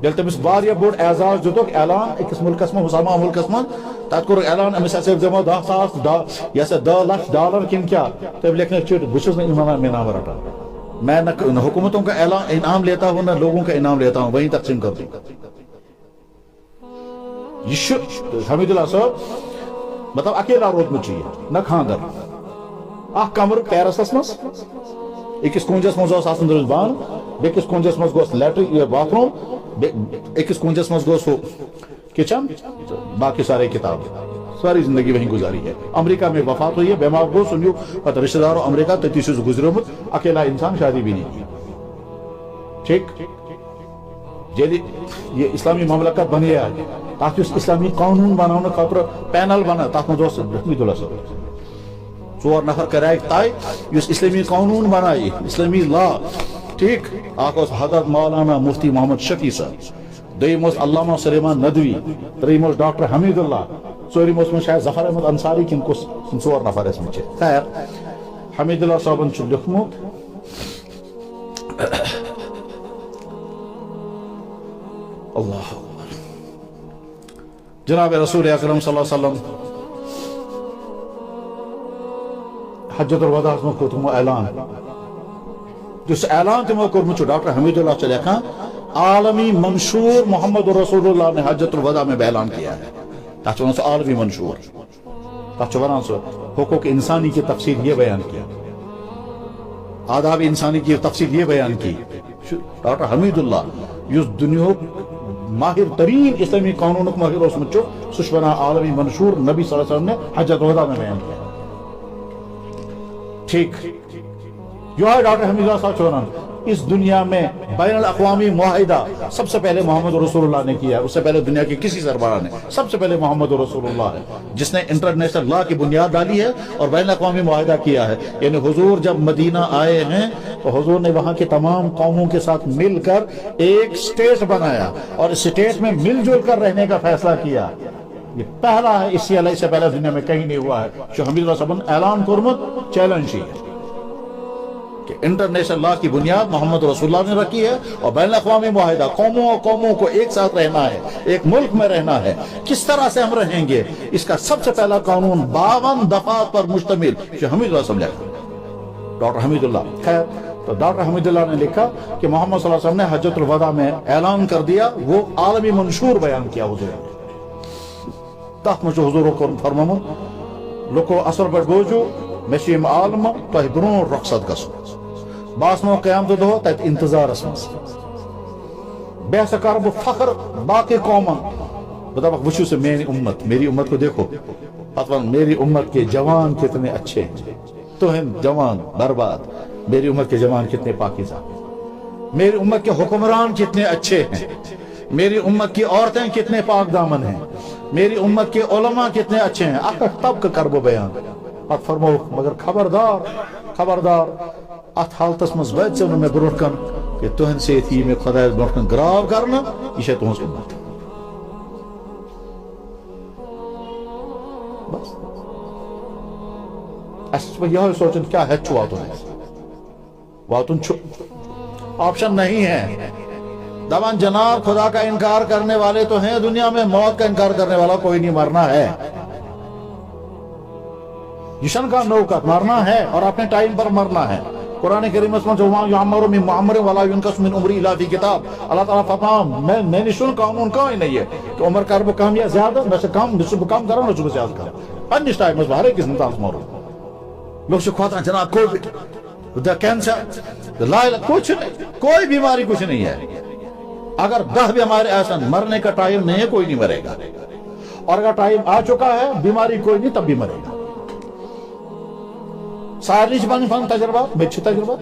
Speaker 1: ییٚلہِ تٔمِس واریاہ بوٚڑ اعزاز دِتُکھ اعلان أکِس مُلکس منٛز مُسلمان مُلکس منٛز تتھ کوٚرُکھ اعلان أمِس ہسا دِمو $10 لچھ کِنہٕ کیٛاہ تٔمۍ لیکھنٲیِکھ چِٹھ بہٕ چھُس نہٕ انعام رٹان میں نہ حکومتوں کا انعام لیتا ہوں نہ لوگوں کا انعام لیتا ہوں وہیں تقسیم کر دوں یہ چھُ حمید اللہ صٲب مطلب اکیلا روٗدمُت چھُ یہِ نہ خاندر اکھ کمرٕ پیرسس منٛز أکِس کُنجس منٛز اوس آسان دٔرِس بانہٕ بیٚکِس کُنجس منٛز گوٚس لیٹرین باتھ روٗم أکِس کُنجس منٛز گوٚو سُہ کچن باقی سارے کتاب ساری زندگی وہیں گزاری ہے امریکہ میں وفات ہوئی ہے بیمار گو سنیو پتہ رشتہ داروں امریکہ تتی سے گزریومت اکیلا انسان شادی بھی نہیں کی ٹھیک جیلی یہ اسلامی مملکت بنی ہے تاکہ اس اسلامی قانون بنانے خاطر پینل بنا تاکہ دوست حمید اللہ صاحب 4 نفر کرائے طے اس اسلامی قانون بنائی اسلامی لا ٹھیک اکھ اوس حضرت مولانا مفتی محمد شفیع صاحب دویم اوس علامہ سلیمان ندوی ترٛیٚیِم اوس ڈاکٹر حمید اللہ ژوٗرِم اوس مےٚ شاید ظفر احمد انصاری کِنہٕ کُس 4 نفر ٲسۍ مےٚ چھِ خیر حمید اللہ صٲبن چھُ لیوٚکھمُت اللہ جناب رسول اکرم صلی اللہ علیہ وسلم حجت الوداع منٛز کوٚر تِمو اعلان یُس اعلان تِمو کوٚرمُت چھُ ڈاکٹر حمید اللہ چھُ لیکھان عالمی منشور محمد رسول اللہ نے حجت الوداع میں اعلان کیا ہے تتھ چھُ ونان سُہ عالمی منشور تتھ چھُ ونان سُہ حقوق انسانی کی تفصیل یہ بیان کیا آداب انسانی کی تفصیل یہ بیان کی ڈاکٹر حمید اللہ یُس دنیاہُک ماہر ترین اسلامی قانونُک ماہر اوسمُت چھُ سُہ چھُ ونان عالمی منشور نبی صلی اللہ علیہ وسلم نے حجت الوداع میں بیان کیا ٹھیک یہ ڈاکٹر حمید اللہ صاحب چھُ ونان اس دنیا میں بین الاقوامی معاہدہ سب سے پہلے محمد رسول اللہ نے کیا ہے اس سے پہلے دنیا کے کسی سربراہ نے سب سے پہلے محمد رسول اللہ ہے جس نے انٹرنیشنل لا کی بنیاد ڈالی ہے اور بین الاقوامی معاہدہ کیا ہے یعنی حضور جب مدینہ آئے ہیں تو حضور نے وہاں کے تمام قوموں کے ساتھ مل کر ایک اسٹیٹ بنایا اور اس اسٹیٹ میں مل جل کر رہنے کا فیصلہ کیا یہ پہلا ہے اسی علیہ سے پہلے دنیا میں کہیں نہیں ہوا ہے جو حمید اللہ صاحب نے اعلان کرمت چیلنج ہی ہے کہ انٹرنیشنل لا کی بنیاد محمد رسول اللہ نے رکھی ہے اور بین الاقوامی معاہدہ قوموں کو ایک ساتھ رہنا ہے ایک ملک میں رہنا ہے کس طرح سے ہم رہیں گے اس کا سب سے پہلا قانون 52 دفعات پر مشتمل جو حمید اللہ صاحب نے ڈاکٹر حمید اللہ خیر تو ڈاکٹر حمید اللہ نے لکھا کہ محمد صلی اللہ علیہ وسلم نے حجت الوداع میں اعلان کر دیا وہ عالمی منشور بیان کیا حضور نے تحت میں جو حضور کو فرمامت لکو اثر پر گوجو مشیم عالم تو برون رخصت گسو باسمو قیامت دو تت انتظار اسمس بحث کر بہ فخر باقی قومن بتاؤ وچھو سے میری امت کو دیکھو پتہ میری امت کے جوان کتنے اچھے ہیں تو ہیں جوان برباد میری امت کے جوان کتنے پاکیزہ میری امت کے حکمران کتنے اچھے ہیں میری امت کی عورتیں کتنے پاک دامن ہیں میری امت کے علماء کتنے اچھے ہیں اکھ طبق کربو بیان پتہ فرمو مگر خبردار ات حالتس مز ویت میں برو کن کہ تہن ست یہ خدا برو کن گراو کرنا یہ تہذ امت بس یہ سوچن کیا ہے واتن آپشن نہیں ہے دبان جناب خدا کا انکار کرنے والے تو ہیں دنیا میں موت کا انکار کرنے والا کوئی نہیں مرنا ہے جشن کا نوکت مرنا ہے اور اپنے ٹائم پر مرنا ہے قرآن کریم میں جو یعمر من معمر ولا ينقص من عمری الا فی کتاب اللہ تعالیٰ فرماتا میں نشون قانون کا ہی نہیں ہے کہ عمر کر بہ کم یا زیادہ میں سے کم نصب کم کرو نصب زیادہ کرو پنس ٹائمس ہر أکِس انسانس مرو لوگ سے کھوتان جناب کووڈ کینسر کچھ نہیں, کوئی بیماری کچھ نہیں ہے. اگر 10 بیماری ایسا مرنے کا ٹائم نہیں ہے کوئی نہیں مرے گا, اور اگر ٹائم آ چکا ہے بیماری کوئی نہیں تب بھی مرے گا. سارے پن تجربات میں تجربات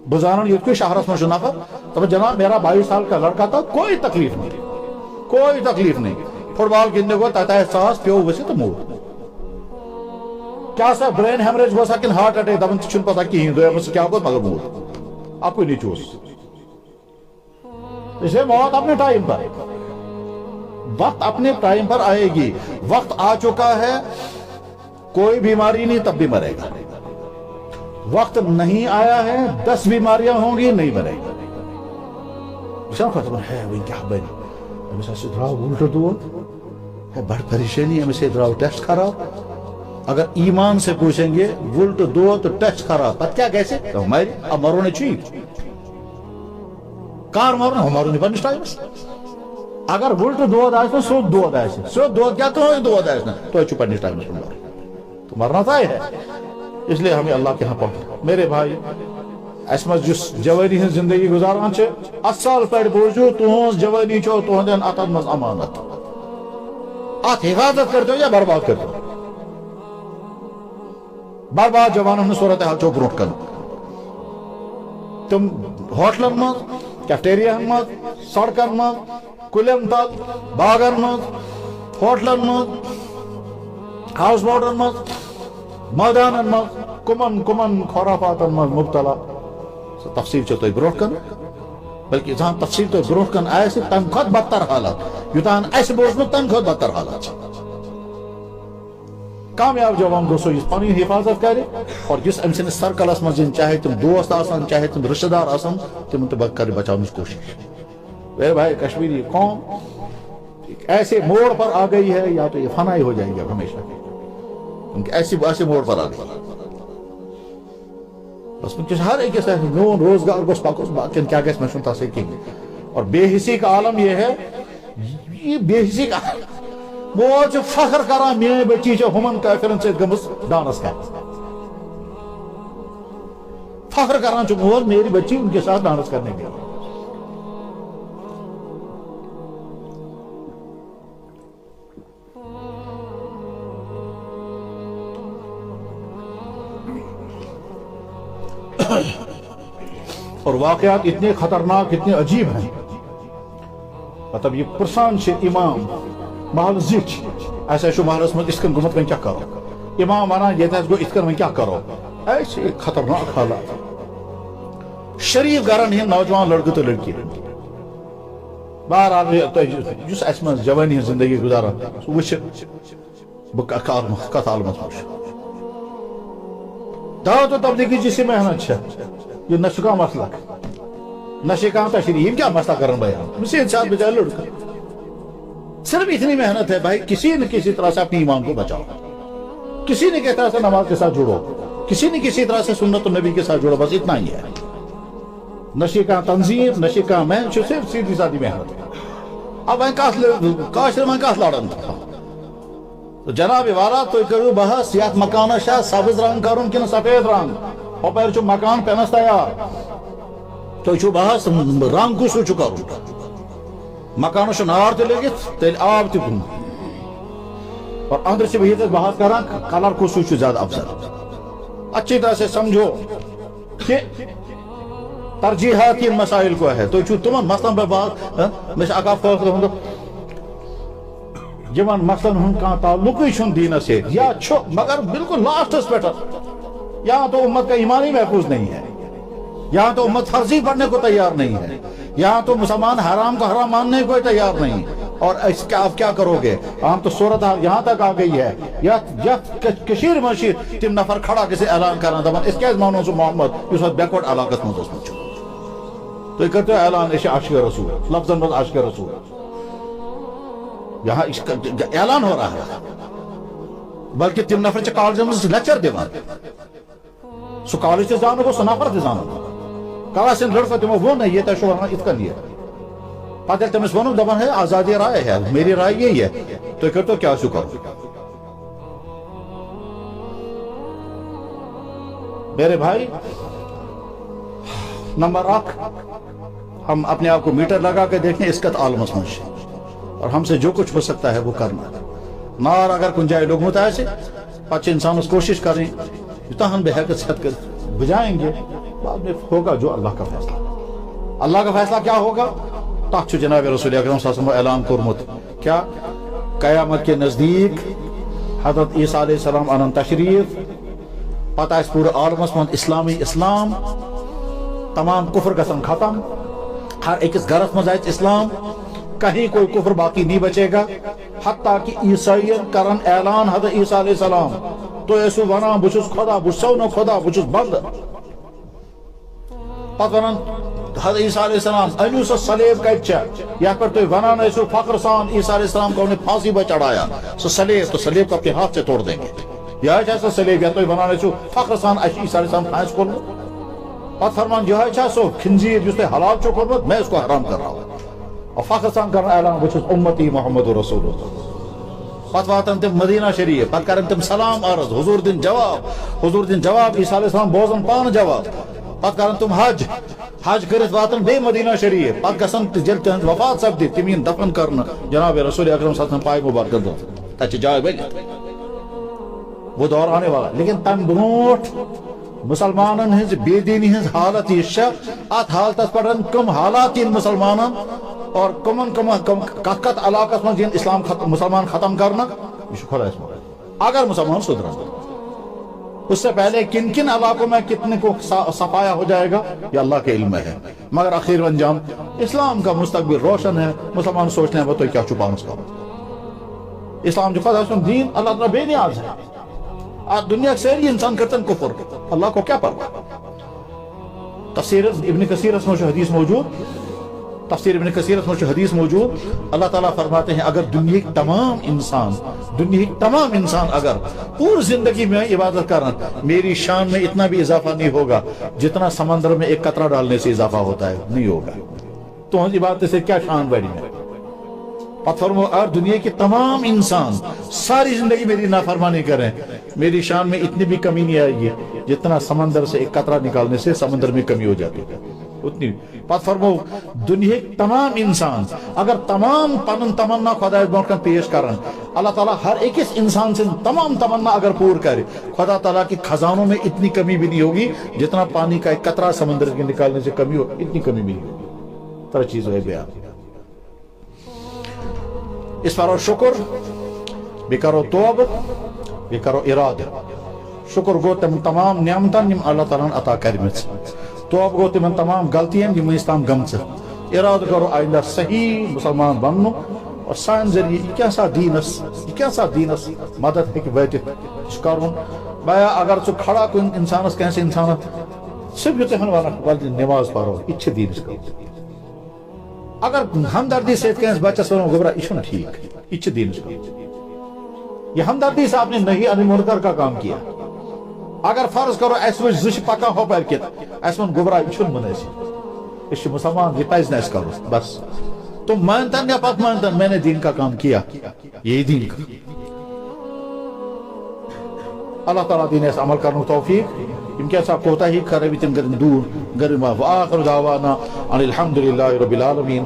Speaker 1: بزان یہ کوئی شہرس میں نفر تو جناب میرا 22 سال کا لڑکا تھا, کوئی تکلیف نہیں, کوئی تکلیف نہیں. فٹ بال گندنے کو تتہ ساس پیو ورس تو موت. کیا سا برین ہیمریج گوسا کن ہارٹ اٹیک دپان چھن پتہ کہین دویمس کیا گوس مگر موت اکوئی نہیں چوس. اس لیے موت اپنے ٹائم پر, وقت اپنے ٹائم پر آئے گی. وقت آ چکا ہے, کوئی بیماری نہیں تب بھی مرے گا. وقت نہیں آیا ہے 10 بیماریاں ہوں گی نہیں مرے گا. ہے وہ کیا بنی امس درو الٹ دود ہے, بڑ پریشانی امس درو ٹیسٹ خراب. اگر ایمان سے پوچھیں گے الٹ دود تو ٹیسٹ خراب پتہ کیا گیسے اب مرو نے چیف کار مرو مرو نہیں پنس ٹائمس. اگر الٹ دود آسنا سیود دود آسنا سیود دود کیا تو دود آسنا تو چھو پنس ٹائمس پر تو مرنا طے ہے. اس لیے ہمیں اللہ کے ہاں پڑھنا. میرے بھائی اس مز جس جوانی ہن زندگی گزاران چھ اصل پہ بوزو تہذ جوانی چھو تہندین اتن مز امانت. ات حفاظت کرتے یا برباد کرتے برباد جوانن ہن صورت حال چھو برونٹ کن. تم ہوٹلن مز کیفٹیریاہن مز سڑکن مز کلین تل باغن مز ہوٹلن مز ہاؤس بوٹن مز میدانن مز کمن کمن خرافاتن مز مبتلا. تفصیل چھو تھی برونٹ کن, بلکہ جہاں تفصیل تو برونٹ کن آئے سے تم کھت بدتر حالات یوتان ایسے بوزنو تم کھت بدتر حالات. کامیاب جوان گوسو اس پانی حفاظت کرے اور جس ام سن سرکلس مزن چاہے تم دوست آسان چاہے تم رشتہ دار آسان تم تو کرے بچاؤ کوشش. میرے بھائی کشمیری قوم ایسے موڑ پر آ گئی ہے یا تو یہ فنائی ہو جائیں گے ہمیشہ, کیونکہ ایسے موڑ پر آ گئی. بس ہر ایک میون روزگار گوس پکس باقین کیا گھس میں تس اور بے حسی کا عالم یہ ہے, یہ بے حسی کا وہ فخر کران میری بچی ہمن کافرن ست گمس ڈانس کر, فخر کران مول میری بچی ان کے ساتھ ڈانس کرنے گیا. اور واقعات اتنے خطرناک اتنے عجیب ہیں, مطلب یہ پرسان سے امام محل زچ ایسا شو محلس میں اس کن گمت میں کیا کرو, امام وانا یہ تھا اس کو اس کن میں کیا کرو, ایسے خطرناک حالات. شریف گھرن ہند نوجوان لڑکے تو لڑکی بہرحال جس اس من جوانی ہند زندگی گزاران سو وچ کت عالمس مش دعوت و تبلیغی جس محنت ہے یہ نہ کا مسئلہ نہ کا تشریح کیا مسئلہ کرن بیان سے انسان بجائے لڑکا. صرف اتنی محنت ہے بھائی کسی نہ کسی طرح سے اپنی ایمان کو بچاؤ, کسی نہ کسی طرح سے نماز کے ساتھ جڑو, کسی نہ کسی طرح سے سنت النبی کے ساتھ جڑو, بس اتنا ہی ہے. نشے کا تنظیم نشے کا میں صرف سیدھی سادھی محنت ہے. اب کاشر میں کس لڑن تھا تو جناب والا تو کرو بحث یت مکان شاہ سبز رنگ کرن کن سفید رنگ اپر چھ مکان پینس تیار تو چھو بحث رنگ کسو چھو کرن مکان چھ نار تہ لگت تیل آب تہ کن اور اندر سے بہت بحث کران کلر کسو چھ زیادہ افضل. اچھی طرح سے سمجھو کہ ترجیحات ان مسائل کو ہے تو چھو تمن مثلا پہ بات میں اکا فیصلہ ہوں جمن مثلا ہن کا تعلق ہی چھن دین سے یا چھو مگر بالکل لاسٹس پہ یہاں تو امت کا ایمان ہی محفوظ نہیں ہے, یہاں تو امت فرضی پڑھنے کو تیار نہیں ہے, یہاں تو مسلمان حرام کو حرام ماننے کو تیار نہیں. اور اس کا آپ کیا کرو گے, ہم تو صورت یہاں تک آ گئی ہے یا کشیر مشیر تم نفر کھڑا کسی اعلان کرنا دپان اس کیا مانو سو محمد اس وقت بیکورڈ علاقت مز تو یہ کرتے اعلان اس عاشق رسول لفظ مز عاشق رسول یہاں اعلان ہو رہا ہے, بلکہ تم نفر چھ کالج مز لیکچر دیوان سو کالج تہ زانو گو سو نفر تہ زانو کلاس لڑکہ تمو وون یہ تہ شو ات کن یہ پتہ تمس ونو دپان ہے آزادی رائے ہے میری رائے یہی ہے تو کرتو کیا سو کرو میرے بھائی، نمبر 1، ہم اپنے آپ کو میٹر لگا کے دیکھیں اس کت عالمس منش، اور ہم سے جو کچھ ہو سکتا ہے وہ کرنا. نار اگر کن جائے لوگ متعلق سے پچھے انسان اس کوشش کریں جتنا ہم بحقت صحت کر بجائیں گے، بعد میں ہوگا جو اللہ کا فیصلہ. اللہ کا فیصلہ کیا ہوگا؟ تاچ جناب رسول اکرم صلی اللہ علیہ وسلم اعلان کرمت کیا قیامت کے نزدیک حضرت عیسیٰ علیہ السلام انن تشریف، پتہ اس پورے عالمس من اسلام، تمام کفر گژھن ختم، ہر ایکس گھرس مز اسلام، کہیں کوئی کفر باقی نہیں بچے گا، حتیٰ کہ عیسائیت کرن اعلان حضرت عیسیٰ علیہ السلام تو ایسو ونان بچس خدا بچسو نو خدا بچس بند، پتہ ونان حضرت عیسیٰ علیہ السلام انیو سا سلیب کچا، یا پر تو ونان ایسو فخر سان عیسیٰ علیہ السلام کو انہیں پھانسی پر چڑھایا، سو سلیب، تو سلیب کو اپنے ہاتھ سے توڑ دیں گے، یا ایسا سلیب، یا تو ونان ایسو فخر سان عیسیٰ علیہ السلام پھانس کھولو، پتہ فرمان جو ہے سو خنزیر جس نے حلال چو کرمت میں اس کو حرام کر رہا ہوں، اور فخر سان کرنا اعلان بچس امتی محمد رسول اللہ. پتہ واتن تم مدینہ شریف، پتہ کرن تم سلام عرض، حضور دن جواب عیسیٰ علیہ السلام بوزن پان جواب، پتہ کرن تم حج کرت واتن بے مدینہ شریف، پتہ گسن جل تہذ وفات سپدی تمین دفن کرنا جناب رسول اکرم صلی اللہ علیہ وسلم پائے مبارک دو تچ جائے بنی. وہ دور آنے والا، لیکن تم برونٹ مسلمانن ہز بے دینی ہز حالت یہ ات حالت پڑھن کم حالات ان مسلمانن اور کت علاقہ من اسلام مسلمان ختم کرنا، یہ خدا اس میں اگر مسلمان سدھرن. اس سے پہلے کن کن علاقوں میں کتنے کو صفایا ہو جائے گا یہ اللہ کے علم ہے، مگر آخر انجام اسلام کا مستقبل روشن ہے. مسلمان سوچتے ہیں وہ تو کیا چھپانا اس کا، اسلام جو خدا سن دین اللہ تعالیٰ بے نیاز ہے. آج دنیا سیری انسان کرتن کفر، اللہ کو کیا پرواہ. تفسیر ابن کثیر میں حدیث موجود، اللہ تعالیٰ فرماتے ہیں اگر دنیا کے تمام انسان اگر پوری زندگی میں عبادت کرن، میری شان میں اتنا بھی اضافہ نہیں ہوگا جتنا سمندر میں ایک قطرہ ڈالنے سے اضافہ ہوتا ہے، نہیں ہوگا. تو ہم عبادت سے کیا شان بڑھی ہے. فرمو اور دنیا کے تمام انسان ساری زندگی میری نافرمانی کریں، میری شان میں اتنی بھی کمی نہیں آئے گی جتنا سمندر سے ایک قطرہ نکالنے سے سمندر میں کمی ہو جاتی ہے اتنی. پتہ فرمو دنیا کے تمام انسان اگر تمام پنن تمنا خدا برکن پیش کرن، اللہ تعالیٰ ہر ایک انسان سے تمام تمنا اگر پور کرے، خدا تعالیٰ کی خزانوں میں اتنی کمی بھی نہیں ہوگی جتنا پانی کا ایک قطرہ سمندر کے نکالنے سے کمی ہو، اتنی کمی بھی نہیں ہوگی. طرح چیز ہے بیان. اس پر شکر بھی کرو، توبہ بھی کرو، ارادہ. شکر گو تم تمام نعمتن یم اللہ تعالیٰ عطا کرمت، توبہ گو تم تمام غلطیاں یم اسلام گمچ، ارادہ کرو آئندہ صحیح مسلمان بنو، اور سان ذریعہ کیا سا دینس مدد ہے کہ ویتت کرن. بایا اگر چھ کھڑا کن انسانس کیسے انسانت صرف یوتے ہن والا نماز پڑھو، اچھے دینس کرو. اگر ہمدردی سے بچس ونو گبرا یہ چھنا ٹھیک، یہ دین یہ ہمدردی سے آپ نے نہیں عن منکر کا کام کیا. اگر فرض کرو اس وچ زش پکا ہو پر کت اس من گبرا یہ چھن مناسب، اس مسلمان یہ پاس نہ کرو. بس تم مانتن یا پت مانتن میں نے دین کا کام کیا، یہی دین کا. اللہ تعالیٰ دین اس عمل کرنے توفیق ان کے ساتھ کوتا ہی کرے بھی تم دور گرما. وآخر دعوانا ان الحمدللہ رب العالمین.